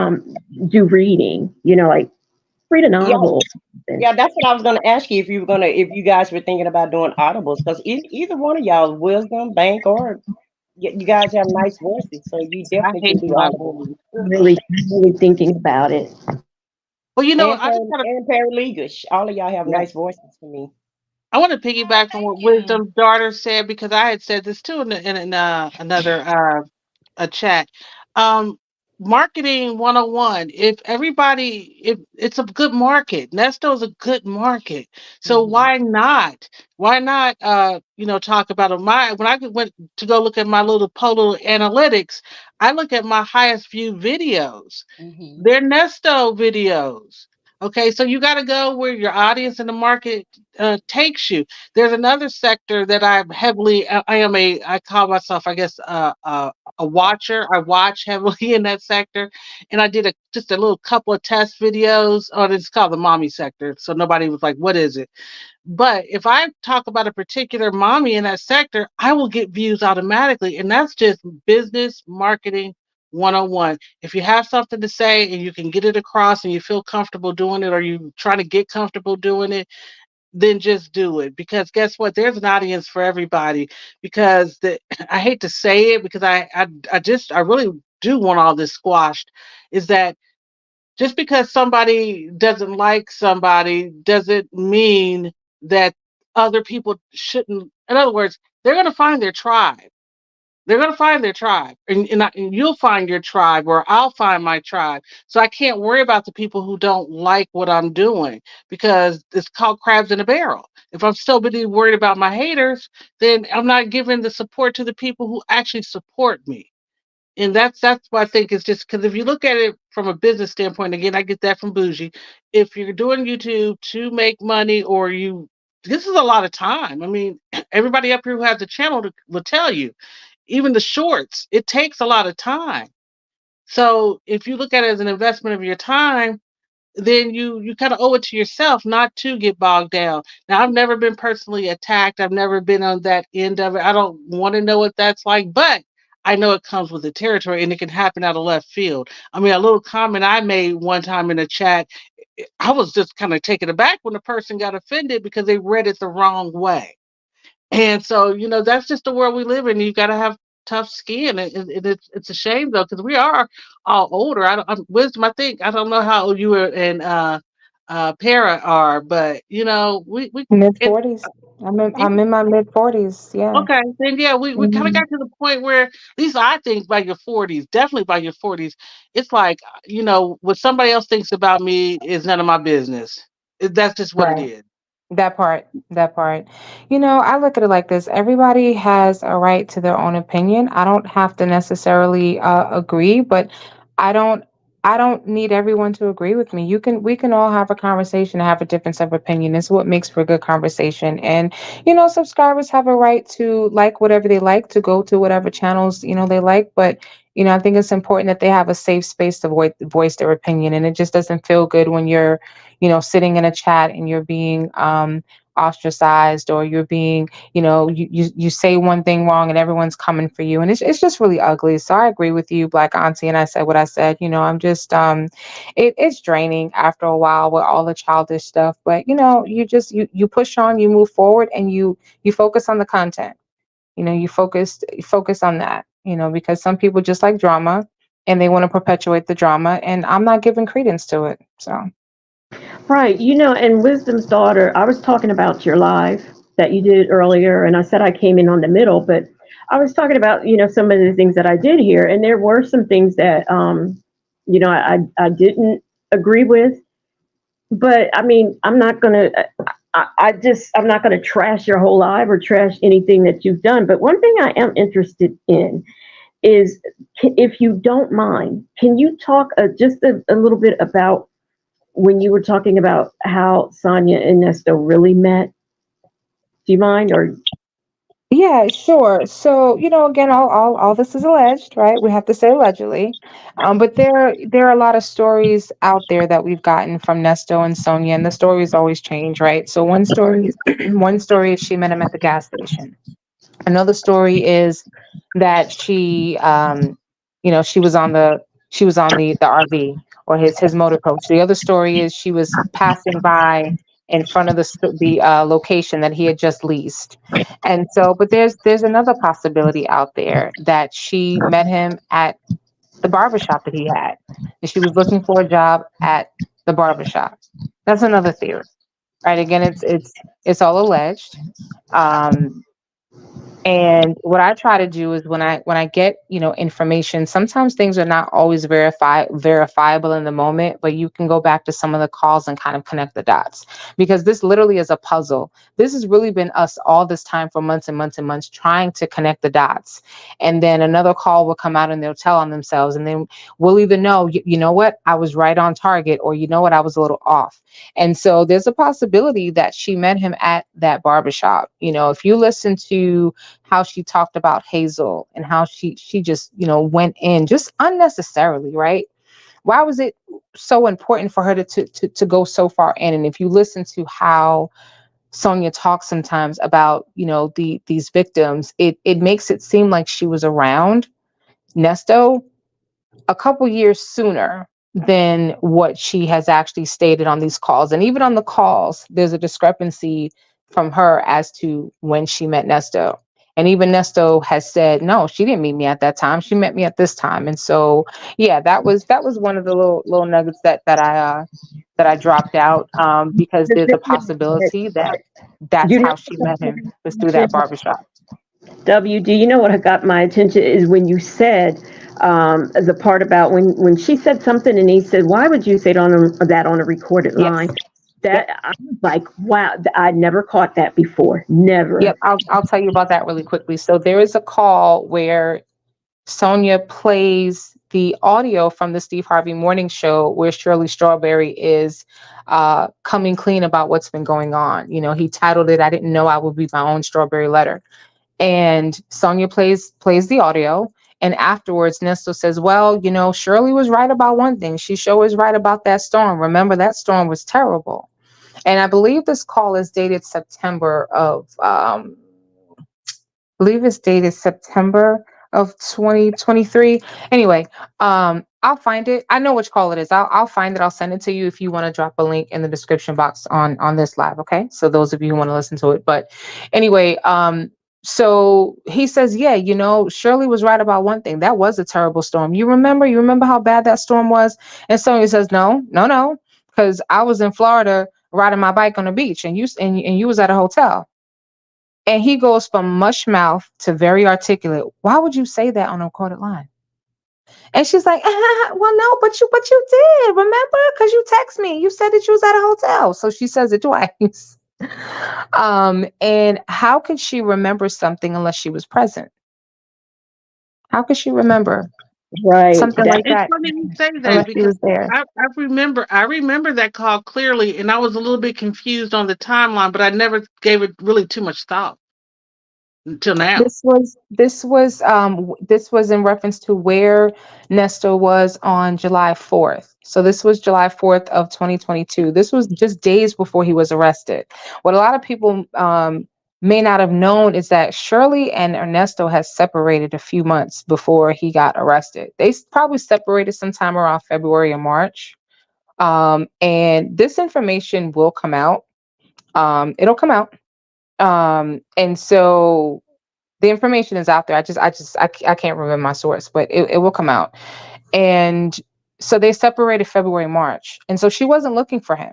do reading, like read a Yeah, novel. yeah. That's what I was gonna ask you if you guys were thinking about doing audibles because either one of y'all, Wisdom, Bank, or you guys have nice voices, so you I definitely can hate do my audibles. voice. Really thinking about it. Well, And I just gotta. paralegals. All of y'all have Yeah. nice voices to me. I want to Oh, piggyback on thank what you. Wisdom's daughter said because I had said this too in another a chat. Um, Marketing 101. If it's a good market, Nesto is a good market. So Hmm. why not? Why not talk about it? When I went to go look at my little Polo analytics, I look at my highest viewed videos. Hmm. They're Nesto videos. Okay, so you got to go where your audience and the market takes you. There's another sector that I'm heavily. I call myself, I guess, a watcher. I watch heavily in that sector, and I did just a little couple of test videos on. It's called the mommy sector, so nobody was like, "What is it?" But if I talk about a particular mommy in that sector, I will get views automatically. And that's just business marketing 101. If you have something to say and you can get it across and you feel comfortable doing it or you try to get comfortable doing it, then just do it. Because guess what? There's an audience for everybody. Because I hate to say it because I really do want all this squashed is that just because somebody doesn't like somebody doesn't mean that other people shouldn't. In other words, they're going to find their tribe. They're going to find their tribe, and you'll find your tribe, or I'll find my tribe. So I can't worry about the people who don't like what I'm doing because it's called crabs in a barrel. If I'm still busy worried about my haters, then I'm not giving the support to the people who actually support me. And that's what I think is just because if you look at it from a business standpoint, again, I get that from Bougie. If you're doing YouTube to make money, this is a lot of time. I mean, everybody up here who has a channel will tell you, even the shorts, it takes a lot of time. So if you look at it as an investment of your time, then you kind of owe it to yourself not to get bogged down. Now, I've never been personally attacked. I've never been on that end of it. I don't want to know what that's like, but I know it comes with the territory and it can happen out of left field. I mean, a little comment I made one time in a chat, I was just kind of taken aback when the person got offended because they read it the wrong way. And so, that's just the world we live in. You got to have tough skin. It's a shame though, because we are all older. Wisdom, I don't know how old you and Para are, but we Mid it, 40s. yeah, I'm in my mid 40s. Yeah. okay. Then yeah, we kind of Mhm. got to the point where at least I think by your 40s, definitely by your 40s, it's like what somebody else thinks about me is none of my business. That's just what it Right. is. That part, that part. I look at it like this. Everybody has a right to their own opinion. I don't have to necessarily agree, but I don't I don't need everyone to agree with me. We can all have a conversation and have a difference of opinion. It's what makes for good conversation. And subscribers have a right to like whatever they like, to go to whatever channels, they like, but I think it's important that they have a safe space to voice their opinion. And it just doesn't feel good when you're sitting in a chat and you're being ostracized, or you're being, you say one thing wrong and everyone's coming for you. And it's just really ugly. So I agree with you, Black Auntie, and I said what I said. I'm just it's draining after a while with all the childish stuff. But you push on, you move forward, and you focus on the content. You focus on that, because some people just like drama and they want to perpetuate the drama, and I'm not giving credence to it. So Right. And Wisdom's daughter, I was talking about your live that you did earlier, and I said I came in on the middle, but I was talking about, some of the things that I did here, and there were some things that, I didn't agree with, but I mean, I'm not gonna trash your whole life or trash anything that you've done. But one thing I am interested in is, if you don't mind, can you talk just a little bit about when you were talking about how Sonia and Nesto really met? Do you mind? Or Yeah, sure. So, again, all this is alleged, right? We have to say allegedly. But there are a lot of stories out there that we've gotten from Nesto and Sonia, and the stories always change, right? So one story, one story is she met him at the gas station. Another story is that she was on the RV or his motor coach. The other story is she was passing by in front of the location that he had just leased. And so, but there's another possibility out there that she met him at the barbershop that he had, and she was looking for a job at the barbershop. That's another theory, right? Again, it's all alleged. Um, and what I try to do is when I get, information, sometimes things are not always verifiable in the moment, but you can go back to some of the calls and kind of connect the dots. Because this literally is a puzzle. This has really been us all this time for months and months and months trying to connect the dots. And then another call will come out and they'll tell on themselves. And then we'll either know, you know what, I was right on target, or you know what, I was a little off. And so there's a possibility that she met him at that barbershop. If you listen to how she talked about Hazel and how she just, went in just unnecessarily, right? Why was it so important for her to go so far in? And if you listen to how Sonia talks sometimes about, these victims, it makes it seem like she was around Nesto a couple years sooner than what she has actually stated on these calls. And even on the calls, there's a discrepancy from her as to when she met Nesto. And even Nesto has said, no, she didn't meet me at that time. She met me at this time. And so, yeah, that was one of the little nuggets that I dropped out, because there's a possibility that that's you know how she met him, was through that barbershop. WD, what got my attention is when you said, the part about when she said something and he said, "Why would you say that on a recorded Yes. line?" Yep. That I was like, "Wow, I never caught that before. Yep. Never." I'll tell you about that really quickly. So there is a call where Sonia plays the audio from the Steve Harvey Morning Show where Shirley Strawberry is coming clean about what's been going on. He titled it, "I Didn't Know I Would Be My Own Strawberry Letter." And Sonia plays the audio. And afterwards, Nesto says, well, Shirley was right about one thing. She sure was right about that storm. Remember, that storm was terrible. And I believe this call is dated September of believe it's dated September of 2023. Anyway, I'll find it. I know which call it is. I'll find it. I'll send it to you if you want to drop a link in the description box on this live. Okay. So those of you who want to listen to it. But anyway, so he says, yeah, Shirley was right about one thing. That was a terrible storm. You remember how bad that storm was? And Sonia says, no, because I was in Florida riding my bike on the beach and you was at a hotel. And he goes from mush mouth to very articulate. Why would you say that on a recorded line? And she's like, well, no, but you did, remember? Because you text me. You said that you was at a hotel. So she says it twice. And how could she remember something unless she was present? How could she remember Right. something That like It's that funny you say that unless she because was there? I remember that call clearly, and I was a little bit confused on the timeline, but I never gave it really too much thought until now. This was in reference to where Nestor was on July 4th. So this was July 4th of 2022. This was just days before he was arrested. What a lot of people may not have known is that Shirley and Ernesto had separated a few months before he got arrested. They probably separated sometime around February or March. And this information will come out. It'll come out. And so the information is out there. I can't remember my source, but it will come out. And so they separated February, March. And so she wasn't looking for him.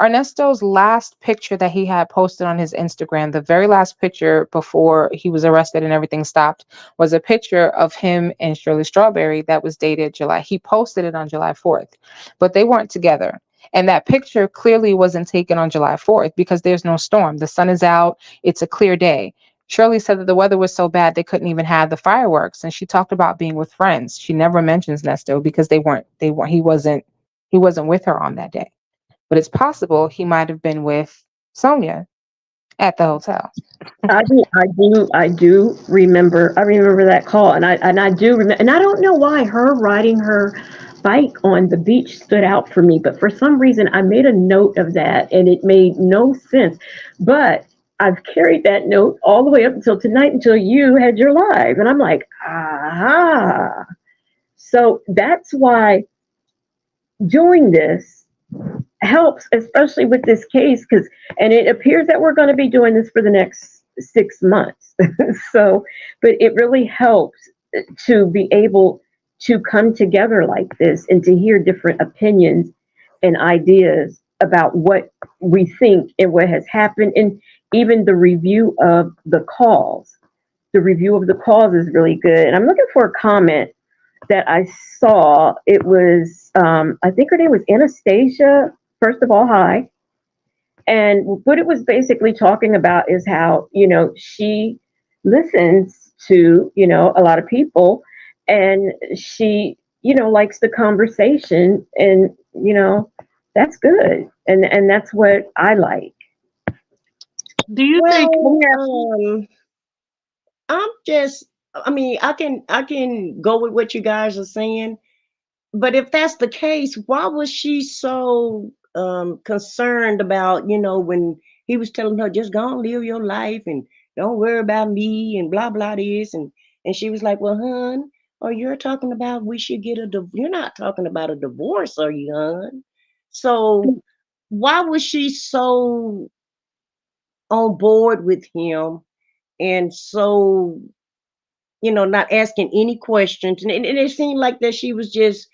Ernesto's last picture that he had posted on his Instagram, the very last picture before he was arrested and everything stopped, was a picture of him and Shirley Strawberry that was dated July. He posted it on July 4th, but they weren't together. And that picture clearly wasn't taken on July 4th because there's no storm. The sun is out. It's a clear day. Shirley said that the weather was so bad they couldn't even have the fireworks. And she talked about being with friends. She never mentions Nesto because he wasn't with her on that day. But it's possible he might have been with Sonia at the hotel. I do remember. I remember that call, and I do remember. And I don't know why her riding her bike on the beach stood out for me, but for some reason I made a note of that, and it made no sense. But I've carried that note all the way up until tonight, until you had your live, and I'm like, aha. So that's why doing this helps, especially with this case, because and it appears that we're going to be doing this for the next 6 months. So, but it really helps to be able to come together like this and to hear different opinions and ideas about what we think and what has happened, and even the review of the calls. The review of the calls is really good. And I'm looking for a comment that I saw. It was, I think her name was Anastasia. First of all, hi. And what it was basically talking about is how, she listens to, a lot of people, and she, likes the conversation, and, that's good. And that's what I like. Do you think? Well, I'm just, I mean, I can go with what you guys are saying, but if that's the case, why was she so concerned about, when he was telling her just go and live your life and don't worry about me and blah blah this, and she was like, well, hun, or you're talking about we should get a you're not talking about a divorce, are you, hun? So why was she so on board with him and so, not asking any questions. And it seemed like that she was just,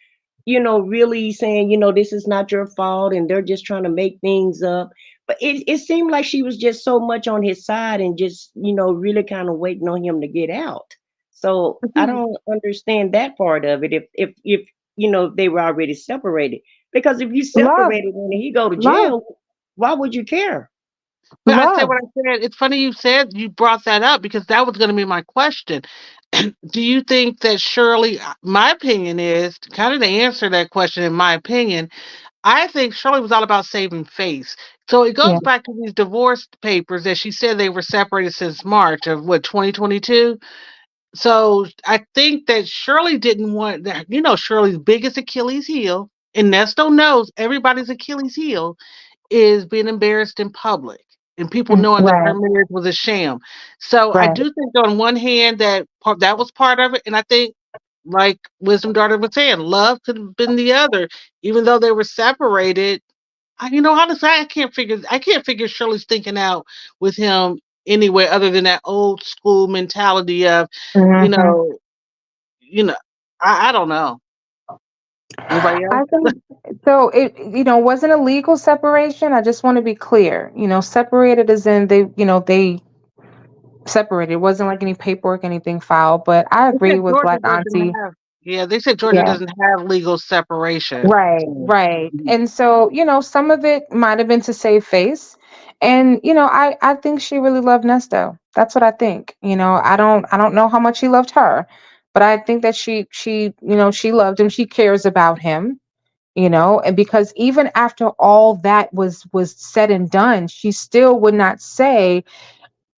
really saying, this is not your fault and they're just trying to make things up. But it seemed like she was just so much on his side and just, really kind of waiting on him to get out. So I don't understand that part of it. If they were already separated. Because if you Love, separated and he go to love, jail, why would you care? But I said love. what I said. It's funny you brought that up because that was going to be my question. Do you think that Shirley? My opinion is kind of to answer that question. In my opinion, I think Shirley was all about saving face. So it Yeah. goes back to these divorce papers that she said they were separated since March of what 2022. So I think that Shirley didn't want that. Shirley's biggest Achilles heel, and Nesto knows everybody's Achilles heel is being embarrassed in public and people knowing that her Right, marriage was a sham. So I right. do think on one hand that was part of it, and I think like Wisdom Daughter was saying, love could have been the other, even though they were separated. Honestly, I can't figure Shirley's thinking out with him anyway, other than that old school mentality of, you Hmm. know, you know, I don't know. Anybody else? I think so. It wasn't a legal separation. I just want to be clear. Separated as in they separated. It wasn't like any paperwork, anything filed. But I They agree said with Georgia Black doesn't Auntie. have. Yeah, they said Georgia Yeah. doesn't have legal separation. Right, So, right. mhm. And so, some of it might have been to save face. And, I think she really loved Nesto. That's what I think. I don't know how much he loved her, but I think that she loved him. She cares about him, and because even after all that was said and done, she still would not say,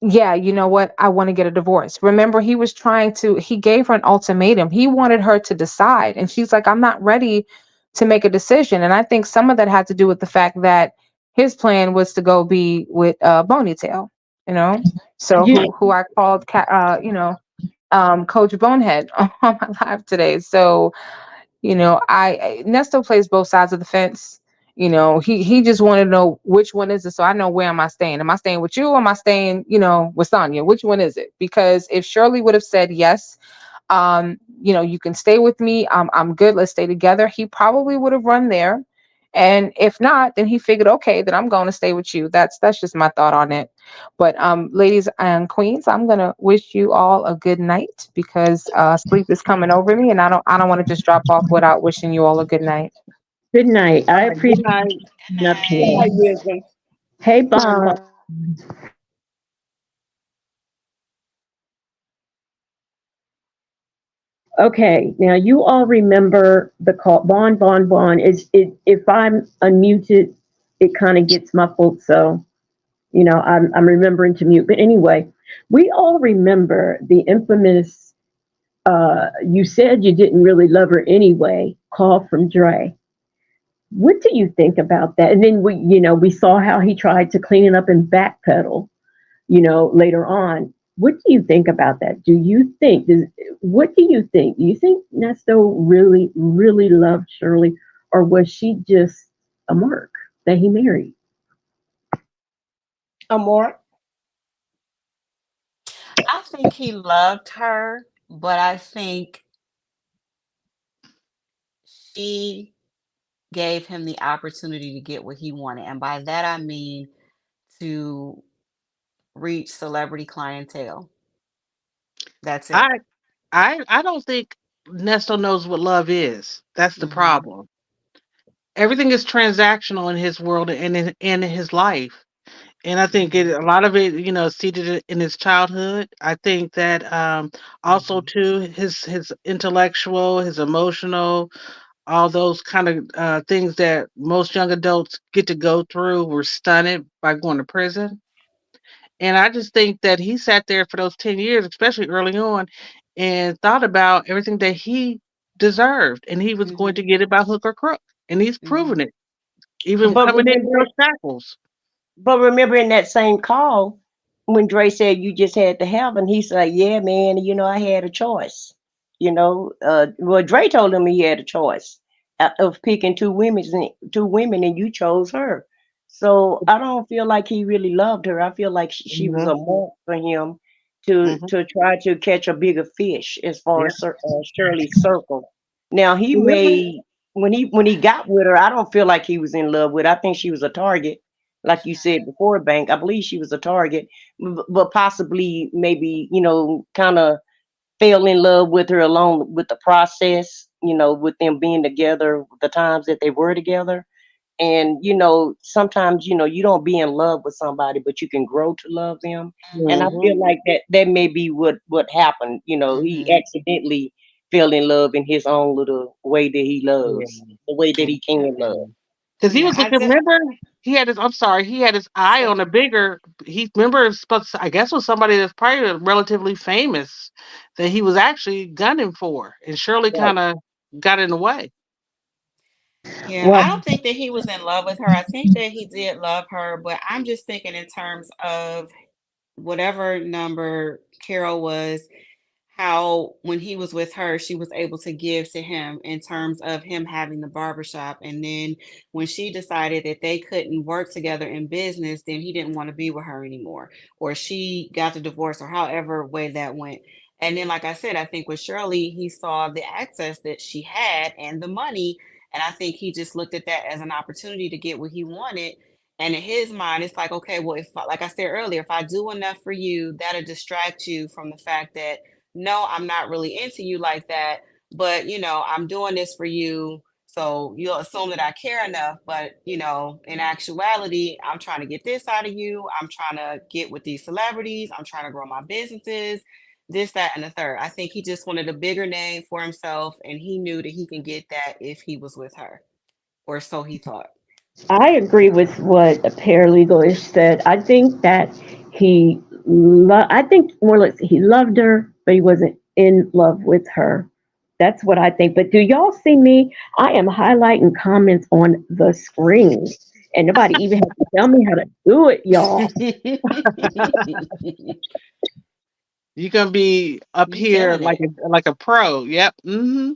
yeah, you know what? I want to get a divorce. Remember, he gave her an ultimatum. He wanted her to decide. And she's like, I'm not ready to make a decision. And I think some of that had to do with the fact that his plan was to go be with Ponytail, you know? So You, who I called, Coach Bonehead on my live today. So, Nesto plays both sides of the fence. He just wanted to know which one is it, so I know where am I staying. Am I staying with you, or am I staying, with Sonia? Which one is it? Because if Shirley would have said yes, you can stay with me. I'm good. Let's stay together. He probably would have run there, And if not, then he figured, okay, then I'm going to stay with you. That's just my thought on it. But ladies and queens, I'm gonna wish you all a good night because sleep is coming over me, and I don't want to just drop off without wishing you all a good night. Good night. I All right, good appreciate night. Good you up Good here. night. night, wisdom. Hey, Bon. Okay, now you all remember the call. Bon, bon, bon. If I'm unmuted, it kind of gets muffled. So, I'm remembering to mute. But anyway, we all remember the infamous, you said you didn't really love her anyway, call from Dre. What do you think about that? And then we saw how he tried to clean it up and backpedal, later on. What do you think about that? What do you think? Do you think Nesto really, really loved Shirley, or was she just a mark that he married? Amor. I think he loved her, but I think she gave him the opportunity to get what he wanted. And by that, I mean to reach celebrity clientele. That's I it. I don't think Nesto knows what love is. That's the Hmm. problem. Everything is transactional in his world and in his life. And I think Hmm. a lot of it, seated in his childhood. I think that also Hmm. too his intellectual, his emotional, all those kind of things that most young adults get to go through were stunted by going to prison. And I just think that he sat there for those 10 years, especially early on, and thought about everything that he deserved, and he was going Hmm. to get it by hook or crook, and he's Hmm. proven it, even But coming in remember, those shackles. But remember in that same call when Dre said you just had to have, and he said, "Yeah, man, I had a choice." Well, Dre told him he had a choice of picking two women, and you chose her. So I don't feel like he really loved her. I feel like she was Hmm. a mark for him to Hmm. try to catch a bigger fish as far Yeah. as Shirley's circle. Now he Remember? may when he got with her, I don't feel like he was in love with her. I think she was a target like you said before, Bank. I believe she was a target, but possibly maybe kind of fell in love with her along with the process. With them being together, the times that they were together, and sometimes you don't be in love with somebody, but you can grow to love them. And I Hmm. Hmm. feel like that may be what happened. He Hmm. accidentally fell in love in his own little way that he Yeah. loves, the way that he can love. Hmm. Because he Yeah, was looking. Remember, he had his. I'm sorry, he had his it's eye on a okay. bigger. He remember, I guess, was somebody that's probably relatively famous that he was actually gunning for, and Shirley Right. kind of got in the way. Yeah, Well, I don't think that he was in love with her. I think that he did love her, but I'm just thinking in terms of whatever number Carol was, how when he was with her, she was able to give to him in terms of him having the barbershop. And then when she decided that they couldn't work together in business, then he didn't want to be with her anymore, or she got the divorce, or however way that went. And then, like I said, I think with Shirley, he saw the access that she had and the money. And I think he just looked at that as an opportunity to get what he wanted. And in his mind, it's like, okay, well, like I said earlier, if I do enough for you, that'll distract you from the fact that no, I'm not really into you like that, but I'm doing this for you. So you'll assume that I care enough, but in actuality, I'm trying to get this out of you. I'm trying to get with these celebrities. I'm trying to grow my businesses, this, that, and the third. I think he just wanted a bigger name for himself, and he knew that he can get that if he was with her, or so he thought. I agree with what a paralegal said. I think that I think more or less he loved her, but he wasn't in love with her. That's what I think. But do y'all see me? I am highlighting comments on the screen, and nobody even has to tell me how to do it, y'all. You're gonna be up You here killing like it. a pro. Yep. Hmm.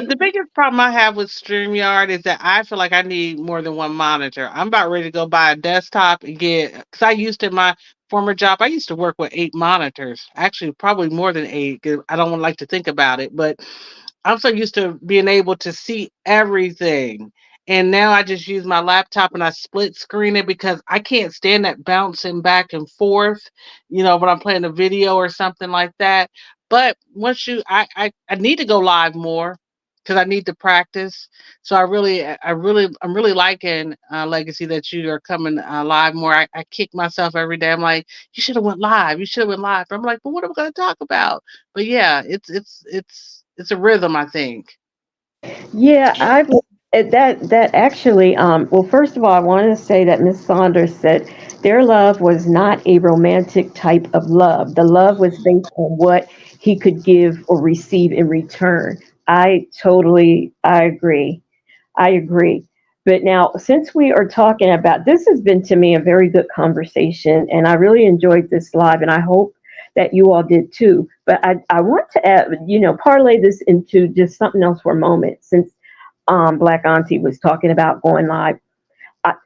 The biggest problem I have with StreamYard is that I feel like I need more than one monitor. I'm about ready to go buy a desktop and get, because I used to, my former job, I used to work with 8 monitors. Actually, probably more than eight, 'cause I don't like to think about it, but I'm so used to being able to see everything. And now I just use my laptop and I split screen it because I can't stand that bouncing back and forth, when I'm playing a video or something like that. But once I need to go live more because I need to practice. So I'm really liking Legacy that you are coming live more. I kick myself every day. I'm like, you should have went live. You should have went live. I'm like, but what am I going to talk about? But yeah, it's a rhythm, I think. Yeah, And I would that actually well, first of all, I want to say that Miss Saunders said their love was not a romantic type of love. The love was mhm. based on what he could give or receive in return. I agree. I agree. But now, since we are talking about this, has been to me a very good conversation, and I really enjoyed this live, and I hope that you all did too. But I want to add, parlay this into just something else for a moment, since Black Auntie was talking about going live.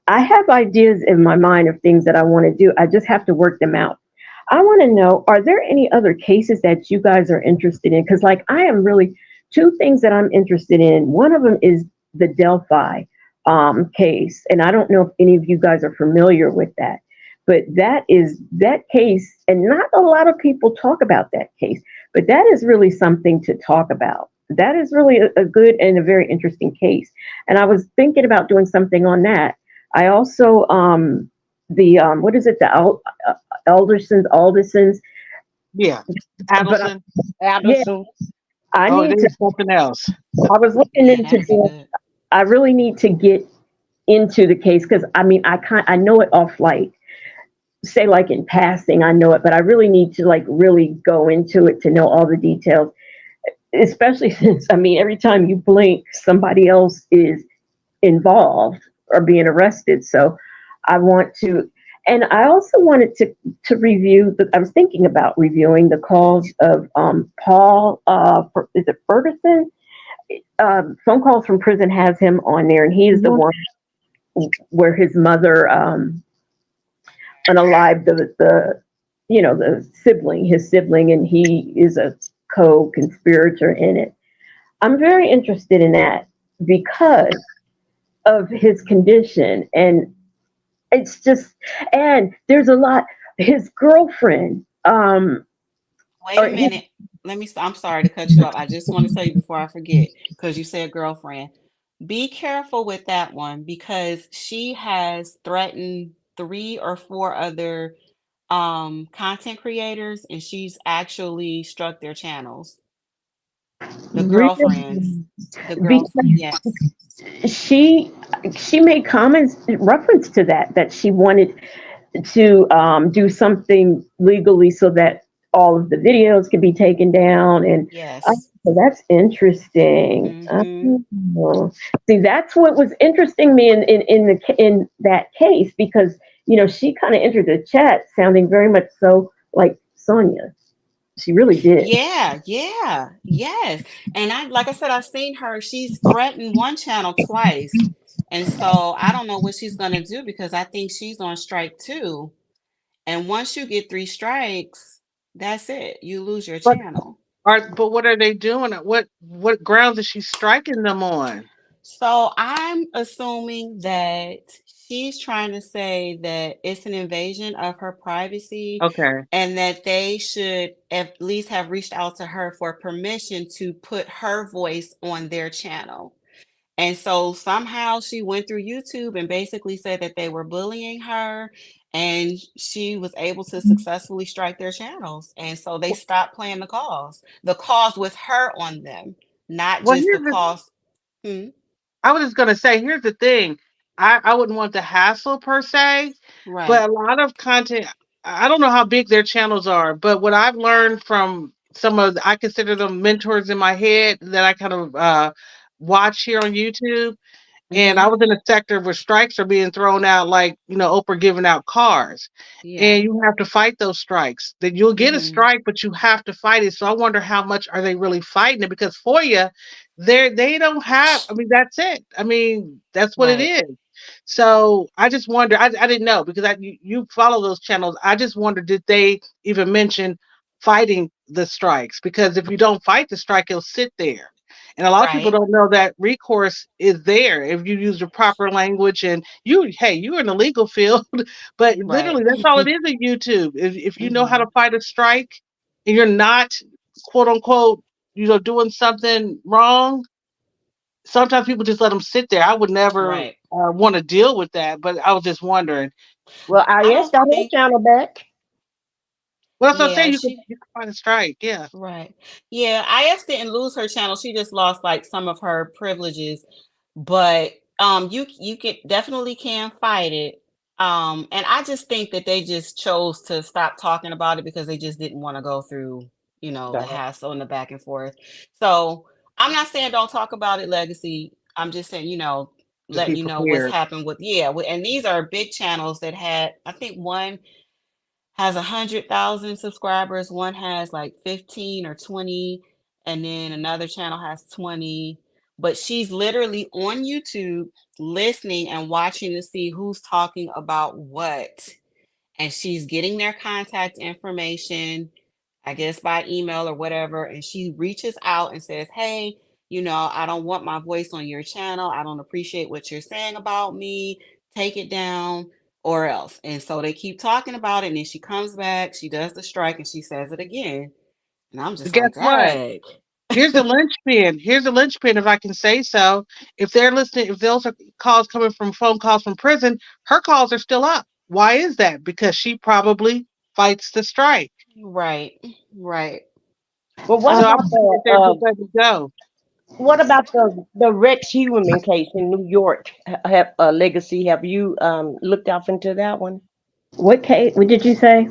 I have ideas in my mind of things that I want to do. I just have to work them out. I want to know, are there any other cases that you guys are interested in? Because, like, I am really two things that I'm interested in. One of them is the Delphi case, and I don't know if any of you guys are familiar with that, but that case, and not a lot of people talk about that case, but that is really something to talk about. That is really a good and a very interesting case, and I was thinking about doing something on that. I also the what is it, the Aldersons, Yeah. but Adelson. yeah, Addison. I Oh, need to. there's something else. I was looking Yeah, into that would be doing. good. I really need to get into the case because I mean I know it off, like, say, like, in passing I know it, but I really need to, like, really go into it to know all the details. Especially since, I mean, every time you blink, somebody else is involved or being arrested. So I want to, and I also wanted to review. I was thinking about reviewing the calls of Paul. Is it Ferguson? Phone calls from prison has him on there, and he is the Mhm. one where his mother unalived the sibling, his sibling, and he is a co-conspirator in it. I'm very interested in that because of his condition, and it's just, and there's a lot. His girlfriend, Wait a or he, minute. I'm sorry to cut you off. I just want to tell you before I forget, because you said girlfriend. Be careful with that one because she has threatened three or four other content creators and she's actually struck their channels. The really, girlfriends. The girlfriend, because yes. she she made comments in reference to that she wanted to do something legally so that all of the videos could be taken down. And Yes. so that's interesting. Mm-hmm. See, that's what was interesting me in that case, because she kind of entered the chat sounding very much so like Sonia. She really did. Yeah, yeah, yes. And like I said, I've seen her. She's threatened one channel twice. And so I don't know what she's gonna do because I think she's on strike too. And once you get three strikes, that's it. You lose your But channel. but what are they doing? What grounds is she striking them on? So I'm assuming that she's trying to say that it's an invasion of her privacy Okay. and that they should at least have reached out to her for permission to put her voice on their channel. And so somehow she went through YouTube and basically said that they were bullying her and she was able to successfully strike their channels. And so they stopped playing the calls with her on them, not Well, just the here's the calls. Hmm, I was just gonna say, here's the thing. I wouldn't want the hassle per se, but right. a lot of content. I don't know how big their channels are, but what I've learned from some of, I consider them mentors in my head that I kind of watch here on YouTube. And I Hmm. was in a sector where strikes are being thrown out, like, Oprah giving out cars. Yeah. And you have to fight those strikes. That you'll get a Hmm. strike, but you have to fight it. So I wonder how much are they really fighting it? Because for you, they don't have. I mean, that's it. I mean, that's what it Right. is. So I just wonder. I didn't know because you follow those channels. I just wonder, did they even mention fighting the strikes? Because if you don't fight the strike, it'll sit there. And a lot of people Right. don't know that recourse is there if you use the proper language. And hey, you're in the legal field, but Right. literally that's all it is on YouTube. If you know how to Hmm. fight a strike and you're not, quote unquote, doing something wrong, sometimes people just let them sit there. I would never Right. want to deal with that, but I was just wondering. Well, I IS don't got her think, channel back. Well, that's what I'm saying. yeah, You could she, find a strike. Yeah. right. Yeah, IS didn't lose her channel. She just lost like some of her privileges. But you can definitely can fight it. And I just think that they just chose to stop talking about it because they just didn't want to go through, the Got hassle and the back and forth. So I'm not saying don't talk about it, Legacy. I'm just saying, Just letting be you know what's prepared. happened and these are big channels that had, I think one has 100,000 subscribers. One has like 15 or 20, and then another channel has 20. But she's literally on YouTube listening and watching to see who's talking about what. And she's getting their contact information, I guess by email or whatever. And she reaches out and says, hey, I don't want my voice on your channel. I don't appreciate what you're saying about me. Take it down or else. And so they keep talking about it. And then she comes back, she does the strike, and she says it again. And I'm But just guess like, what? dang. Here's the linchpin. Here's the linchpin, if I can say so. If they're listening, if those are calls coming from phone calls from prison, her calls are still up. Why is that? Because she probably fights the strike. Right, right. Well, what So I Um, about don't think that the they're just letting it go. Rex Human case in New York? Have Legacy? Have you looked up into that one? what case? What did you say?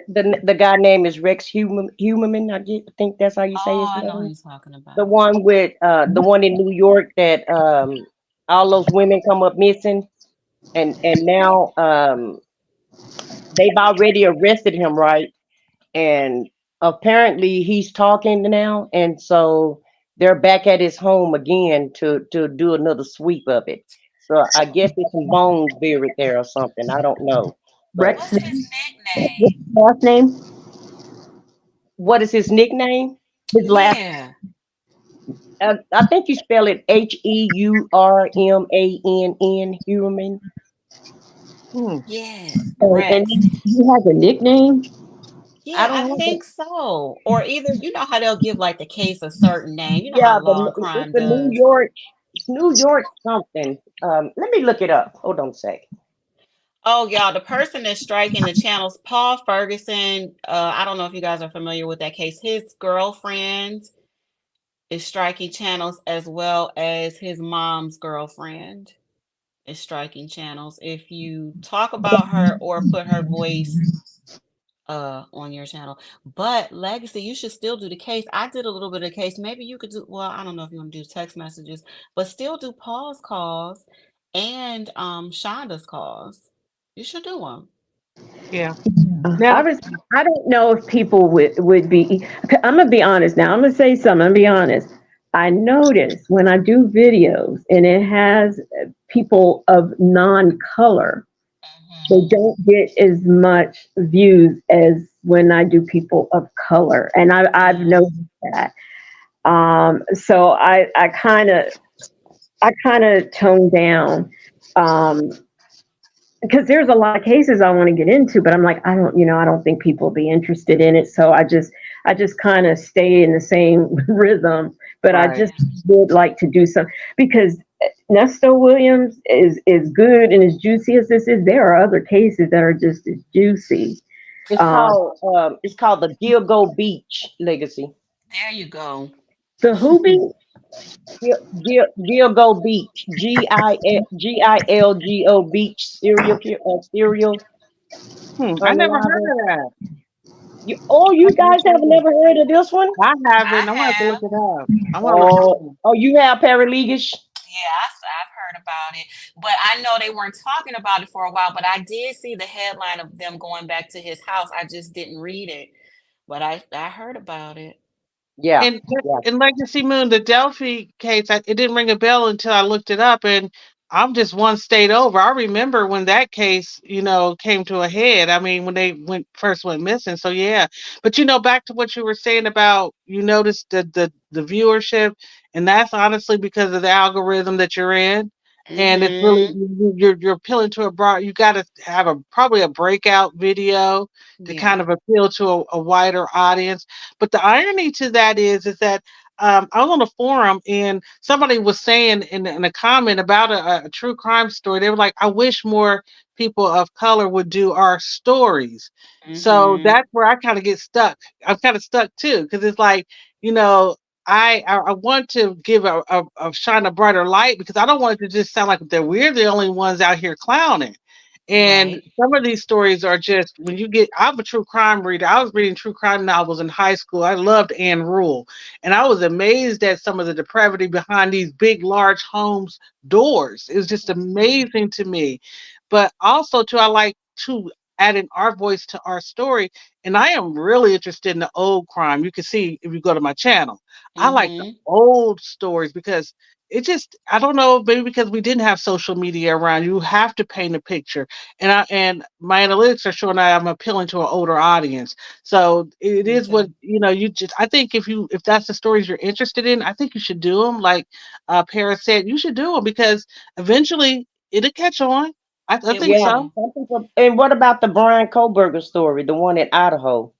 The guy name is Rex Human. Think that's how you say Oh, his I know who name. you're talking The about. one with the one in New York that all those women come up missing, and now they've already arrested him, right? And apparently he's talking now, and so they're back at his home again to do another sweep of it. So I guess there's some bones buried there or something. I don't know, but Rex, What's his his nickname? last name? what is his nickname? His last. Yeah, I think you spell it Heurman. Human. Hmm. yeah, And Rex. he has a nickname. I Yeah, I don't have the think so. Or either, how they'll give like the case a certain name. You know how yeah law and it's crime the New does. York. It's New York something. Let me look it up. Hold on a sec. Oh, y'all, the person that's striking the channels, Paul Ferguson. I don't know if you guys are familiar with that case. His girlfriend is striking channels as well as his mom's girlfriend is striking channels. If you talk about her or put her voice on your channel. But Legacy, you should still do the case. I did a little bit of the case. Maybe you could do, well, I don't know if you want to do text messages, but still do Paul's calls and Shonda's calls. You should do them. Yeah. I Now, was. I don't know if people would be. I'm gonna be honest now. I'm gonna say something. I'm gonna be honest. I notice when I do videos and it has people of non-color, they Mhm. don't get as much views as when I do people of color, and I've Yeah. noticed that. So I kind of tone down. Um, because there's a lot of cases I want to get into, but I'm like, I don't think people will be interested in it. So I just kind of stay in the same rhythm, but I Right. just Yeah. would like to do some because Nesto Williams is good and as juicy as this is. There are other cases that are just as juicy. Um, It's called the Gilgo Beach Legacy. There you go. the Hoobie, Gilgo Beach. Gilgo Beach serial I never heard unravel. of that. I You have to look guys have it up. never heard of this one? I I haven't. I'm gonna have to look have. it up. I want to look it up. You have Paralegals? Yeah, I've heard about it, but I know they weren't talking about it for a while. But I did see the headline of them going back to his house. I just didn't read it, but I heard about it. Yeah, And yeah. in Legacy Moon, the Delphi case, it didn't ring a bell until I looked it up. And I'm just one state over. I remember when that case, came to a head. I mean, when they first went missing. So yeah, but back to what you were saying about you noticed the viewership, and that's honestly because of the algorithm that you're in, and it's really Mm-hmm. you're appealing to a broad. You got to have probably a breakout video to Yeah. kind of appeal to a wider audience. But the irony to that is that I was on a forum and somebody was saying in a comment about a true crime story. They were like, I wish more people of color would do our stories. So Mm-hmm. that's where I kind of get stuck. I'm kind of stuck too, because it's like, you know, I want to give a shine a brighter light because I don't want it to just sound like we're the only ones out here clowning. And Right. some of these stories are just when you get. I'm a true crime reader. I was reading true crime novels in high school. I loved Anne Rule, and I was amazed at some of the depravity behind these big, large homes' doors. It was just amazing to me. But also, too, I like to adding our voice to our story. And I am really interested in the old crime. You can see if you go to my channel. I like the Mm-hmm. old stories because it just I don't know, maybe because we didn't have social media around. You have to paint a picture. And my analytics are showing that I'm appealing to an older audience. So it Me is what too. you just. I think if that's the stories you're interested in, I think you should do them. Like Paris said, you should do them because eventually it'll catch on. I It think Yeah. so. will. Some people, and what about the Brian Koberger story, the one in Idaho?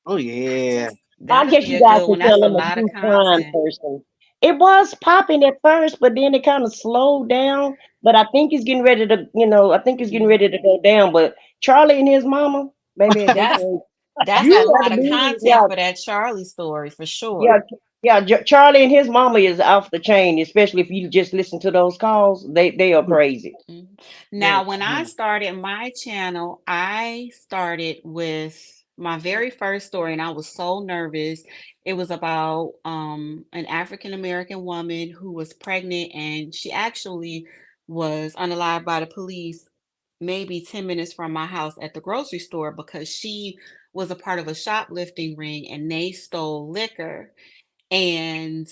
Oh yeah. I That'll guess be you a guys good can one. That's tell a I'm a lot of true crime content. person. It was popping at first, but then it kind of slowed down. But I think it's getting ready to, I think it's getting ready Mhm. to go down. But Charlie and his mama, baby, they That's crazy. that's a You lot gotta of be, content yeah, for that Charlie story for yeah, sure. yeah. Charlie and his mama is off the chain, especially if you just listen to those calls. They are crazy. Mhm. Yeah. Now, when I started my channel, I started with my very first story, and I was so nervous. It was about an African American woman who was pregnant, and she actually was unalived by the police maybe 10 minutes from my house at the grocery store because she was a part of a shoplifting ring and they stole liquor. And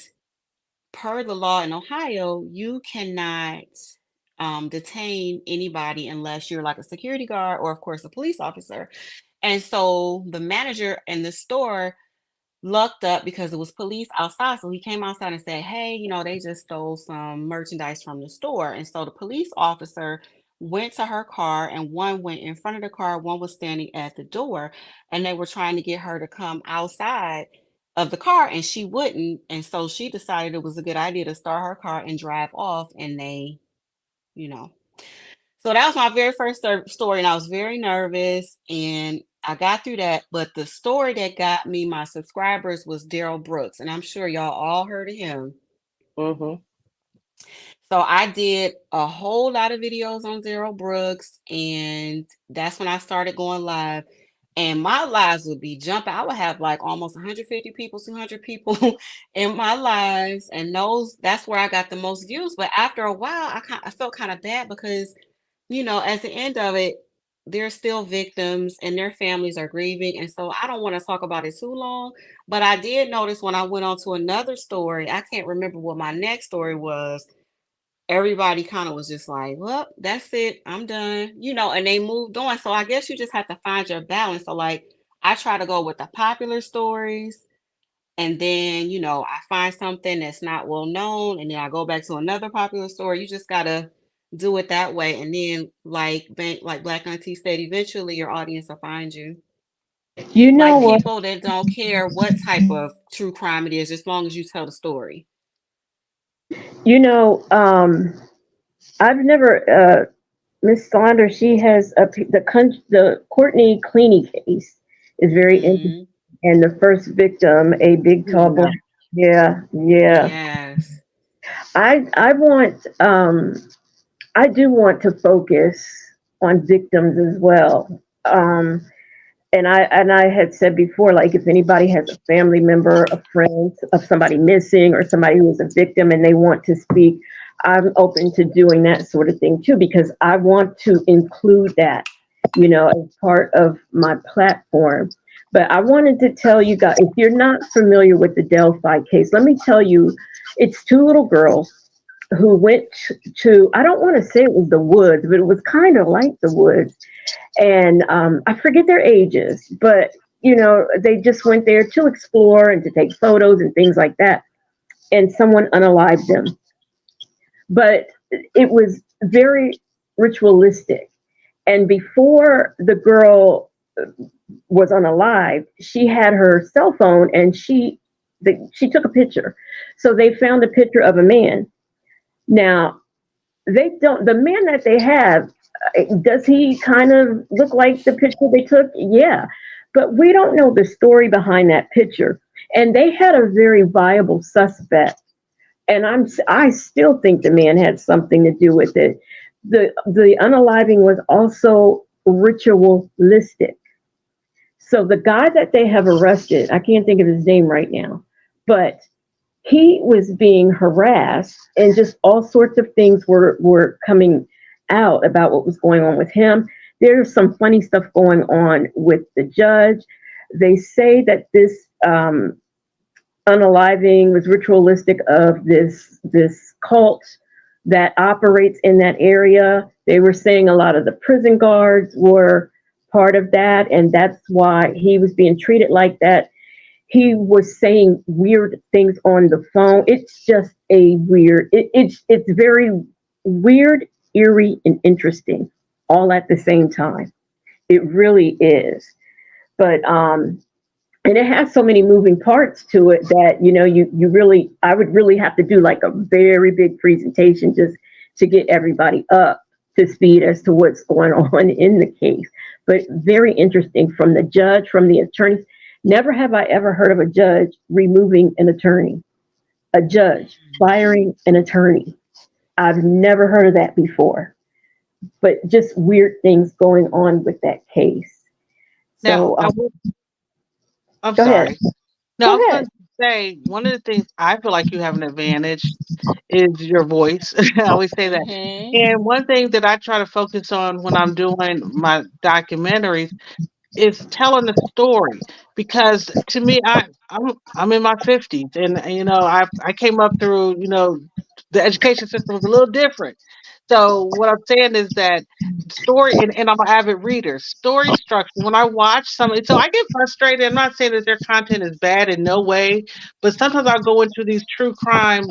per the law in Ohio, you cannot detain anybody unless you're like a security guard or, of course, a police officer. And so the manager in the store lucked up because it was police outside. So he came outside and said, hey, they just stole some merchandise from the store. And so the police officer went to her car and one went in front of the car, one was standing at the door, and they were trying to get her to come outside of the car and she wouldn't. And so she decided it was a good idea to start her car and drive off. And you know, so that was my very first story, and I was very nervous, and I got through that. But the story that got me my subscribers was Daryl Brooks, and I'm sure y'all all heard of him. Hmm. So I did a whole lot of videos on Daryl Brooks, and that's when I started going live. And my lives would be jumping. I would have like almost 150 people, 200 people in my lives, and that's where I got the most views. But after a while, I felt kind of bad because at the end of it, they're still victims and their families are grieving. And so I don't want to talk about it too long. But I did notice when I went on to another story, I can't remember what my next story was. Everybody kind of was just like, well, that's it. I'm done, and they moved on. So I guess you just have to find your balance. So, like, I try to go with the popular stories and then I find something that's not well known and then I go back to another popular story. You just gotta do it that way, and then like Black Auntie said, eventually your audience will find you. You know Like what? people that don't care what type of true crime it is, as long as you tell the story. You know, I've never, Miss Saunders, she has the Courtney Cleany case is very interesting. Mm-hmm. And the first victim, a big tall Yeah. black, yeah, yeah. Yes. I want, I do want to focus on victims as well. And I had said before, like if anybody has a family member, a friend of somebody missing, or somebody who is a victim, and they want to speak, I'm open to doing that sort of thing too because I want to include that, as part of my platform. But I wanted to tell you guys, if you're not familiar with the Delphi case, let me tell you, it's two little girls. who went to, I don't want to say it was the woods, but it was kind of like the woods. And I forget their ages, but they just went there to explore and to take photos and things like that. And someone unalived them. But it was very ritualistic. And before the girl was unalived, she had her cell phone and she took a picture. So they found a picture of a man. Now, they don't, the man that they have, does he kind of look like the picture they took? Yeah. But we don't know the story behind that picture. And they had a very viable suspect. And I still think the man had something to do with it. The unaliving was also ritualistic. So the guy that they have arrested, I can't think of his name right now, but he was being harassed and just all sorts of things were coming out about what was going on with him. There's some funny stuff going on with the judge. They say that this unaliving was ritualistic of this cult that operates in that area. They were saying a lot of the prison guards were part of that, and that's why he was being treated like that. He was saying weird things on the phone. It's just a weird. It's very weird, eerie, and interesting all at the same time. It really is. But and it has so many moving parts to it that you really, I would really have to do like a very big presentation just to get everybody up to speed as to what's going on in the case. But very interesting, from the judge, from the attorneys. Never have I ever heard of a judge removing an attorney, a judge firing an attorney. I've never heard of that before. But just weird things going on with that case. Now, So I'm go ahead. sorry. No, I Go was going ahead. to say one of the things I feel like you have an advantage is your voice. I always say that. Mhm. And one thing that I try to focus on when I'm doing my documentaries is telling a story, because to me I'm in my 50s, and I came up through, the education system was a little different. So what I'm saying is that story, and I'm an avid reader, story structure, when I watch something, so I get frustrated. I'm not saying that their content is bad in no way, but sometimes I'll go into these true crime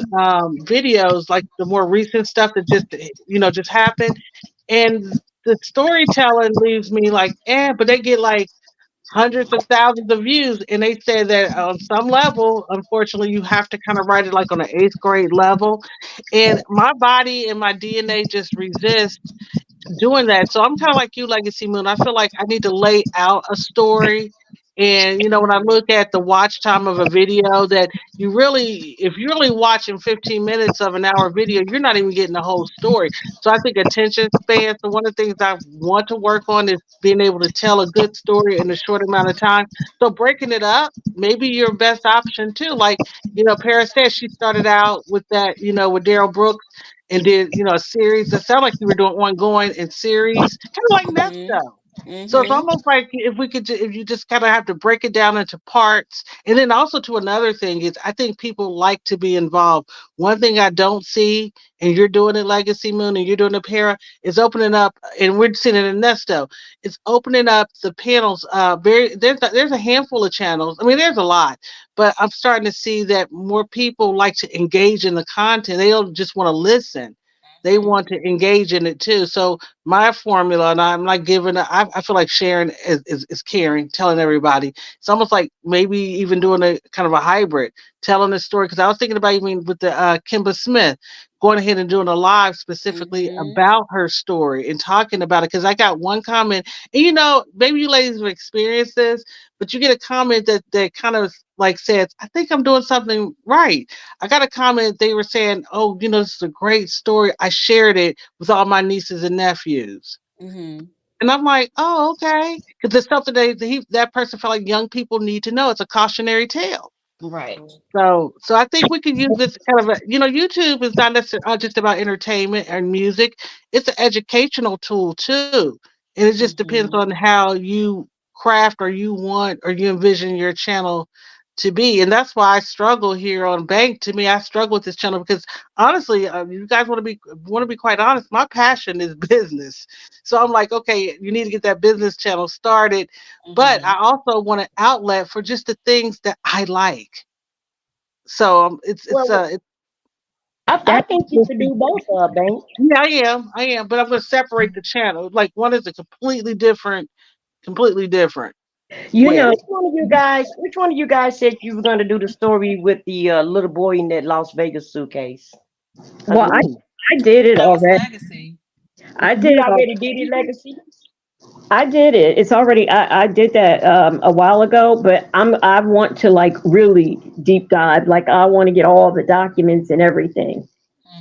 videos, like the more recent stuff that just happened, and the storytelling leaves me like, but they get like hundreds of thousands of views. And they say that on some level, unfortunately, you have to kind of write it like on an eighth grade level. And my body and my DNA just resist doing that. So I'm kind of like you, Legacy Moon. I feel like I need to lay out a story. And when I look at the watch time of a video, that if you're really watching 15 minutes of an hour video, you're not even getting the whole story. So I think attention span. So one of the things I want to work on is being able to tell a good story in a short amount of time. So breaking it up, maybe your best option too. Like, Paris said, she started out with that, with Daryl Brooks, and did a series. That sounded like you were doing ongoing and series, kind of like Mhm. Nesto. So it's Mhm. almost like if we could, if you just kind of have to break it down into parts, and then also to another thing is I think people like to be involved. One thing I don't see, and you're doing it, Legacy Moon, and you're doing it, Para, is opening up, and we're seeing it in Nesto. It's opening up the panels. There's a handful of channels. I mean, there's a lot, but I'm starting to see that more people like to engage in the content. They don't just want to listen. They Mhm. want to engage in it too. So my formula, and I'm like I feel like sharing is caring, telling everybody. It's almost like maybe even doing a kind of a hybrid, telling a story. Because I was thinking about even with the Kimba Smith, going ahead and doing a live specifically Mhm. about her story and talking about it. Because I got one comment, and maybe you ladies have experienced this, but you get a comment that kind of like says, I think I'm doing something right. I got a comment, they were saying, oh, this is a great story. I shared it with all my nieces and nephews. Mhm. And I'm like, oh, okay. Because it's something that person felt like young people need to know. It's a cautionary tale. Right. So I think we could use this kind of YouTube is not necessarily just about entertainment and music. It's an educational tool too. And it just depends on Mhm. how you craft or you want or you envision your channel to be. And that's why I struggle here on Bank. To me, I struggle with this channel because honestly, you guys want to be quite honest. My passion is business, so I'm like, okay, you need to get that business channel started, but Hmm. I also want an outlet for just the things that I like. So Well, it's I think you could do both, Bank. yeah, I am, but I'm going to separate the channel. Like one is a completely different You way of. know, Which one of you guys said you were going to do the story with the little boy in that Las Vegas suitcase? Cause well, ooh, I did it That was already. Legacy. I did you it already already. did it, Legacy. I did it. It's already. I did that a while ago, but I want to like really deep dive. Like I want to get all the documents and everything.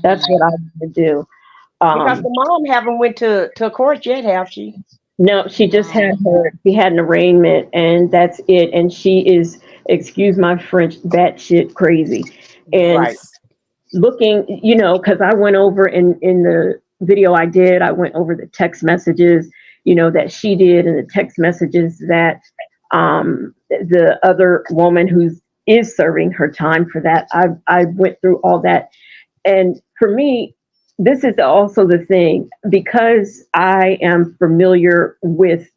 That's what I Hmm. want to do. Because the mom haven't went to court yet, have she? No, No. she had an arraignment and that's it. And she is, excuse my French, batshit crazy. And Right. Yes. looking, because I went over in the video I did, I went over the text messages, that she did and the text messages that the other woman who's is serving her time for that. I went through all that. And for me, this is also the thing because I am familiar with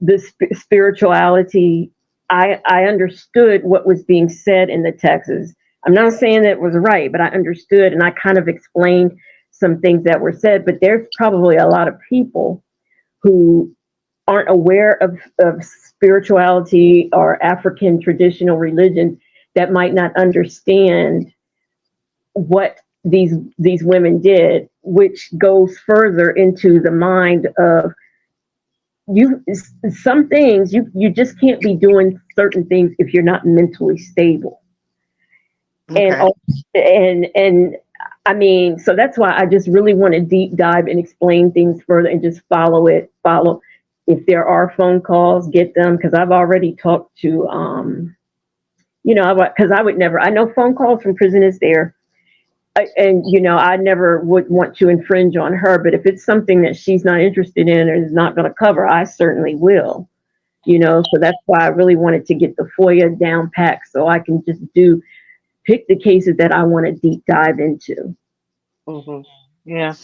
the spirituality. I understood what was being said in the texts. I'm not saying that it was right, but I understood and I kind of explained some things that were said. But there's probably a lot of people who aren't aware of spirituality or African traditional religions that might not understand what these women did, which goes further into the mind of you. Some things you just can't be doing certain things if you're not mentally stable. And Okay. and I mean, so that's why I just really want to deep dive and explain things further and just follow. If there are phone calls, get them because I've already talked to because I would never. I know phone calls from prisoners there and I never would want to infringe on her, but if it's something that she's not interested in or is not going to cover, I certainly will. So that's why I really wanted to get the FOIA down packed so I can just pick the cases that I want to deep dive into. Hmm. Yeah.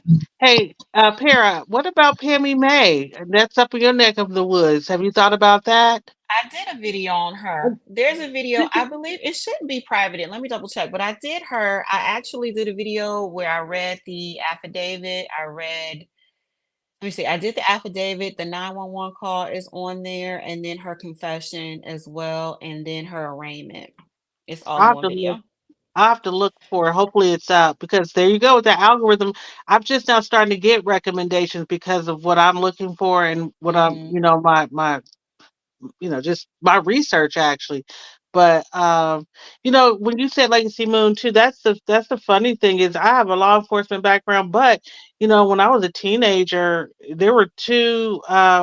Hey, Para, what about Pammy May? That's up in your neck of the woods. Have you thought about that? I did a video on her. There's a video, I believe it shouldn't be private. Let me double check. But I did her. I actually did a video where I read the affidavit. Let me see, I did the affidavit, the 911 call is on there, and then her confession as well, and then her arraignment. It's all I'll in have one to look. video. I'll have to look for it. Hopefully it's out because there you go with the algorithm. I'm just now starting to get recommendations because of what I'm looking for and what I'm, Hmm. just my research actually. But when you said Legacy Moon too, that's the funny thing is I have a law enforcement background, but when I was a teenager, there were two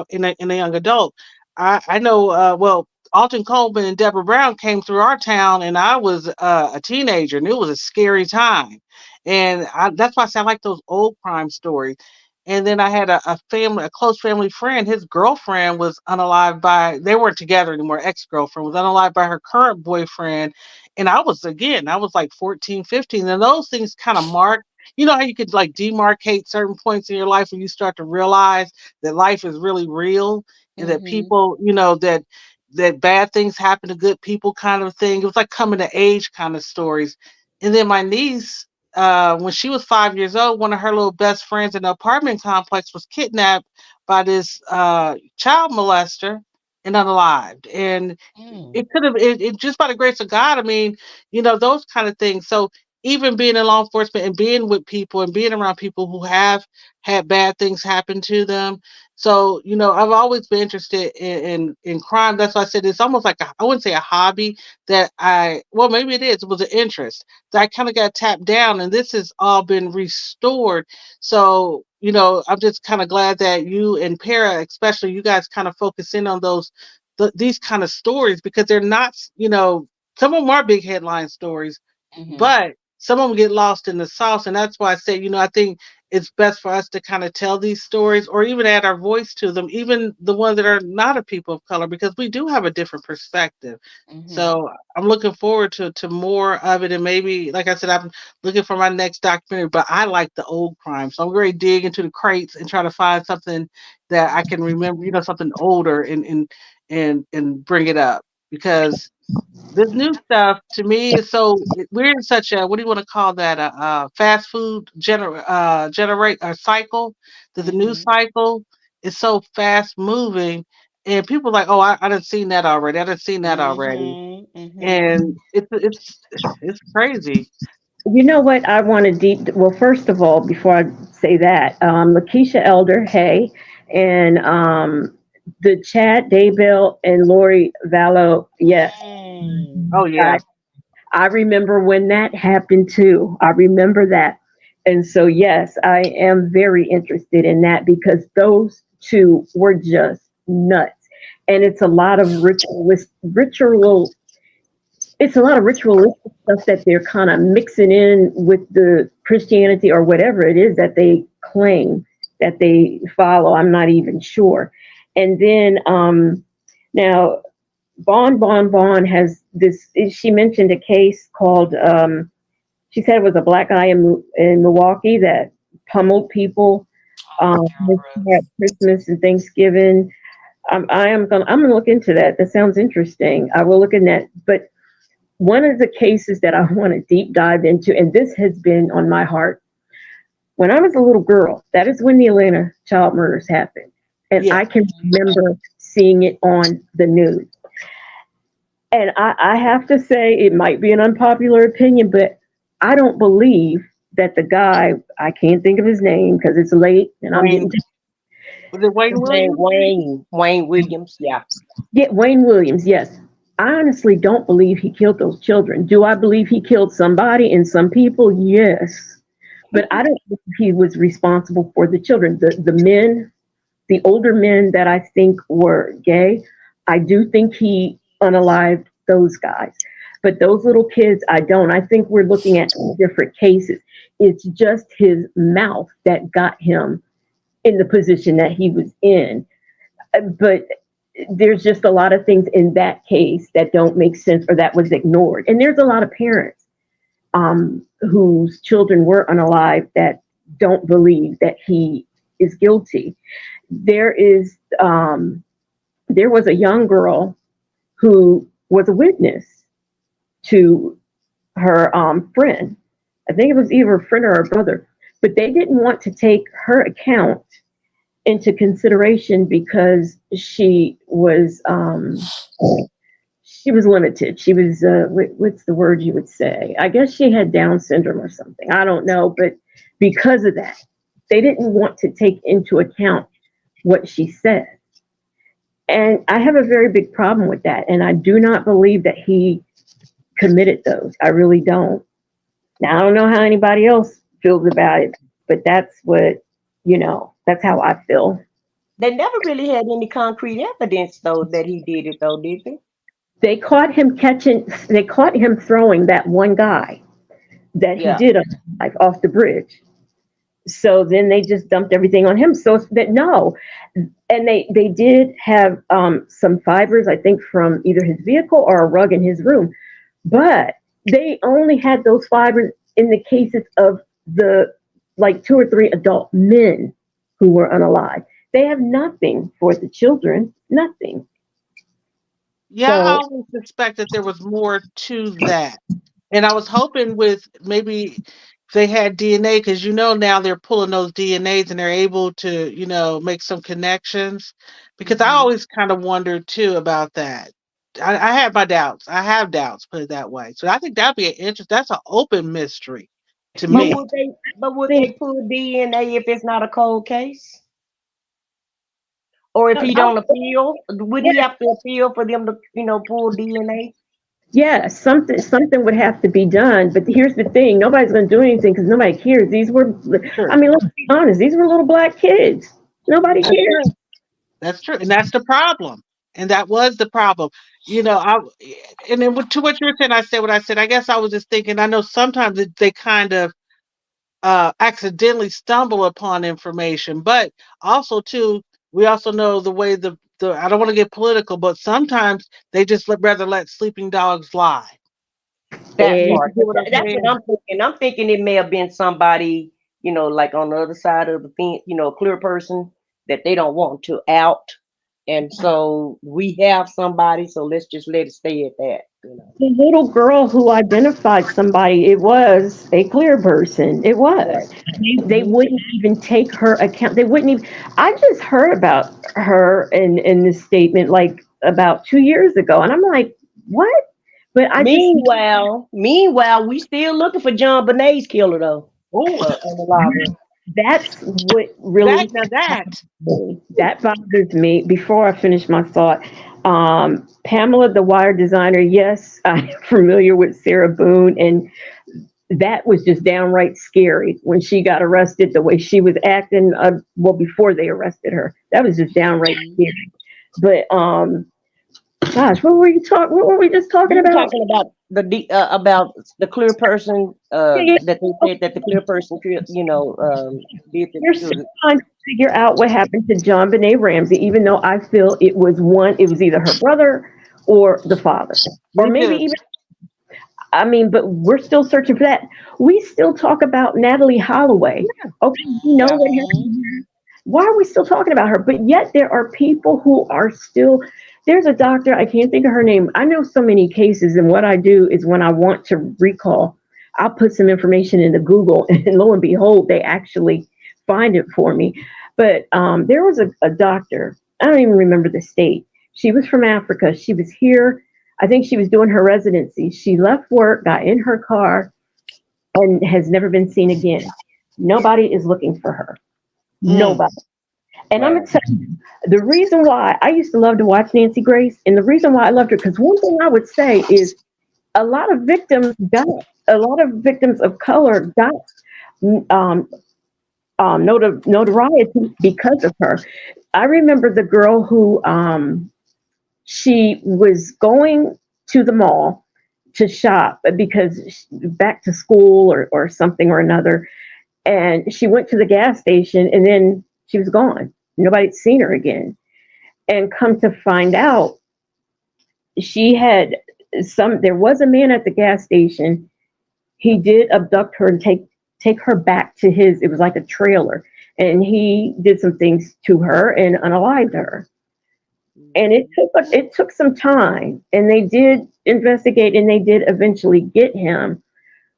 in a young adult. I know Alton Coleman and Deborah Brown came through our town, and I was a teenager, and it was a scary time. And that's why I say I like those old crime stories. And then I had a close family friend. His girlfriend was unalived they weren't together anymore. Ex-girlfriend was unalived by her current boyfriend. And I was like 14, 15. And those things kind of mark, how you could like demarcate certain points in your life when you start to realize that life is really real and that Hmm. people, that bad things happen to good people kind of thing. It was like coming to age kind of stories. And then my niece, when she was 5 years old, one of her little best friends in the apartment complex was kidnapped by this child molester and unalived. And Mm. it could have, it just by the grace of God, I mean, those kind of things. So even being in law enforcement and being with people and being around people who have had bad things happen to them. So, I've always been interested in crime. That's why I said it's almost like I wouldn't say a hobby well, maybe it is. It was an interest that I kind of got tapped down, and this has all been restored. So, I'm just kind of glad that you and Para, especially you guys, kind of focus in on these kind of stories because they're not, some of them are big headline stories, Hmm. but some of them get lost in the sauce. And that's why I said, I think it's best for us to kind of tell these stories or even add our voice to them, even the ones that are not a people of color, because we do have a different perspective. Hmm. So I'm looking forward to more of it. And maybe, like I said, I'm looking for my next documentary, but I like the old crime. So I'm going to dig into the crates and try to find something that I can remember, something older and bring it up because this new stuff to me is we're in such a, what do you want to call that, a fast food generate or cycle, that the news Hmm. cycle is so fast moving, and people are like, oh, I done seen that already, Hmm. Hmm. and it's crazy. You know what? I want to well, first of all, before I say that, Lakeisha Elder, hey, and the Chad Daybell and Lori Vallow, yes. Oh I, yeah. I remember when that happened too. I remember that. And so, yes, I am very interested in that because those two were just nuts. And it's a lot of it's a lot of ritualistic stuff that they're kind of mixing in with the Christianity or whatever it is that they claim that they follow. I'm not even sure. And then now Bon has this. She mentioned a case called. She said it was a black guy in Milwaukee that pummeled people at Christmas and Thanksgiving. I'm gonna look into that. That sounds interesting. I will look in that. But one of the cases that I want to deep dive into, and this has been on my heart, when I was a little girl, that is when the Atlanta child murders happened. And Yeah. I can remember seeing it on the news. And I have to say, it might be an unpopular opinion, but I don't believe that the guy, I can't think of his name because it's late and I'm getting Wayne, to Was it Wayne his name Williams? Wayne Williams. Yeah. get Wayne Williams. Yes. I honestly don't believe he killed those children. Do I believe he killed somebody and some people? Yes. But I don't think he was responsible for the children. The men, the older men that I think were gay, I do think he unalived those guys. But those little kids, I don't. I think we're looking at different cases. It's just his mouth that got him in the position that he was in. But there's just a lot of things in that case that don't make sense or that was ignored. And there's a lot of parents whose children were unalived that don't believe that he is guilty. There is there was a young girl who was a witness to her friend. I think it was either a friend or a brother, but they didn't want to take her account into consideration because she was limited. She was what's the word you would say? I guess she had Down syndrome or something. I don't know, but because of that, they didn't want to take into account what she said. And I have a very big problem with that. And I do not believe that he committed those. I really don't. Now, I don't know how anybody else feels about it, but that's that's how I feel. They never really had any concrete evidence though that he did it though, did they? They caught him throwing that one guy that he Yeah. did like off the bridge. So then they just dumped everything on him. So that no, and they did have some fibers, I think, from either his vehicle or a rug in his room, but they only had those fibers in the cases of the like two or three adult men who were unalive. They have nothing for the children, nothing. Yeah, I So always suspect that there was more to that. And I was hoping with maybe they had DNA because now they're pulling those DNAs and they're able to, make some connections. Because I Hmm. always kind of wondered too about that. I have my doubts. I have doubts, put it that way. So I think that'd be that's an open mystery to you But me. would think they pull DNA if it's not a cold case? Or if he I, don't appeal, would he have to appeal for them to, pull DNA? yeah, something would have to be done. But here's the thing: nobody's going to do anything because nobody cares. I True. mean, let's be honest. These were little black kids. Nobody That's cares. true. That's true. And that's the problem. And that was the problem. You know, and then to what you were saying, I said what I said. I guess I was just thinking, I know sometimes they kind of accidentally stumble upon information, but also too, we also know the way the I don't want to get political, but sometimes they just rather let sleeping dogs lie. That You part. get what I'm That's what saying? I'm thinking. I'm thinking it may have been somebody, like on the other side of the fence, a clear person that they don't want to out. And so we have somebody, so let's just let it stay at that. The little girl who identified somebody, it was a clear person. It Right. was. They Hmm. wouldn't even take her account. They wouldn't even. I just heard about her in this statement like about 2 years ago, and I'm like, what? But I just Meanwhile, we still looking for John Bonet's killer though. Oh, On the lobby. that's what really that. me. That bothers me. Before I finish my thought, Pamela, the wire designer, yes, I'm familiar with Sarah Boone, and that was just downright scary when she got arrested. The way she was acting, well, before they arrested her, that was just downright scary. But gosh, What were we just talking We were about? talking about the clear person Yeah, yeah. that they said that the clear person did You're still trying to figure out what happened to John Benet Ramsey, even though I feel it was either her brother or the father. Or Me maybe too. even, I mean, but we're still searching for that. We still talk about Natalie Holloway. Okay, we know Yeah. what happened. Why are we still talking about her? But yet there are people who are still, there's a doctor, I can't think of her name. I know so many cases, and what I do is when I want to recall, I'll put some information into Google, and lo and behold, they actually find it for me. But there was a doctor, I don't even remember the state. She was from Africa. She was here. I think she was doing her residency. She left work, got in her car, and has never been seen again. Nobody is looking for her. Mm. Nobody. And I'm Wow. gonna tell you the reason why I used to love to watch Nancy Grace, and the reason why I loved her, because one thing I would say is a lot of victims got a lot of victims of color got um, notoriety because of her. I remember the girl who she was going to the mall to shop because back to school or something or another, and she went to the gas station and then she was gone. Nobody'd seen her again. And come to find out, she had there was a man at the gas station. He did abduct her and take her back to his, it was like a trailer. And he did some things to her and unalived her. And it took some time, and they did investigate, and they did eventually get him.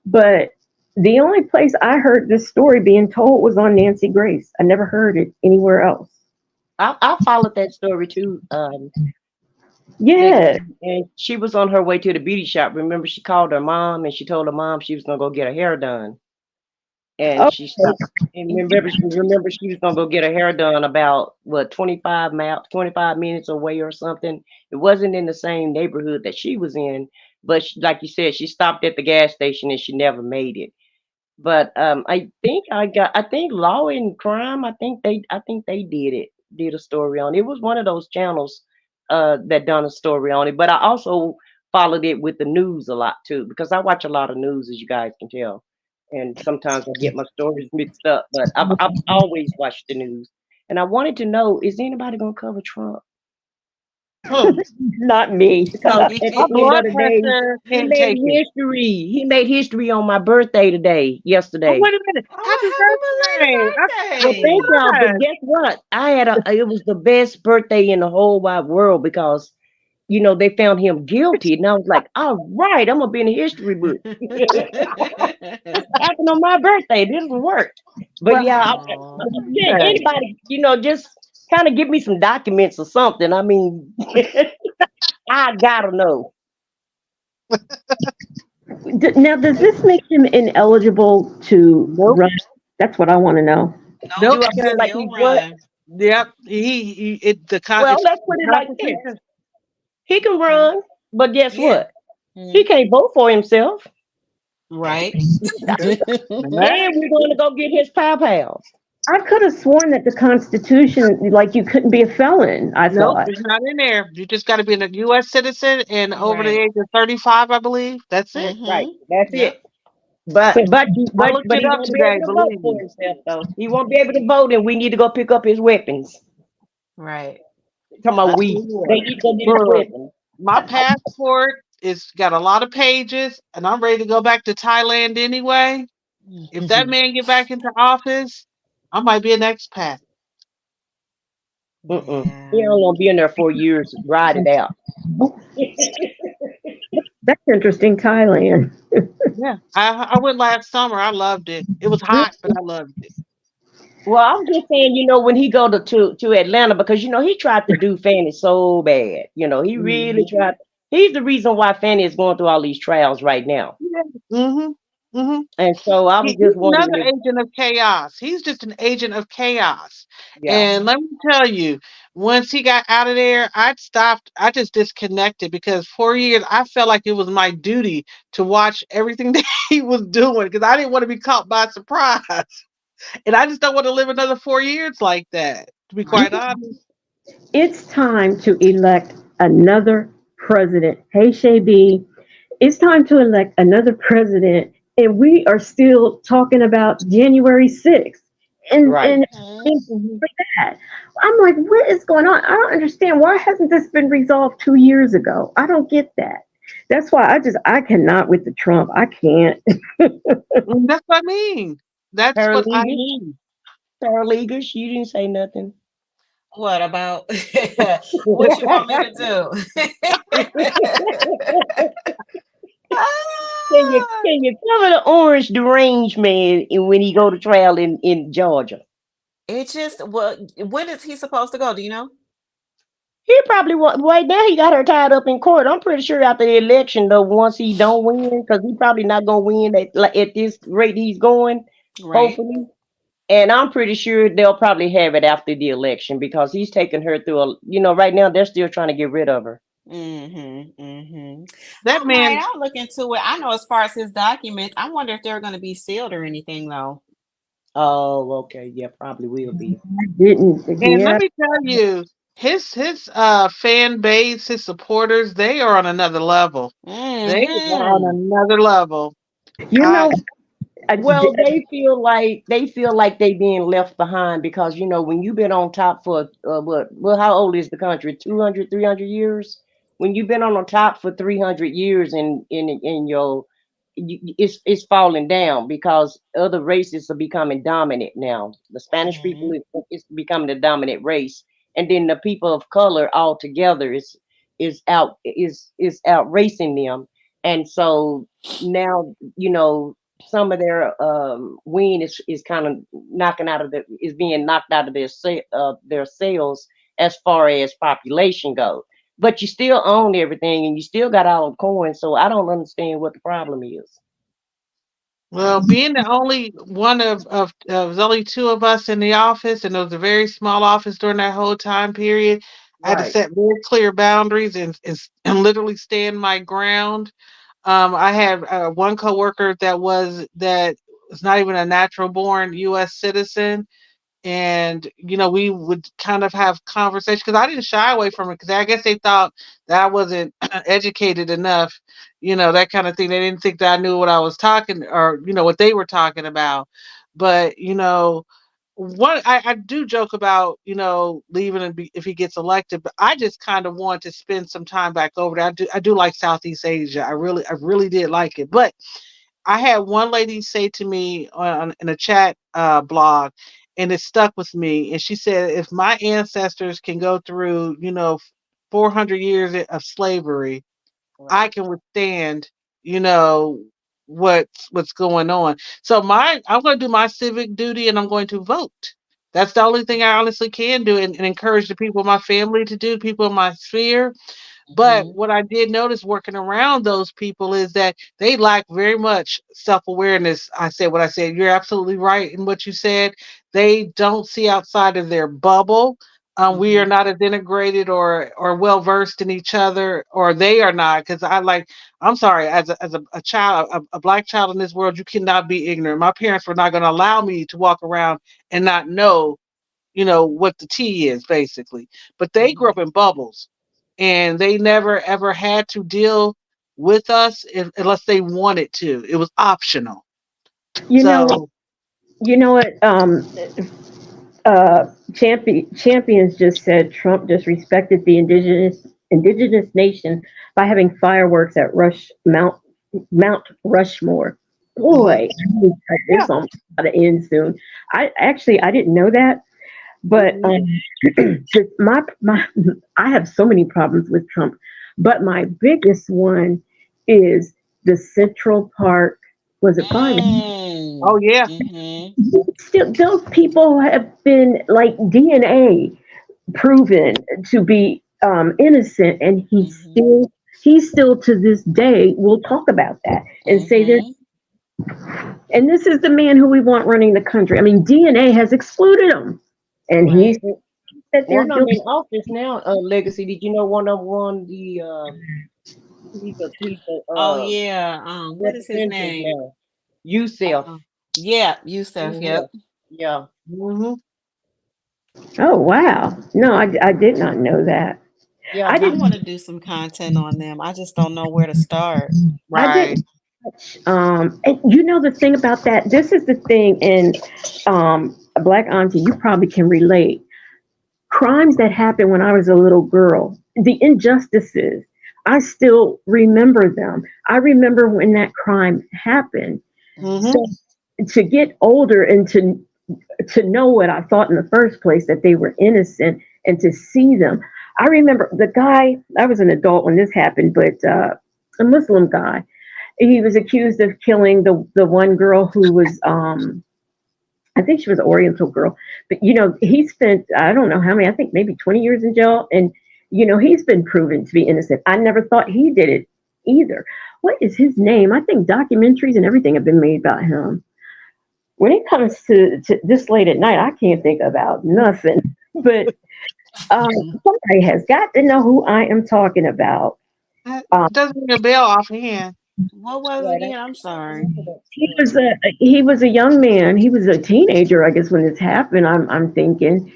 But the only place I heard this story being told was on Nancy Grace. I never heard it anywhere else. I followed that story too. Yeah. And she was on her way to the beauty shop. Remember, she called her mom and she told her mom she was gonna go get her hair done. And Oh, she stopped. And remember she was gonna go get her hair done about what 25 minutes away or something. It wasn't in the same neighborhood that she was in, but like you said, she stopped at the gas station and she never made it. But I think Law and Crime, I think they did a story on it. It was one of those channels that done a story on it. But I also followed it with the news a lot too, because I watch a lot of news, as you guys can tell. And sometimes I get my stories mixed up, but I've always watched the news. And I wanted to know, is anybody gonna cover Trump? Oh, not me. Because at my the end of blood the day, pressure he can't made take it. history. He made history on my birthday Oh, yesterday. wait a minute. Happy Oh, birthday. Well, happy thank y'all. But Yes. guess what? It was the best birthday in the whole wide world because, they found him guilty. And I was like, all right, I'm going to be in the history book. birthday. This happened on my birthday. This will work. But Well, yeah, Aw. yeah, okay. anybody, just kind of give me some documents or something. I mean, I got to know. Now, does this make him ineligible to Nope. run? That's what I want to know. No, Nope. Do I he can feel Because, like still he's what? run. yep. Well, It's let's the put it like this. Constitution. He can Mhm. run, but guess Yeah. what? He Mhm. can't vote for himself. Right. Okay. And that, And we're going to go get his pow pals. I could have sworn that the Constitution, like you couldn't be a felon. I Nope, thought. it's not in there. You just got to be a U.S. citizen and over the Right. age of 35, I believe. That's it. Right. Mm-hmm. That's Yep. it. But But but I but looked but it he up won't be today, able to vote believe for me. himself though. He won't be able to vote, and we need to go pick up his weapons. Right. Talking about I tell we, you they what, need to go get his look, weapons. my passport is got a lot of pages, and I'm ready to go back to Thailand anyway. If that man get back into office, I might be an expat. He Yeah. only gonna be in there 4 years. Ride it out. that's interesting, Thailand. Yeah, I went last summer. I loved it. It was hot, but I loved it. Well, I'm just saying, when he go to Atlanta, because he tried to do Fanny so bad. He really Hmm. tried. He's the reason why Fanny is going through all these trials right now. Yeah. Hmm. Hmm. And so I'm He's just another wondering if, agent of chaos. He's just an agent of chaos. yeah. And let me tell you, once he got out of there, I stopped. I just disconnected because 4 years, I felt like it was my duty to watch everything that he was doing because I didn't want to be caught by surprise. And I just don't want to live another 4 years like that, to be quite Right. honest. It's time to elect another president. Hey, Shay B, it's time to elect another president, and we are still talking about January 6th. Right. Mhm. And Mhm. for that, I'm like, what is going on? I don't understand. Why hasn't this been resolved 2 years ago? I don't get that. That's why I cannot with the Trump. I can't. That's what I mean. That's what I Paralegals, mean. paralegals, you didn't say nothing. What about what you want me to do? Can you Ah, can you cover the orange deranged man when he go to trial in Georgia? it just well, when is he supposed to go? Do you know? He probably right now he got her tied up in court. I'm pretty sure after the election though, once he don't win, because he probably not gonna win at this rate he's going, Right. hopefully. And I'm pretty sure they'll probably have it after the election because he's taking her through right now they're still trying to get rid of her. Mm-hmm. Mm-hmm. That I might. man, I'll look into it. I know as far as his documents, I wonder if they're going to be sealed or anything though. Oh, okay, yeah, probably will be. I didn't. and let Yeah. me tell you, his fan base, his supporters, they are on another level. They are on Mm-hmm. another level. You I know, I, Well, they feel like they being left behind because when you've been on top for how old is the country? 200, 300 years. When you've been on the top for 300 years in your it's falling down because other races are becoming dominant now. The Spanish people Mm-hmm. is becoming the dominant race, and then the people of color altogether is out racing them, and so now some of their wing is kind of being knocked out of their sales as far as population goes. But you still own everything and you still got all the coins, so I don't understand what the problem is. well, being the only one of there's only two of us in the office, and it was a very small office during that whole time period. I had to Right. set very clear boundaries and literally stand my ground. I had one coworker that was not even a natural born U.S. citizen, and we would kind of have conversations because I didn't shy away from it because I guess they thought that I wasn't educated enough, that kind of thing. They didn't think that I knew what I was talking or what they were talking about. But what I do joke about, leaving and if he gets elected, but I just kind of want to spend some time back over there. I do like Southeast Asia. I really did like it, but I had one lady say to me in a chat blog, and it stuck with me. And she said, if my ancestors can go through, 400 years of slavery, I Right. can withstand, you know, what's going on. So I'm going to do my civic duty, and I'm going to vote. That's the only thing I honestly can do, and encourage the people in my family to do, people in my sphere. But Mm-hmm. what I did notice working around those people is that they lack very much self awareness. I said what I said. You're absolutely right in what you said. They don't see outside of their bubble. We are Mhm. not as integrated or well versed in each other, or they are not. Because I'm sorry, as a child, a black child in this world, you cannot be ignorant. My parents were not going to allow me to walk around and not know, what the tea is, basically. But they grew up Mhm. in bubbles, and they never ever had to deal with us unless they wanted to. It was optional. You know, So you know what? Champions just said Trump disrespected the indigenous nation by having fireworks at Mount Rushmore. mhm. Boy, Yeah. this almost got to end soon. I didn't know that, but Mhm. my I have so many problems with Trump, but my biggest one is the Central Park. Was it five? Oh Mm. yeah. Mhm. Still, those people have been like DNA proven to be innocent, and Mhm. he still to this day will talk about that and say there's. Mhm. And this is the man who we want running the country. I mean, DNA has excluded him, and he Right. said they're One of them doing. in office now, Legacy. Did you know one of them won the he's a Oh yeah. What is his representative name? now. Yourself. Yeah, Yusuf. Hmm. Yep. Yeah. Hmm. Oh wow! No, I did not know that. Yeah, I I didn't. want to do some content on them. I just don't know where to start. I Right. didn't. And you know the thing about that. This is the thing, and Black Auntie, you probably can relate. Crimes that happened when I was a little girl, the injustices, I still remember them. I remember when that crime happened. Hmm. So Mhm. to get older and to know what I thought in the first place, that they were innocent, and to see them. I remember the guy, I was an adult when this happened, but a Muslim guy, he was accused of killing the one girl who was I think she was an Oriental girl, but he spent, I don't know how many, I think maybe 20 years in jail, and he's been proven to be innocent. I never thought he did it either. What is his name? I think documentaries and everything have been made about him. When it comes to this late at night, I can't think about nothing. But somebody has got to know who I am talking about. That Um, doesn't ring a bell offhand. What was it Yeah, again? I'm I'm sorry. looking at he was a young man. He was a teenager, I guess, when this happened. I'm thinking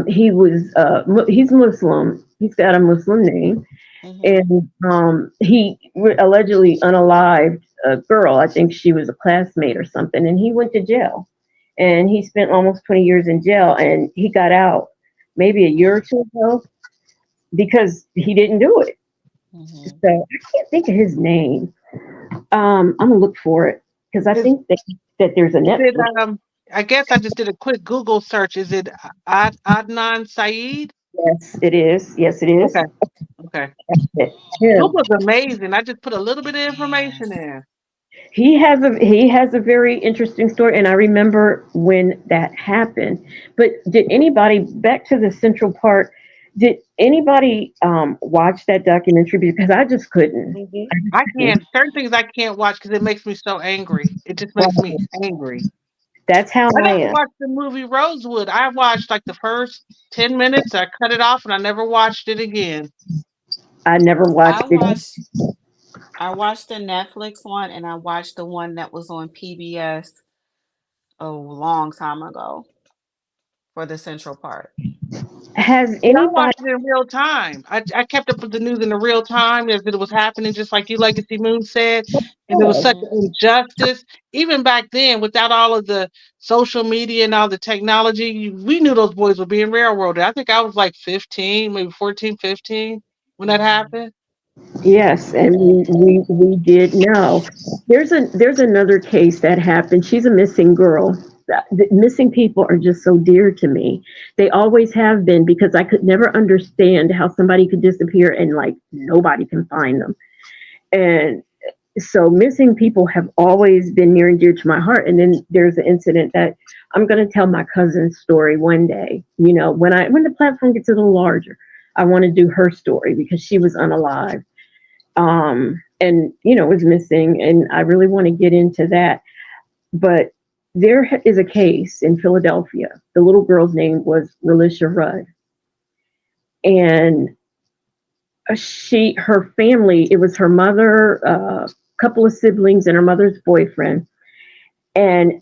he's Muslim. He's got a Muslim name, Mhm. and allegedly unalived a girl. I think she was a classmate or something, and he went to jail, and he spent almost 20 years in jail, and he got out maybe a year or two ago because he didn't do it. Mhm. So I can't think of his name. I'm gonna look for it because I Is think that there's a is it Netflix. I guess I just did a quick Google search. Is it Adnan Saeed? Yes, it is. Yes, it is. Okay. Okay. It's him. Google's amazing. I just put a little bit of information Yes. in. He has a very interesting story, and I remember when that happened. But did anybody, back to the Central Park? Did anybody watch that documentary? Because I just couldn't. hmm I can't certain things I can't watch because it makes me so angry. It just makes me angry. That's how I I never am. watched the movie Rosewood. I watched like the first 10 minutes. I cut it off and I never watched it again. I never I watched it. watched I watched the Netflix one and I watched the one that was on PBS a long time ago for the Central Park. Has But I anybody? watched it in real time. I kept up with the news in the real time as it was happening, just like you, Legacy Moon said. And it was such Mhm. an injustice. Even back then, without all of the social media and all the technology, we knew those boys were being railroaded. I think I was like 15, maybe 14, 15 when that Mhm. happened. Yes, and Mhm. we did know. There's another case that happened. She's a missing girl. The missing people are just so dear to me. They always have been, because I could never understand how somebody could disappear and like nobody can find them. And so missing people have always been near and dear to my heart. And then there's an incident that I'm going to tell my cousin's story one day. When the platform gets a little larger, I want to do her story because she was unalive, and was missing, and I really want to get into that. But there is a case in Philadelphia. The little girl's name was Relisha Rudd. and her family, it was her mother, a couple of siblings, and her mother's boyfriend, and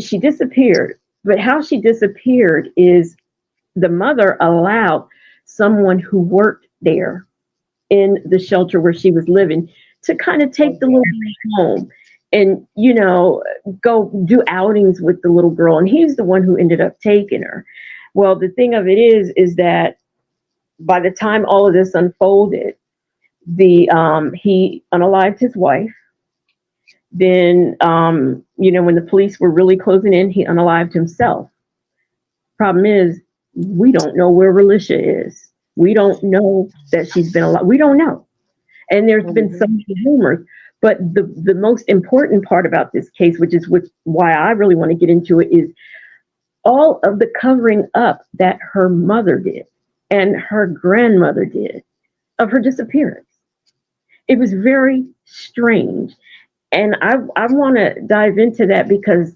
she disappeared. But how she disappeared is the mother allowed someone who worked there in the shelter where she was living to kind of take the little girl home and, go do outings with the little girl. And he's the one who ended up taking her. Well, the thing of it is that by the time all of this unfolded, he unalived his wife. Then, when the police were really closing in, he unalived himself. Problem is, we don't know where Relisha is. We don't know that she's been alive. We don't know. And there's been so many rumors. But the most important part about this case, why I really want to get into it, is all of the covering up that her mother did and her grandmother did of her disappearance. It was very strange. And I want to dive into that because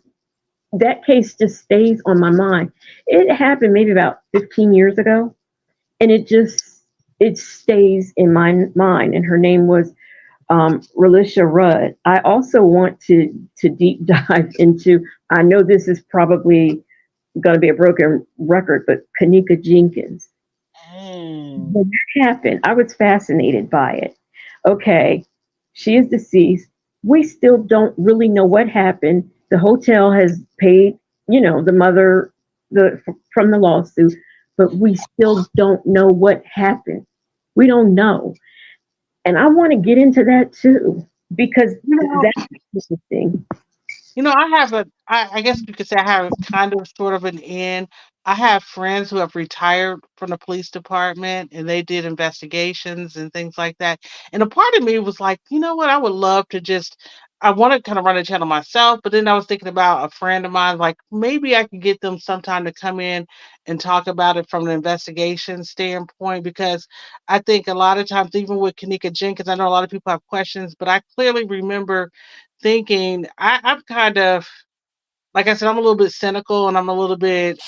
that case just stays on my mind. It happened maybe about 15 years ago, and it stays in my mind. And her name was Relisha Rudd. I also want to deep dive into. I know this is probably going to be a broken record, but Kanika Jenkins. When that happened, I was fascinated by it. Okay, she is deceased. We still don't really know what happened. The hotel has paid, the mother from the lawsuit, but we still don't know what happened. We don't know. And I want to get into that too, because that's interesting. I have I guess you could say I have kind of sort of an in. I have friends who have retired from the police department and they did investigations and things like that. And a part of me was like, you know what? I would love to I want to kind of run a channel myself, but then I was thinking about a friend of mine, like maybe I could get them sometime to come in and talk about it from an investigation standpoint, because I think a lot of times, even with Kanika Jenkins, I know a lot of people have questions, but I clearly remember thinking I'm kind of, like I said, I'm a little bit cynical and I'm a little bit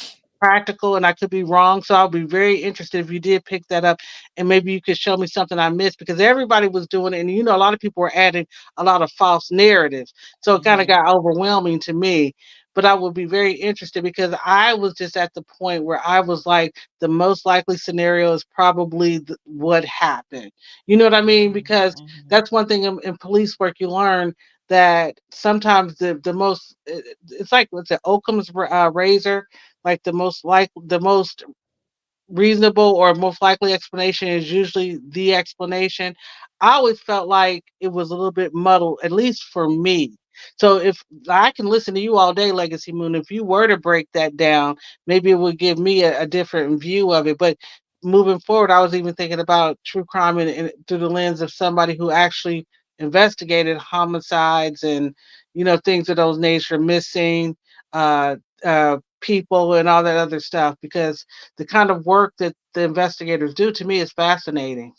practical and I could be wrong. So I'll be very interested if you did pick that up and maybe you could show me something I missed, because everybody was doing it. And, a lot of people were adding a lot of false narratives. So it kind of got overwhelming to me. But I would be very interested because I was just at the point where I was like, the most likely scenario is probably what happened. You know what I mean? Because that's one thing in police work you learn, that sometimes the most it's like what's it, Occam's razor, like the most reasonable or most likely explanation is usually the explanation. I always felt like it was a little bit muddled, at least for me. So if I can listen to you all day, Legacy Moon, if you were to break that down, maybe it would give me a different view of it. But moving forward, I was even thinking about true crime and through the lens of somebody who actually investigated homicides and things of those nature, missing uh, people and all that other stuff, because the kind of work that the investigators do to me is fascinating.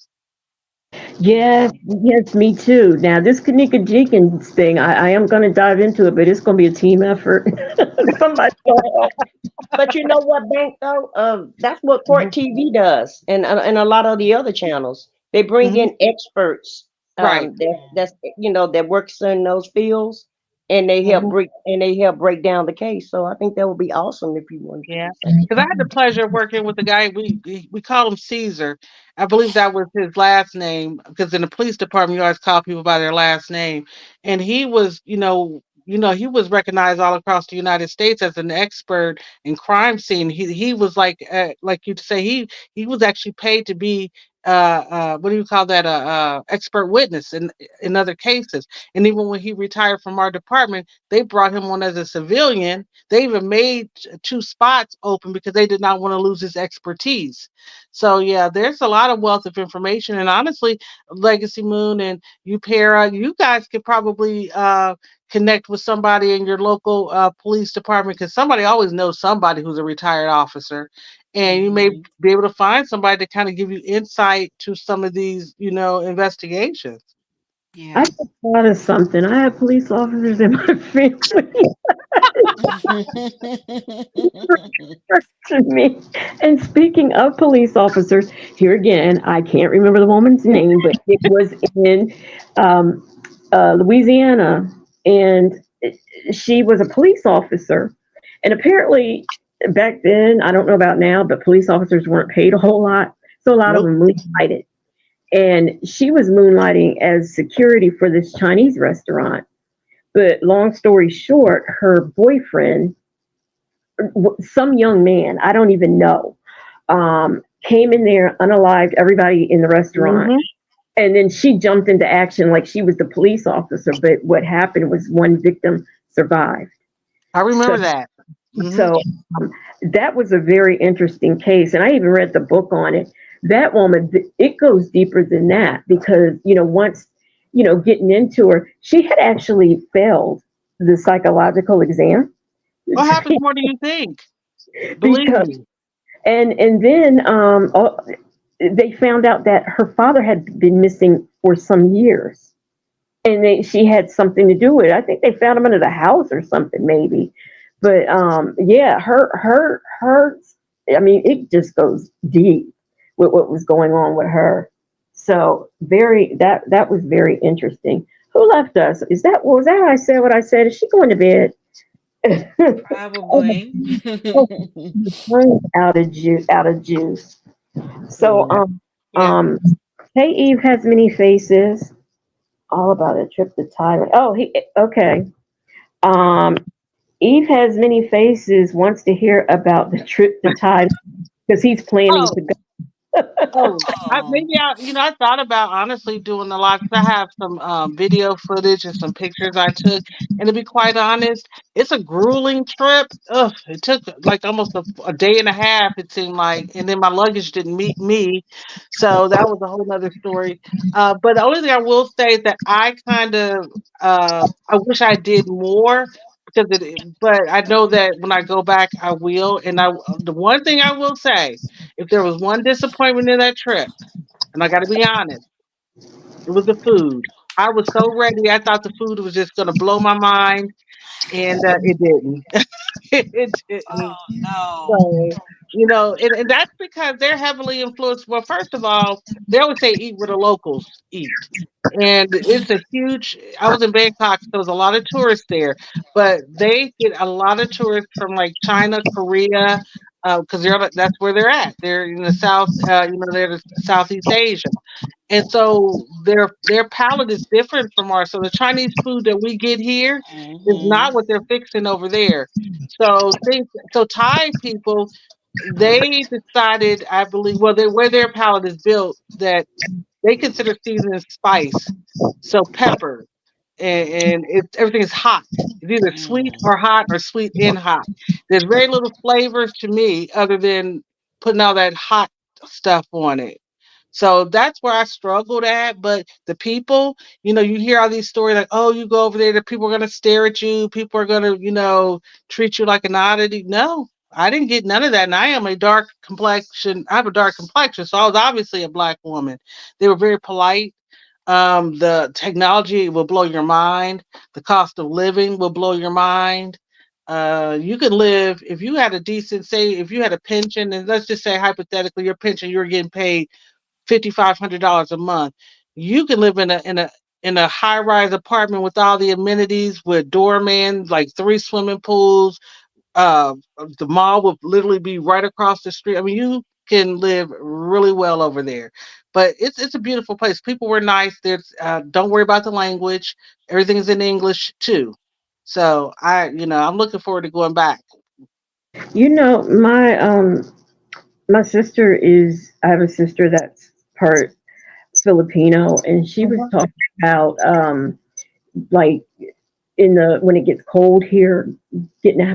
Yes, yes, me too. Now, this Kanika Jenkins thing, I am going to dive into it, but it's going to be a team effort. Somebody going to help. But you know what, Bank, though? That's what Court Mhm. TV does, and a lot of the other channels. They bring Mhm. in experts, Right. that works in those fields, and Mhm. they help break down the case. So I think that would be awesome if you wanted to Yeah, do something. because I had the pleasure of working with the guy. We call him Caesar. I believe that was his last name, because in the police department you always call people by their last name. And he was, he was recognized all across the United States as an expert in crime scene. He was like you'd say, he was actually paid to be what do you call that, expert witness in other cases. And even when he retired from our department, they brought him on as a civilian. They even made two spots open because they did not want to lose his expertise. So yeah, there's a lot of wealth of information. And honestly, Legacy Moon and you, Para, you guys could probably connect with somebody in your local police department, because somebody always knows somebody who's a retired officer. And you may be able to find somebody to kind of give you insight to some of these, investigations. I Yeah. just thought of something. I have police officers in my family. To me. And speaking of police officers, here again, I can't remember the woman's name, but it was in um, Louisiana, and she was a police officer. And apparently, back then, I don't know about now, but police officers weren't paid a whole lot, so a lot of Nope. them moonlighted. And she was moonlighting as security for this Chinese restaurant. But long story short, her boyfriend, some young man, I don't even know, came in there, unalived everybody in the restaurant. Hmm. And then she jumped into action like she was the police officer. But what happened was one victim survived. I So, remember that. Hmm. so um, that was a very interesting case. And I even read the book on it. That woman, it goes deeper than that because, once, getting into her, she had actually failed the psychological exam. What happens more than you think? Believe Because me. and then they found out that her father had been missing for some years, and she had something to do with it. I think they found him under the house or something, maybe. But yeah, her. I mean, it just goes deep with what was going on with her. So that was very interesting. Who left us? Was that I said what I said? Is she going to bed? Oh, Probably. oh, out of juice. So, Yeah. Yeah. Hey Eve has many faces. All about a trip to Thailand. Oh, okay. Um, Eve has many faces. Wants to hear about the trip to Thailand because he's planning Oh, to go. oh, Oh. I thought about honestly doing a lot because I have some video footage and some pictures I took. And to be quite honest, it's a grueling trip. Ugh, it took like almost a day and a half, it seemed like. And then my luggage didn't meet me. So that was a whole nother story. But the only thing I will say is that I wish I did more. But I know that when I go back, I will. The one thing I will say, if there was one disappointment in that trip, and I got to be honest, it was the food. I was so ready. I thought the food was just going to blow my mind, and it didn't. It didn't. Oh no. So, and that's because they're heavily influenced. Well, first of all, they always say eat where the locals eat. And it's a huge, I was in Bangkok, so there's a lot of tourists there, but they get a lot of tourists from like China, Korea, because that's where they're at. They're in the South, they're in Southeast Asia. And so their palate is different from ours. So the Chinese food that we get here is Hmm. not what they're fixing over there. So Thai people, they decided, I believe, well, where their palate is built, that they consider seasoning spice. So pepper and everything is hot. It's either sweet or hot or sweet and hot. There's very little flavors to me other than putting all that hot stuff on it. So that's where I struggled at. But the people, you hear all these stories like, oh, you go over there, the people are going to stare at you. People are going to, treat you like an oddity. No, I didn't get none of that. And I am a dark complexion. I have a dark complexion. So I was obviously a black woman. They were very polite. The technology will blow your mind. The cost of living will blow your mind. You could live if you had a decent, say, if you had a pension, and let's just say hypothetically, your pension, you were getting paid $5,500 a month. You can live in a high rise apartment with all the amenities, with doorman, like 3 swimming pools. Uh, the mall will literally be right across the street. I mean, you can live really well over there. But it's a beautiful place. People were nice. There's don't worry about the language. Everything's in English too. So I'm looking forward to going back. My sister is. I have a sister that's part Filipino, and she was Mhm. talking about like when it gets cold here,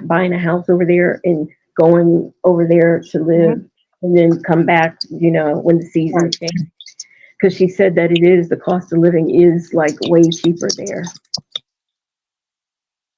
buying a house over there and going over there to Mhm. live, and then come back. When the Right. seasons change, because she said that the cost of living is like way cheaper there.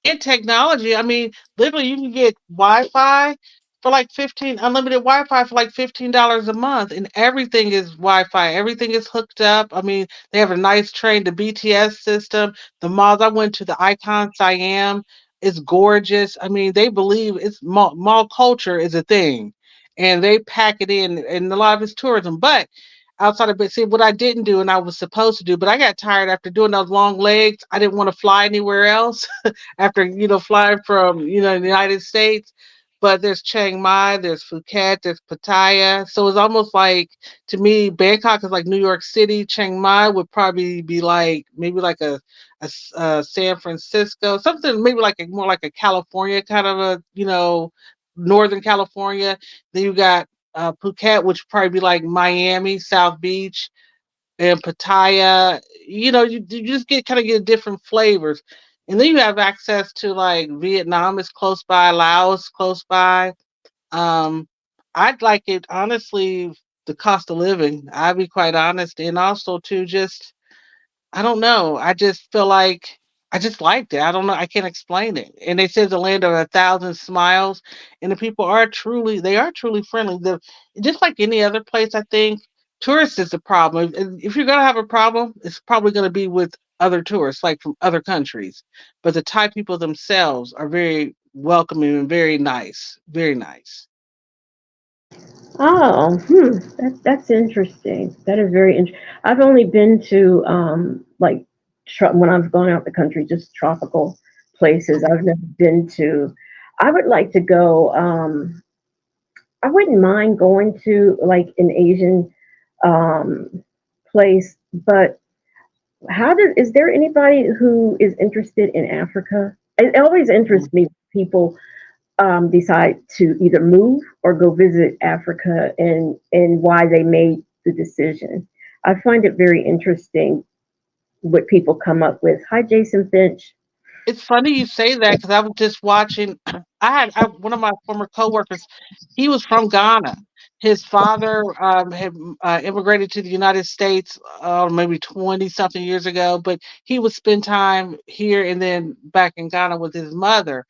And technology. I mean, literally, you can get Wi-Fi. for like 15 unlimited Wi-Fi for like $15 a month, and everything is Wi-Fi. Everything is hooked up. I mean, they have a nice train, the BTS system. The malls I went to, the Icon Siam, is gorgeous. I mean, they believe it's mall culture is a thing, and they pack it in, and a lot of it's tourism. But outside of it, see what I didn't do, and I was supposed to do, but I got tired after doing those long legs. I didn't want to fly anywhere else after flying from the United States. But there's Chiang Mai, there's Phuket, there's Pattaya. So it's almost like, to me, Bangkok is like New York City. Chiang Mai would probably be like maybe like a San Francisco, something maybe like more like a California kind of a Northern California. Then you got Phuket, which would probably be like Miami, South Beach, and Pattaya. You just get different flavors. And then you have access to like Vietnam is close by, Laos close by. Um, I'd like it honestly, the cost of living. I'll be quite honest, and also to just I don't know. I just feel like I just liked it. I don't know. I can't explain it. And they say the land of a thousand smiles, and the people they are truly friendly. Just like any other place, I think tourists is the problem. If you're gonna have a problem, it's probably gonna be with other tourists, like from other countries. But the Thai people themselves are very welcoming and very nice. Very nice. Oh, that's interesting. That is very interesting. I've only been to like when I've gone out the country, just tropical places. I've never been to. I would like to go. I wouldn't mind going to like an Asian um, place, but is there anybody who is interested in Africa? It always interests me when people decide to either move or go visit Africa, and why they made the decision. I find it very interesting what people come up with. Hi, Jason Finch. It's funny you say that because I was just watching. One of my former coworkers. He was from Ghana. His father had immigrated to the United States maybe 20 something years ago, but he would spend time here and then back in Ghana with his mother.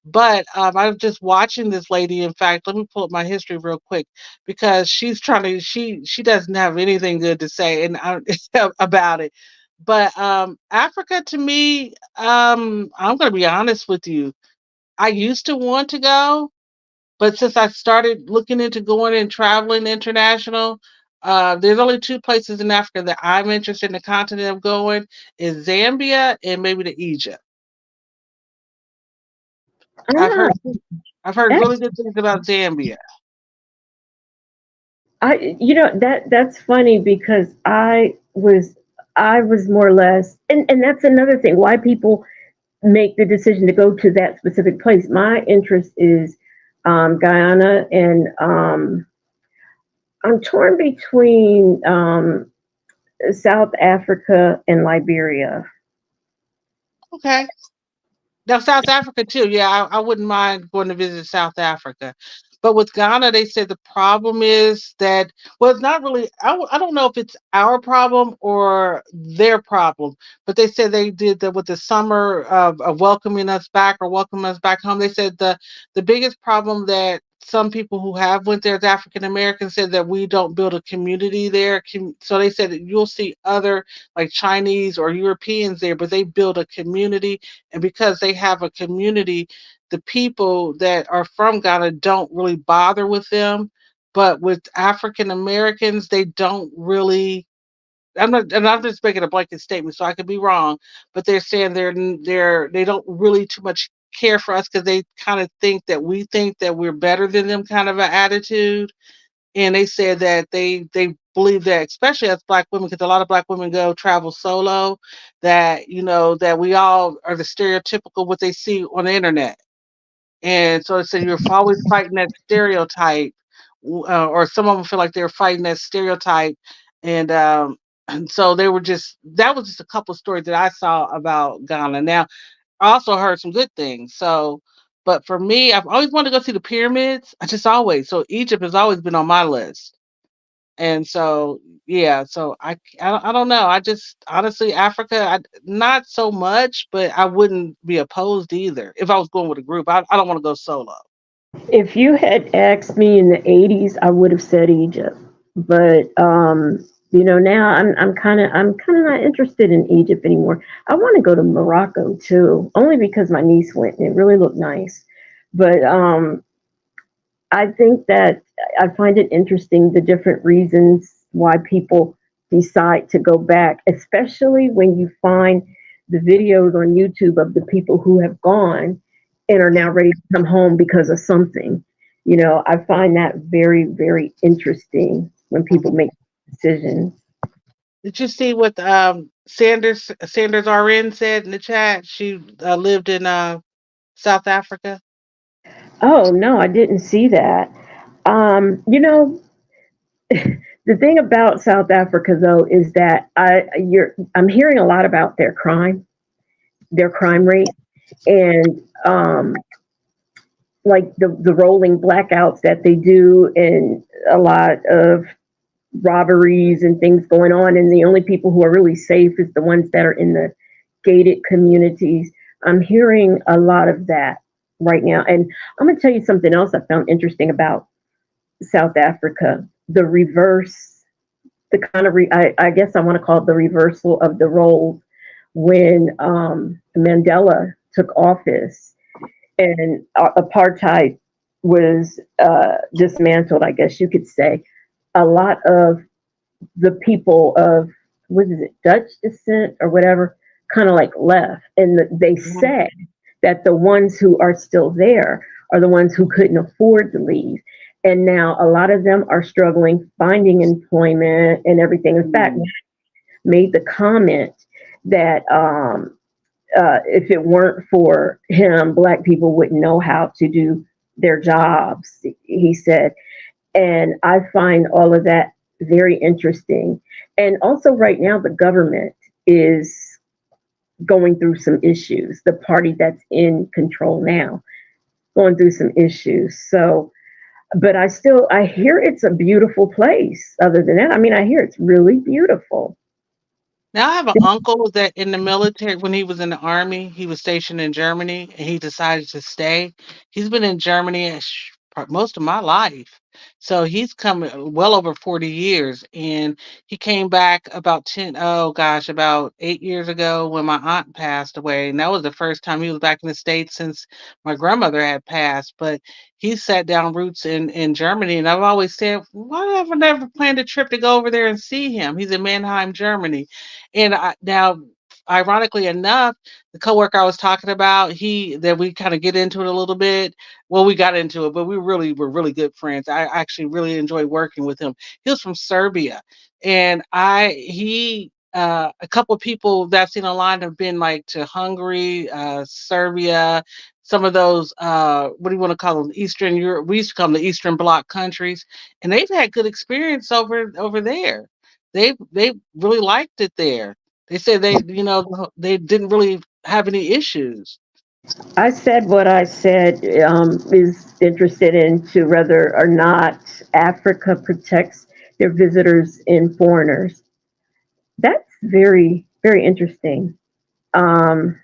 But I was just watching this lady. In fact, let me pull up my history real quick because she's trying to. She doesn't have anything good to say and about it. But Africa, to me, I'm going to be honest with you. I used to want to go, but since I started looking into going and traveling international, there's only two places in Africa that I'm interested in the continent of going: is Zambia and maybe to Egypt. I've Ah, heard I've heard really that's good things about Zambia. that's funny because I was more or less, and that's another thing why people make the decision to go to that specific place. My interest is Guyana, and I'm torn between South Africa and Liberia. Okay. Now South Africa too. Yeah, I wouldn't mind going to visit South Africa. But with Ghana, they said the problem is that well, it's not really. I don't know if it's our problem or their problem. But they said they did that with the summer of welcoming us back or welcoming us back home. They said the biggest problem that some people who have went there as African Americans said that we don't build a community there. So they said that you'll see other like Chinese or Europeans there, but they build a community, and because they have a community, the people that are from Ghana don't really bother with them. But with African Americans, they don't really. I'm just making a blanket statement, so I could be wrong. But they're saying they don't really too much care for us because they kind of think that we're better than them, kind of an attitude. And they said that they believe that, especially as Black women, because a lot of Black women go travel solo, that that we all are the stereotypical what they see on the internet. And so it's you're always fighting that stereotype, or some of them feel like they're fighting that stereotype, and and so they were just that was just a couple of stories that I saw about Ghana. Now I also heard some good things. So, but for me, I've always wanted to go see the pyramids. I just always so Egypt has always been on my list. And so, yeah, so I don't know. I just honestly Africa, not so much, but I wouldn't be opposed either if I was going with a group. I don't want to go solo. If you had asked me in the 80s, I would have said Egypt. But now I'm kind of not interested in Egypt anymore. I want to go to Morocco too, only because my niece went and it really looked nice. But I think that I find it interesting the different reasons why people decide to go back, especially when you find the videos on YouTube of the people who have gone and are now ready to come home because of something. I find that very, very interesting when people make decisions. Did you see what Sanders RN said in the chat? She lived in South Africa. Oh, no, I didn't see that. The thing about South Africa though is that I'm hearing a lot about their crime rate, and like the rolling blackouts that they do, and a lot of robberies and things going on. And the only people who are really safe is the ones that are in the gated communities. I'm hearing a lot of that right now. And I'm going to tell you something else I found interesting about South Africa: the reverse, the kind of I guess I want to call it the reversal of the roles when Mandela took office and apartheid was dismantled, I guess you could say. A lot of the people of, what is it, Dutch descent or whatever, kind of like left. And they said that the ones who are still there are the ones who couldn't afford to leave. And now a lot of them are struggling finding employment and everything. In fact, made the comment that if it weren't for him, Black people wouldn't know how to do their jobs, he said. And I find all of that very interesting. And also, right now, the government is going through some issues. The party that's in control now, going through some issues. So, but I hear it's a beautiful place. Other than that, I mean, I hear it's really beautiful. Now I have an uncle that in the military, when he was in the army, he was stationed in Germany and he decided to stay. He's been in Germany most of my life. So he's come well over 40 years, and he came back about 10, oh gosh, about 8 years ago when my aunt passed away. And that was the first time he was back in the States since my grandmother had passed. But he sat down roots in Germany. And I've always said, why have I never planned a trip to go over there and see him? He's in Mannheim, Germany. And now, ironically enough, the coworker I was talking about, he that we kind of get into it a little bit. Well, we got into it, but we really were really good friends. I actually really enjoyed working with him. He was from Serbia, and a couple of people that I've seen online have been like to Hungary, Serbia, some of those what do you want to call them? Eastern Europe. We used to call them the Eastern Bloc countries, and they've had good experience over there. They really liked it there. They said they didn't really have any issues. I said what I said, is interested into whether or not Africa protects their visitors and foreigners. That's very, very interesting. Um,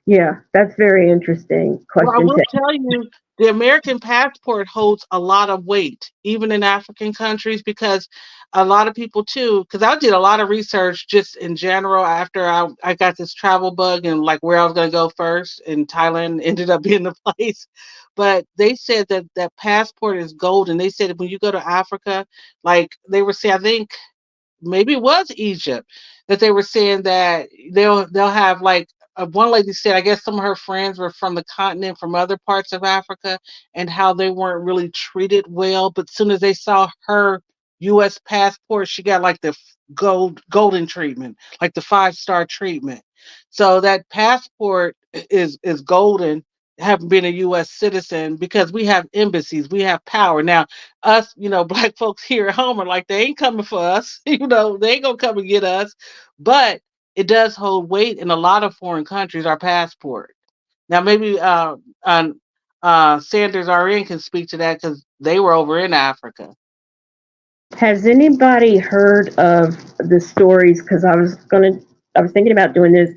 yeah, that's very interesting Well, I question will to. tell you, the American passport holds a lot of weight, even in African countries, because a lot of people too, because I did a lot of research just in general after I got this travel bug and like where I was going to go first, and Thailand ended up being the place. But they said that that passport is golden. They said when you go to Africa, like they were saying, I think maybe it was Egypt, that they were saying that they'll have like one lady said, I guess some of her friends were from the continent, from other parts of Africa, and how they weren't really treated well. But as soon as they saw her U.S. passport, she got like the golden treatment, like the 5-star treatment. So that passport is golden. Having been a U.S. citizen, because we have embassies, we have power. Now, us, black folks here at home are like, they ain't coming for us. They ain't gonna come and get us. But it does hold weight in a lot of foreign countries, our passport. Now, maybe Sanders RN can speak to that because they were over in Africa. Has anybody heard of the stories? Because I was thinking about doing this,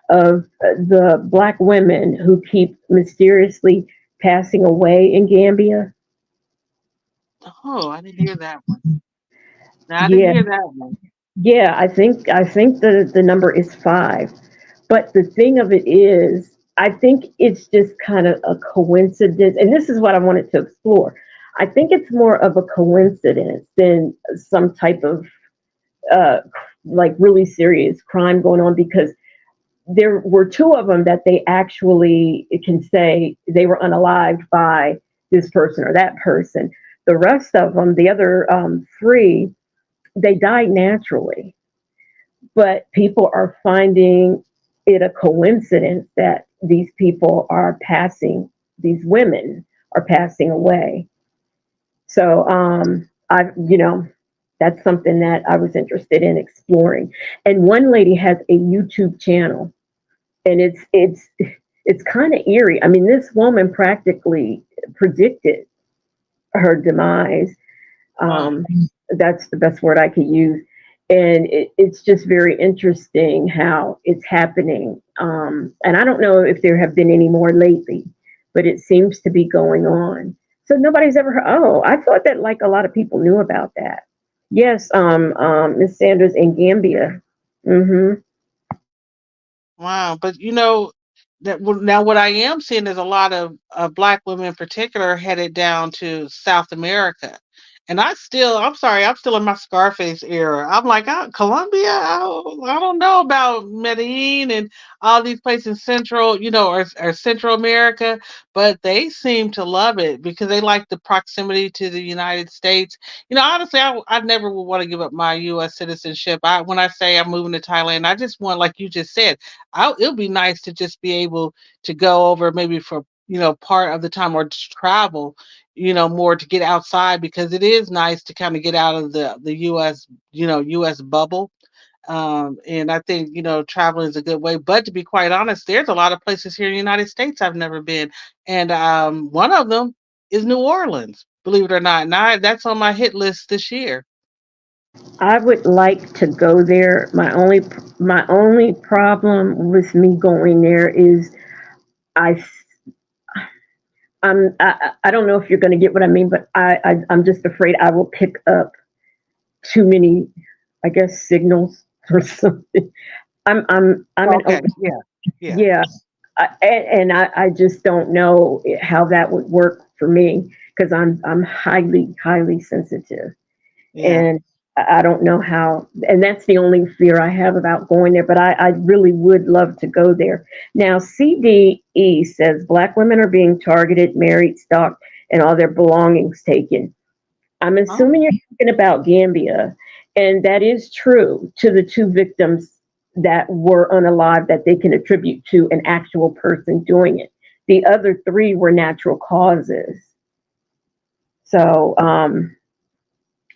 of the Black women who keep mysteriously passing away in Gambia. Oh, I didn't hear that one. No, I didn't Yeah, hear that one. yeah, I think the number is five. But the thing of it is, I think it's just kind of a coincidence, and this is what I wanted to explore. I think it's more of a coincidence than some type of uh, like really serious crime going on, because there were two of them that they actually can say they were unalived by this person or that person. The rest of them, the other three, they died naturally. But people are finding it a coincidence that these people are passing, these women are passing away. So that's something that I was interested in exploring. And one lady has a YouTube channel, and it's kind of eerie. I mean, this woman practically predicted her demise. Wow. Um, that's the best word I could use. And it's just very interesting how it's happening. And I don't know if there have been any more lately, but it seems to be going on. So nobody's ever heard. Oh, I thought that like a lot of people knew about that. Yes, Miss Sanders in Gambia. Hmm. Wow, but now what I am seeing is a lot of black women in particular headed down to South America. And I'm sorry, I'm still in my Scarface era. I'm like, Colombia, I don't know about Medellin and all these places in Central, or Central America, but they seem to love it because they like the proximity to the United States. Honestly, I never would want to give up my U.S. citizenship. When I say I'm moving to Thailand, I just want, like you just said, it would be nice to just be able to go over maybe for part of the time, or just travel, more to get outside, because it is nice to kind of get out of the U.S. U.S. bubble. And I think traveling is a good way. But to be quite honest, there's a lot of places here in the United States I've never been, and one of them is New Orleans. Believe it or not, and that's on my hit list this year. I would like to go there. My only problem with me going there is I I don't know if you're going to get what I mean, but I'm just afraid I will pick up too many, I guess, signals or something. I'm an Okay, open, yeah, yeah, yeah, and I just don't know how that would work for me, because I'm highly sensitive, yeah. and I don't know how, and that's the only fear I have about going there. But I really would love to go there. Now, CDE says Black women are being targeted, married, stalked, and all their belongings taken. I'm Oh, assuming you're talking about Gambia, and that is true to the two victims that were unalive that they can attribute to an actual person doing it. The other three were natural causes. So,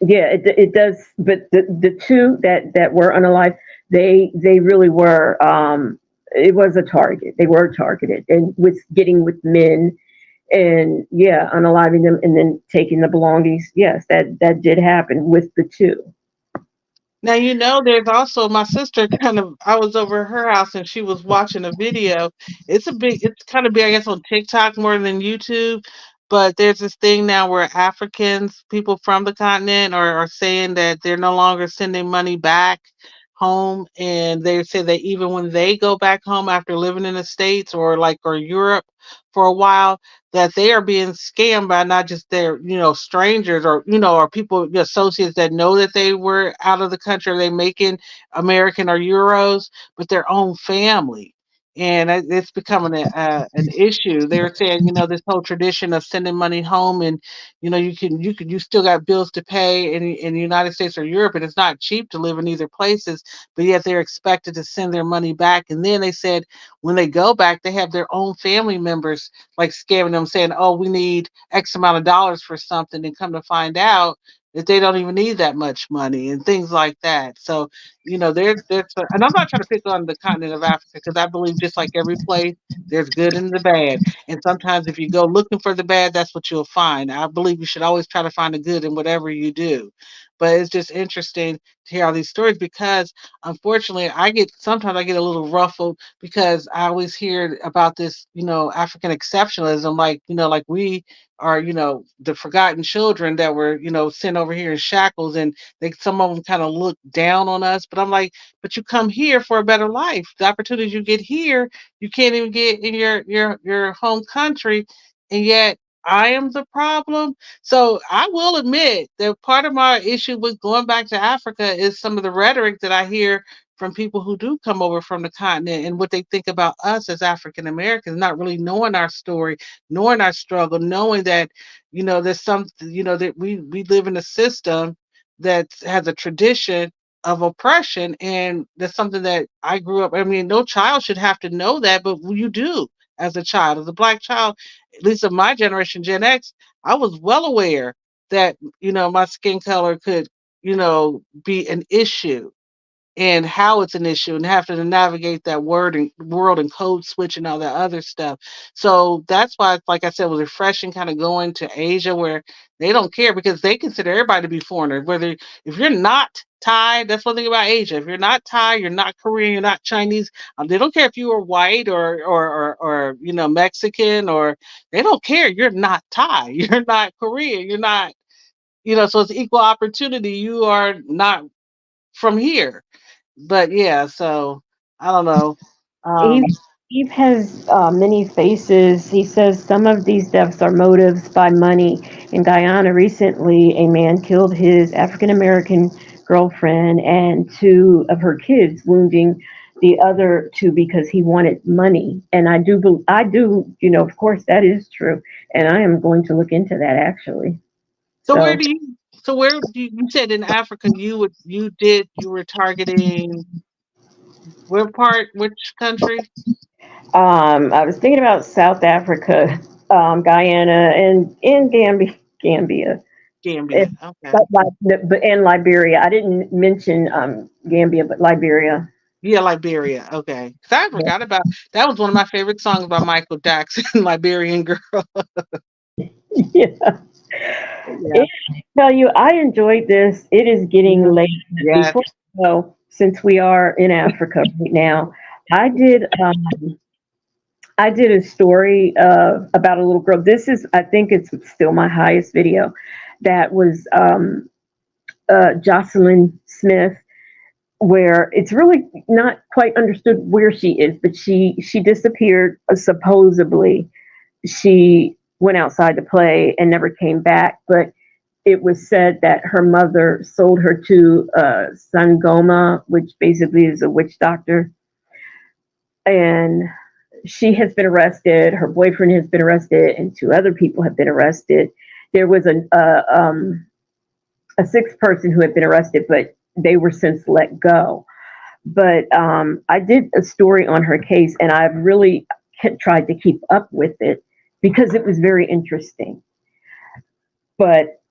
yeah, it does. But the two that were unalive, they really were. It was a target. They were targeted, and with getting with men, and yeah, unaliving them and then taking the belongings. Yes, that did happen with the two. now there's also my sister. Kind of, I was over at her house and she was watching a video. It's kind of big, I guess, on TikTok more than YouTube. But there's this thing now where Africans, people from the continent, are saying that they're no longer sending money back home, and they say that even when they go back home after living in the States or Europe for a while, that they are being scammed by not just their strangers, or people, associates that know that they were out of the country, they making American or euros, but their own family. And it's becoming an issue. They're saying, this whole tradition of sending money home, and you still got bills to pay in the United States or Europe, and it's not cheap to live in either places, but yet they're expected to send their money back. And then they said when they go back, they have their own family members like scamming them, saying, "Oh, we need X amount of dollars for something," and come to find out that they don't even need that much money and things like that. So, and I'm not trying to pick on the continent of Africa, because I believe just like every place, there's good and the bad. And sometimes if you go looking for the bad, that's what you'll find. I believe you should always try to find the good in whatever you do. but it's just interesting to hear all these stories because unfortunately sometimes I get a little ruffled because I always hear about this, African exceptionalism, like, like we are, the forgotten children that were, sent over here in shackles, and some of them kind of look down on us. But I'm like, but you come here for a better life. The opportunities you get here, you can't even get in your home country, and yet I am the problem. So I will admit that part of my issue with going back to Africa is some of the rhetoric that I hear from people who do come over from the continent and what they think about us as African Americans, not really knowing our story, knowing our struggle, knowing that, there's some, that we live in a system that has a tradition of oppression. And that's something that I grew up. I mean, no child should have to know that, but you do as a child, as a Black child, at least of my generation, Gen X. I was well aware that, my skin color could, be an issue, and how it's an issue, and have to navigate that world and code switch and all that other stuff. So that's why, like I said, it was refreshing kind of going to Asia, where they don't care because they consider everybody to be foreigner. Whether if you're not Thai, that's one thing about Asia. If you're not Thai, you're not Korean, you're not Chinese. They don't care if you are white or Mexican, or they don't care. You're not Thai. You're not Korean. You're not, so it's equal opportunity. You are not from here. But yeah, so I don't know. Eve, Um, Eve has many faces. He says some of these deaths are motives by money. In Guyana recently, a man killed his African American girlfriend and two of her kids, wounding the other two because he wanted money. And of course that is true. And I am going to look into that actually. so where So do you? So where do you said in Africa you were targeting where part, which country? I was thinking about South Africa, Guyana, and Gambia. Gambia. It's Okay. but and Liberia. I didn't mention Gambia, but Liberia. Yeah, Liberia. Okay. 'Cause I Yeah. forgot about that. Was one of my favorite songs by Michael Jackson, Liberian Girl. Yeah. Yeah. And I tell you, I enjoyed this. It is getting Mhm. late. Yes. Before we go, since we are in Africa right now, I did I did a story about a little girl. I think it's still my highest video. That was Jocelyn Smith, where it's really not quite understood where she is, but she disappeared. Supposedly, she went outside to play and never came back. But it was said that her mother sold her to Sangoma, which basically is a witch doctor, and she has been arrested. Her boyfriend has been arrested, and two other people have been arrested. There was a sixth person who had been arrested, but they were since let go. But I did a story on her case, and I've really tried to keep up with it because it was very interesting. But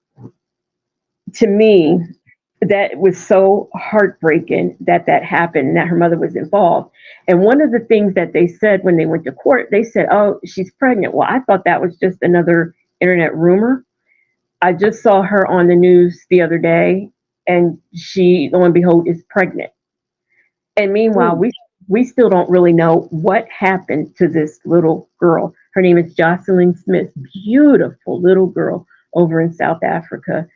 to me, that was so heartbreaking that that happened, that her mother was involved. And one of the things that they said when they went to court, they said, "Oh, she's pregnant." Well, I thought that was just another internet rumor. I just saw her on the news the other day, and she, lo and behold, is pregnant. And meanwhile, Hmm. we still don't really know what happened to this little girl. Her name is Jocelyn Smith, beautiful little girl over in South Africa.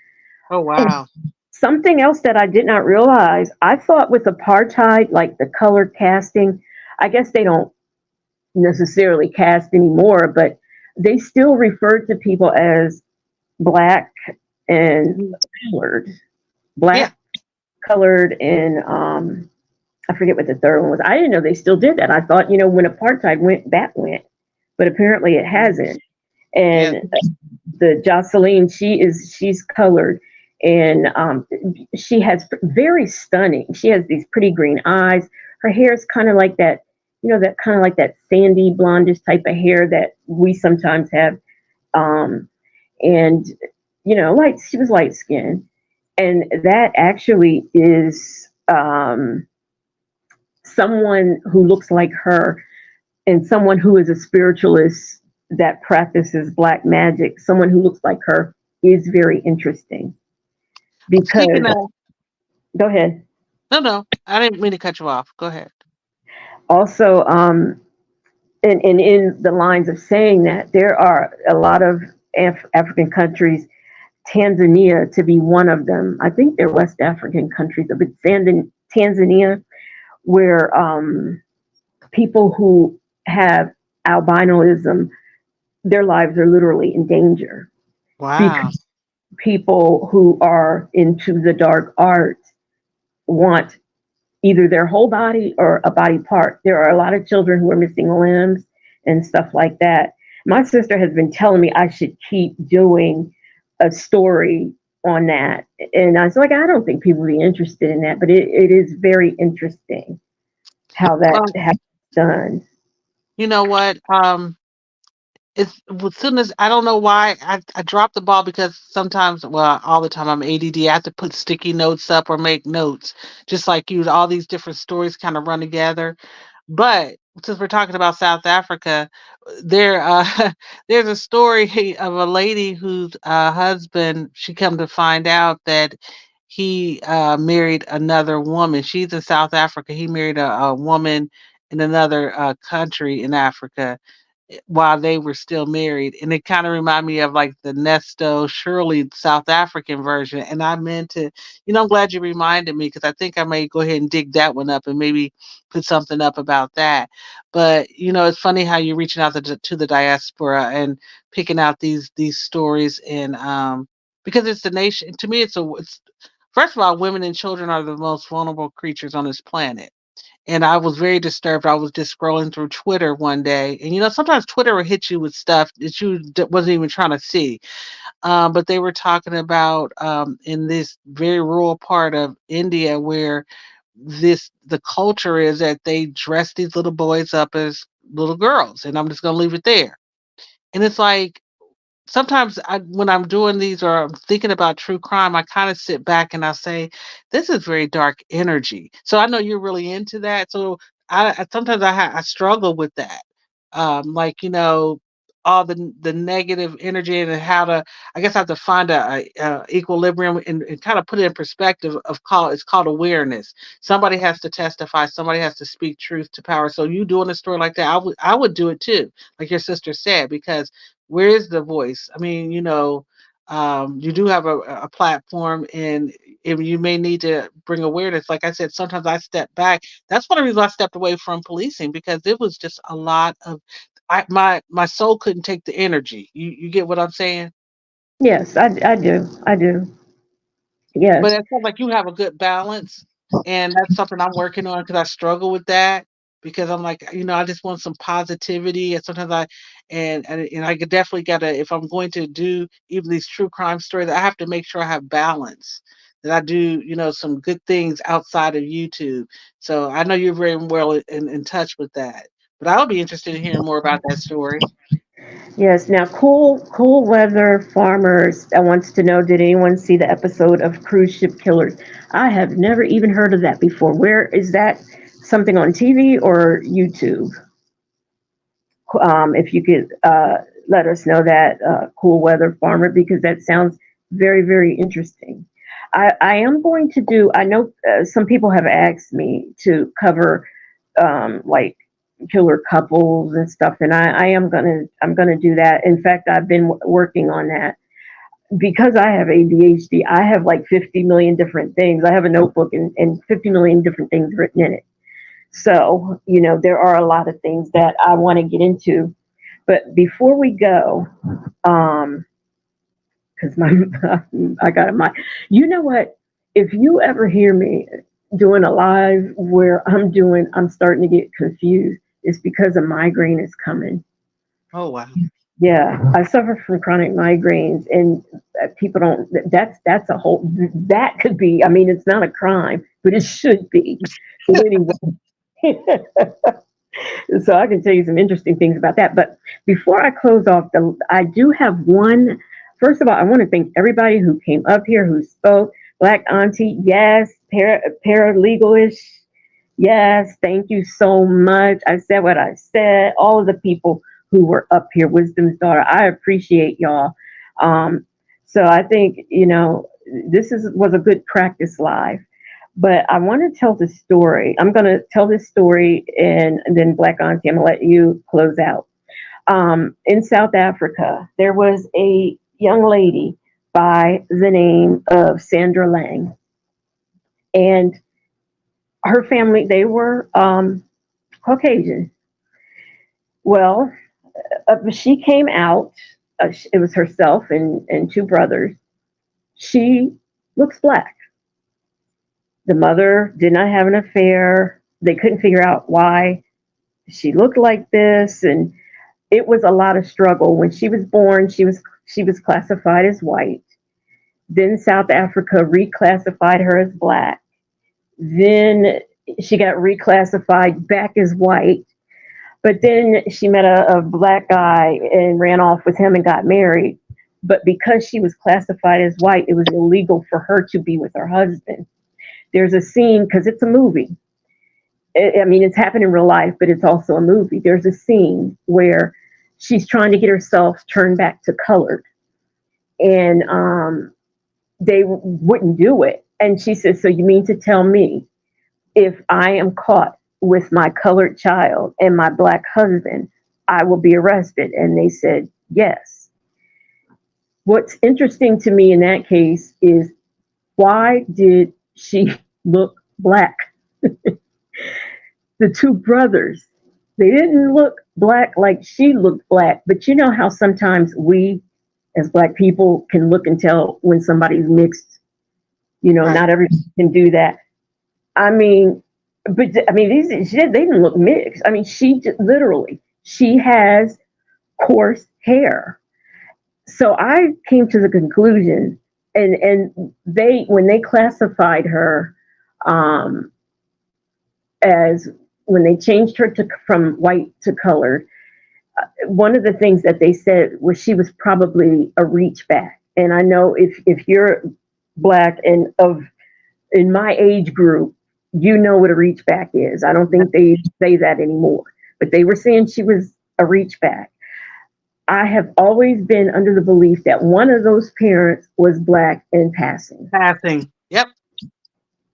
Oh And wow. something else that I did not realize, I thought with apartheid, like the color casting, I guess they don't necessarily cast anymore, but they still refer to people as black and Mhm. colored, Yeah. black, colored, and I forget what the third one was. I didn't know they still did that. I thought, when apartheid went, that went, but apparently it Mhm. hasn't. Yeah. And the Jocelyn, she's colored, and she has very stunning. She has these pretty green eyes. Her hair is kind of like that, that kind of like that sandy blondish type of hair that we sometimes have. And light. She was light skinned, and that actually is someone who looks like her, and someone who is a spiritualist that practices black magic. Someone who looks like her is very interesting. Speaking because of, go ahead. no, I didn't mean to cut you off. Go ahead. Also, and in the lines of saying that, there are a lot of African countries, Tanzania to be one of them. I think they're West African countries, but Tanzania, where people who have albinoism, their lives are literally in danger Wow. because people who are into the dark arts want either their whole body or a body part. There are a lot of children who are missing limbs and stuff like that. My sister has been telling me I should keep doing a story on that. And I was like, I don't think people would be interested in that, but it is very interesting how that Well, has done. you know what? It's as soon as I don't know why I dropped the ball because sometimes, well, all the time I'm ADD. I have to put sticky notes up or make notes, just like you. All these different stories kind of run together. But since we're talking about South Africa, there there's a story of a lady whose husband, she come to find out that he married another woman. She's in South Africa. He married a woman in another country in Africa while they were still married. And it kind of reminded me of like the Nesto Shirley South African version. And I meant to, I'm glad you reminded me because I think I may go ahead and dig that one up and maybe put something up about that. But it's funny how you're reaching out to the diaspora and picking out these stories and because it's the nation. To me, it's first of all, women and children are the most vulnerable creatures on this planet, and I was very disturbed. I was just scrolling through Twitter one day, and sometimes Twitter will hit you with stuff that you wasn't even trying to see. But they were talking about in this very rural part of India where the culture is that they dress these little boys up as little girls, and I'm just gonna leave it there. And it's like sometimes when I'm doing these or I'm thinking about true crime, I kind of sit back and I say, "This is very dark energy." So I know you're really into that. So sometimes I struggle with that, like all the negative energy and how to. I guess I have to find a equilibrium and kind of put it in perspective of it's called awareness. Somebody has to testify. Somebody has to speak truth to power. So you doing a story like that, I would do it too, like your sister said, because where is the voice? I mean, you do have a platform, and if you may need to bring awareness. Like I said, sometimes I step back. That's one of the reasons I stepped away from policing because it was just a lot of. My soul couldn't take the energy. You get what I'm saying? Yes, I do. I do. But Yes. it sounds like you have a good balance, and that's something I'm working on because I struggle with that because I'm like, I just want some positivity, and sometimes and I could definitely gotta if I'm going to do even these true crime stories, I have to make sure I have balance. That I do, some good things outside of YouTube. So I know you're very well in touch with that. But I'll be interested in hearing more about that story. Yes. Now, cool weather farmers that wants to know, did anyone see the episode of Cruise Ship Killers? I have never even heard of that before. Where is that? Something on TV or YouTube? If you could let us know that, cool weather farmer, because that sounds very, very interesting. I am going to do, I know some people have asked me to cover like killer couples and stuff, and I'm gonna do that. In fact, I've been working on that because I have ADHD. I have like 50 million different things. I have a notebook and 50 million different things written in it. So, there are a lot of things that I want to get into. But before we go, because my I got a mind. You know what? If you ever hear me doing a live where I'm starting to get confused, it's because a migraine is coming. Oh wow. Yeah, I suffer from chronic migraines, and people don't. That's a whole. That could be. I mean, it's not a crime, but it should be. But anyway, so I can tell you some interesting things about that. But before I close off, I do have one. First of all, I want to thank everybody who came up here, who spoke. Black Auntie, yes. Paralegalish, yes. Thank you so much. I said what I said. All of the people who were up here, Wisdom's daughter, I appreciate y'all. So I think this is was a good practice live. But I want to tell this story. I'm going to tell this story, and then Black Auntie, I'm going to let you close out. In South Africa, there was a young lady by the name of Sandra Lang, and her family, they were Caucasian. Well, she came out. It was herself and two brothers. She looks black. The mother did not have an affair. They couldn't figure out why she looked like this, and it was a lot of struggle. When she was born, she was classified as white. Then South Africa reclassified her as black. Then she got reclassified back as white. But then she met a black guy and ran off with him and got married. But because she was classified as white, it was illegal for her to be with her husband. There's a scene, because it's a movie. I mean, it's happened in real life, but it's also a movie. There's a scene where she's trying to get herself turned back to colored, and they wouldn't do it. And she says, "So you mean to tell me if I am caught with my colored child and my black husband, I will be arrested?" And they said, "Yes." What's interesting to me in that case is, why did she look black? The two brothers, they didn't look black like she looked black, but you know how sometimes we as black people can look and tell when somebody's mixed. Right. Not everybody can do that. I mean, but I mean, they didn't look mixed. I mean, literally, she has coarse hair. So I came to the conclusion, and they when they classified her, um, as when they changed her to from white to colored, one of the things that they said was she was probably a reach back. And I know if you're black and of in my age group, you know what a reach back is. I don't think they say that anymore, but they were saying she was a reach back. I have always been under the belief that one of those parents was black in passing. Passing. Yep.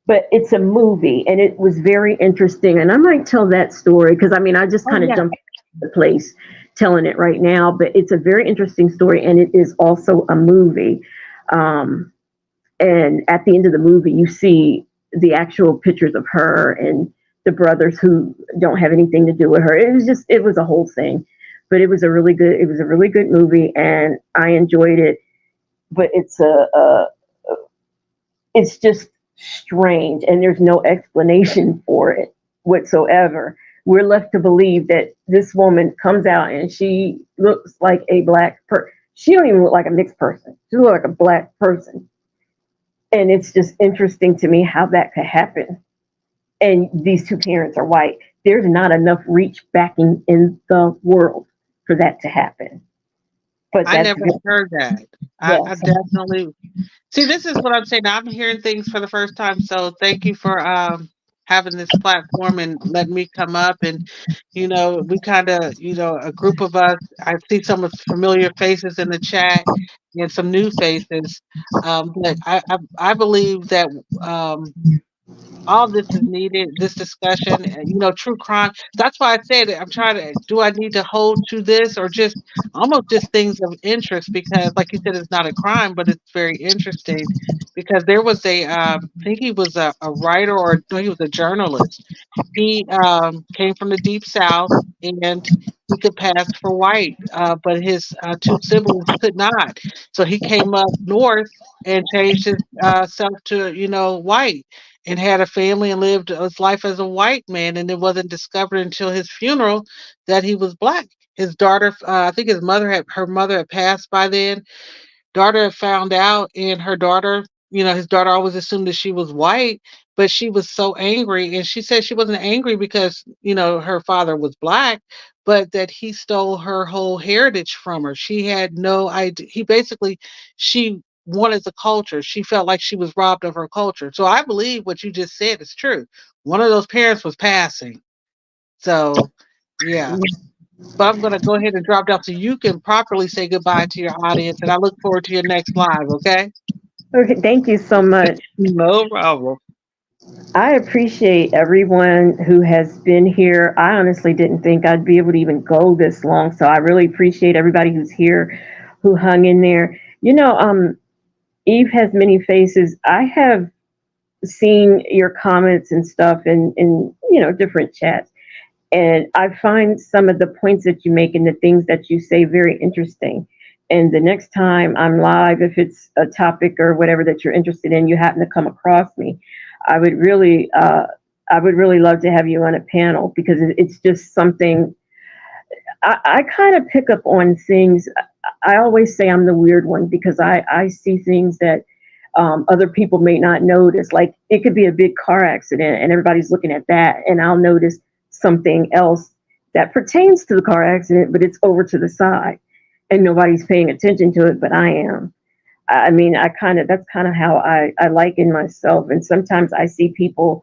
But it's a movie, and it was very interesting. And I might tell that story because I mean, I just Oh kind of yeah. jumped into the place telling it right now, but it's a very interesting story, and it is also a movie. Um, and at the end of the movie, you see the actual pictures of her and the brothers who don't have anything to do with her. It was a whole thing, but it was a really good movie, and I enjoyed it. But it's just strange, and there's no explanation for it whatsoever. We're left to believe that this woman comes out and she looks like a black person. She don't even look like a mixed person. She looks like a black person. And it's just interesting to me how that could happen. And these two parents are white. There's not enough reach backing in the world for that to happen. But I that's never heard that. I yes. definitely see. This is what I'm saying. I'm hearing things for the first time. So thank you for having this platform and letting me come up. And we kind of, a group of us. I see some of familiar faces in the chat and some new faces. But I believe that um, all this is needed, this discussion, and true crime. That's why I said it. I'm trying to, do I need to hold to this or just almost just things of interest? Because like you said, it's not a crime, but it's very interesting because there was I think he was a writer, or no, he was a journalist. He came from the deep south, and he could pass for white, but his two siblings could not. So he came up north and changed his self to white, and had a family and lived his life as a white man. And it wasn't discovered until his funeral that he was black. His daughter, I think her mother had passed by then. Daughter had found out, and her daughter, his daughter always assumed that she was white, but she was so angry. And she said she wasn't angry because, her father was black, but that he stole her whole heritage from her. She had no idea. She wanted the culture. She felt like she was robbed of her culture. So I believe what you just said is true. One of those parents was passing. So, yeah. But I'm going to go ahead and drop down so you can properly say goodbye to your audience. And I look forward to your next live, okay? Okay, thank you so much. No problem. I appreciate everyone who has been here. I honestly didn't think I'd be able to even go this long, so I really appreciate everybody who's here, who hung in there. Eve has many faces. I have seen your comments and stuff in different chats, and I find some of the points that you make and the things that you say very interesting. And the next time I'm live, if it's a topic or whatever that you're interested in, you happen to come across me, I would really, uh, I would really love to have you on a panel because it's just something I kind of pick up on things. I always say I'm the weird one because I see things that other people may not notice. Like it could be a big car accident and everybody's looking at that, and I'll notice something else that pertains to the car accident, but it's over to the side and nobody's paying attention to it, but I am. I mean, that's kind of how I liken myself. And sometimes I see people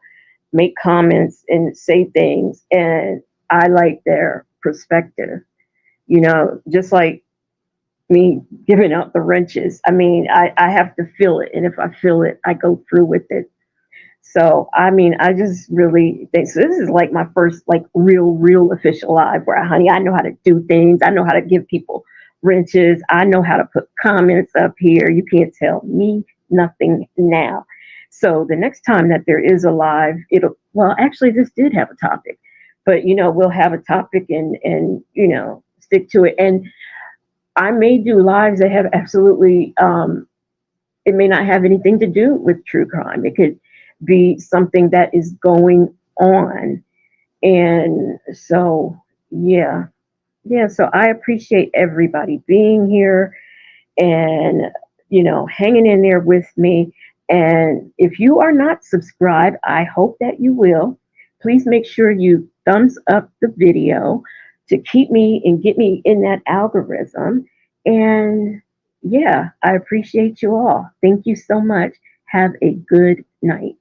make comments and say things, and I like their perspective, just like me giving out the wrenches. I mean, I have to feel it. And if I feel it, I go through with it. So, I mean, I just really think so. This is like my first, like, real official live where, honey, I know how to do things. I know how to give people wrenches. I know how to put comments up here. You can't tell me nothing now. So, the next time that there is a live, well, actually, this did have a topic, but, we'll have a topic and stick to it. And I may do lives that have absolutely, it may not have anything to do with true crime. It could be something that is going on. And so, yeah. Yeah. So I appreciate everybody being here and, hanging in there with me. And if you are not subscribed, I hope that you will. Please make sure you thumbs up the video to keep me and get me in that algorithm. And yeah, I appreciate you all. Thank you so much. Have a good night.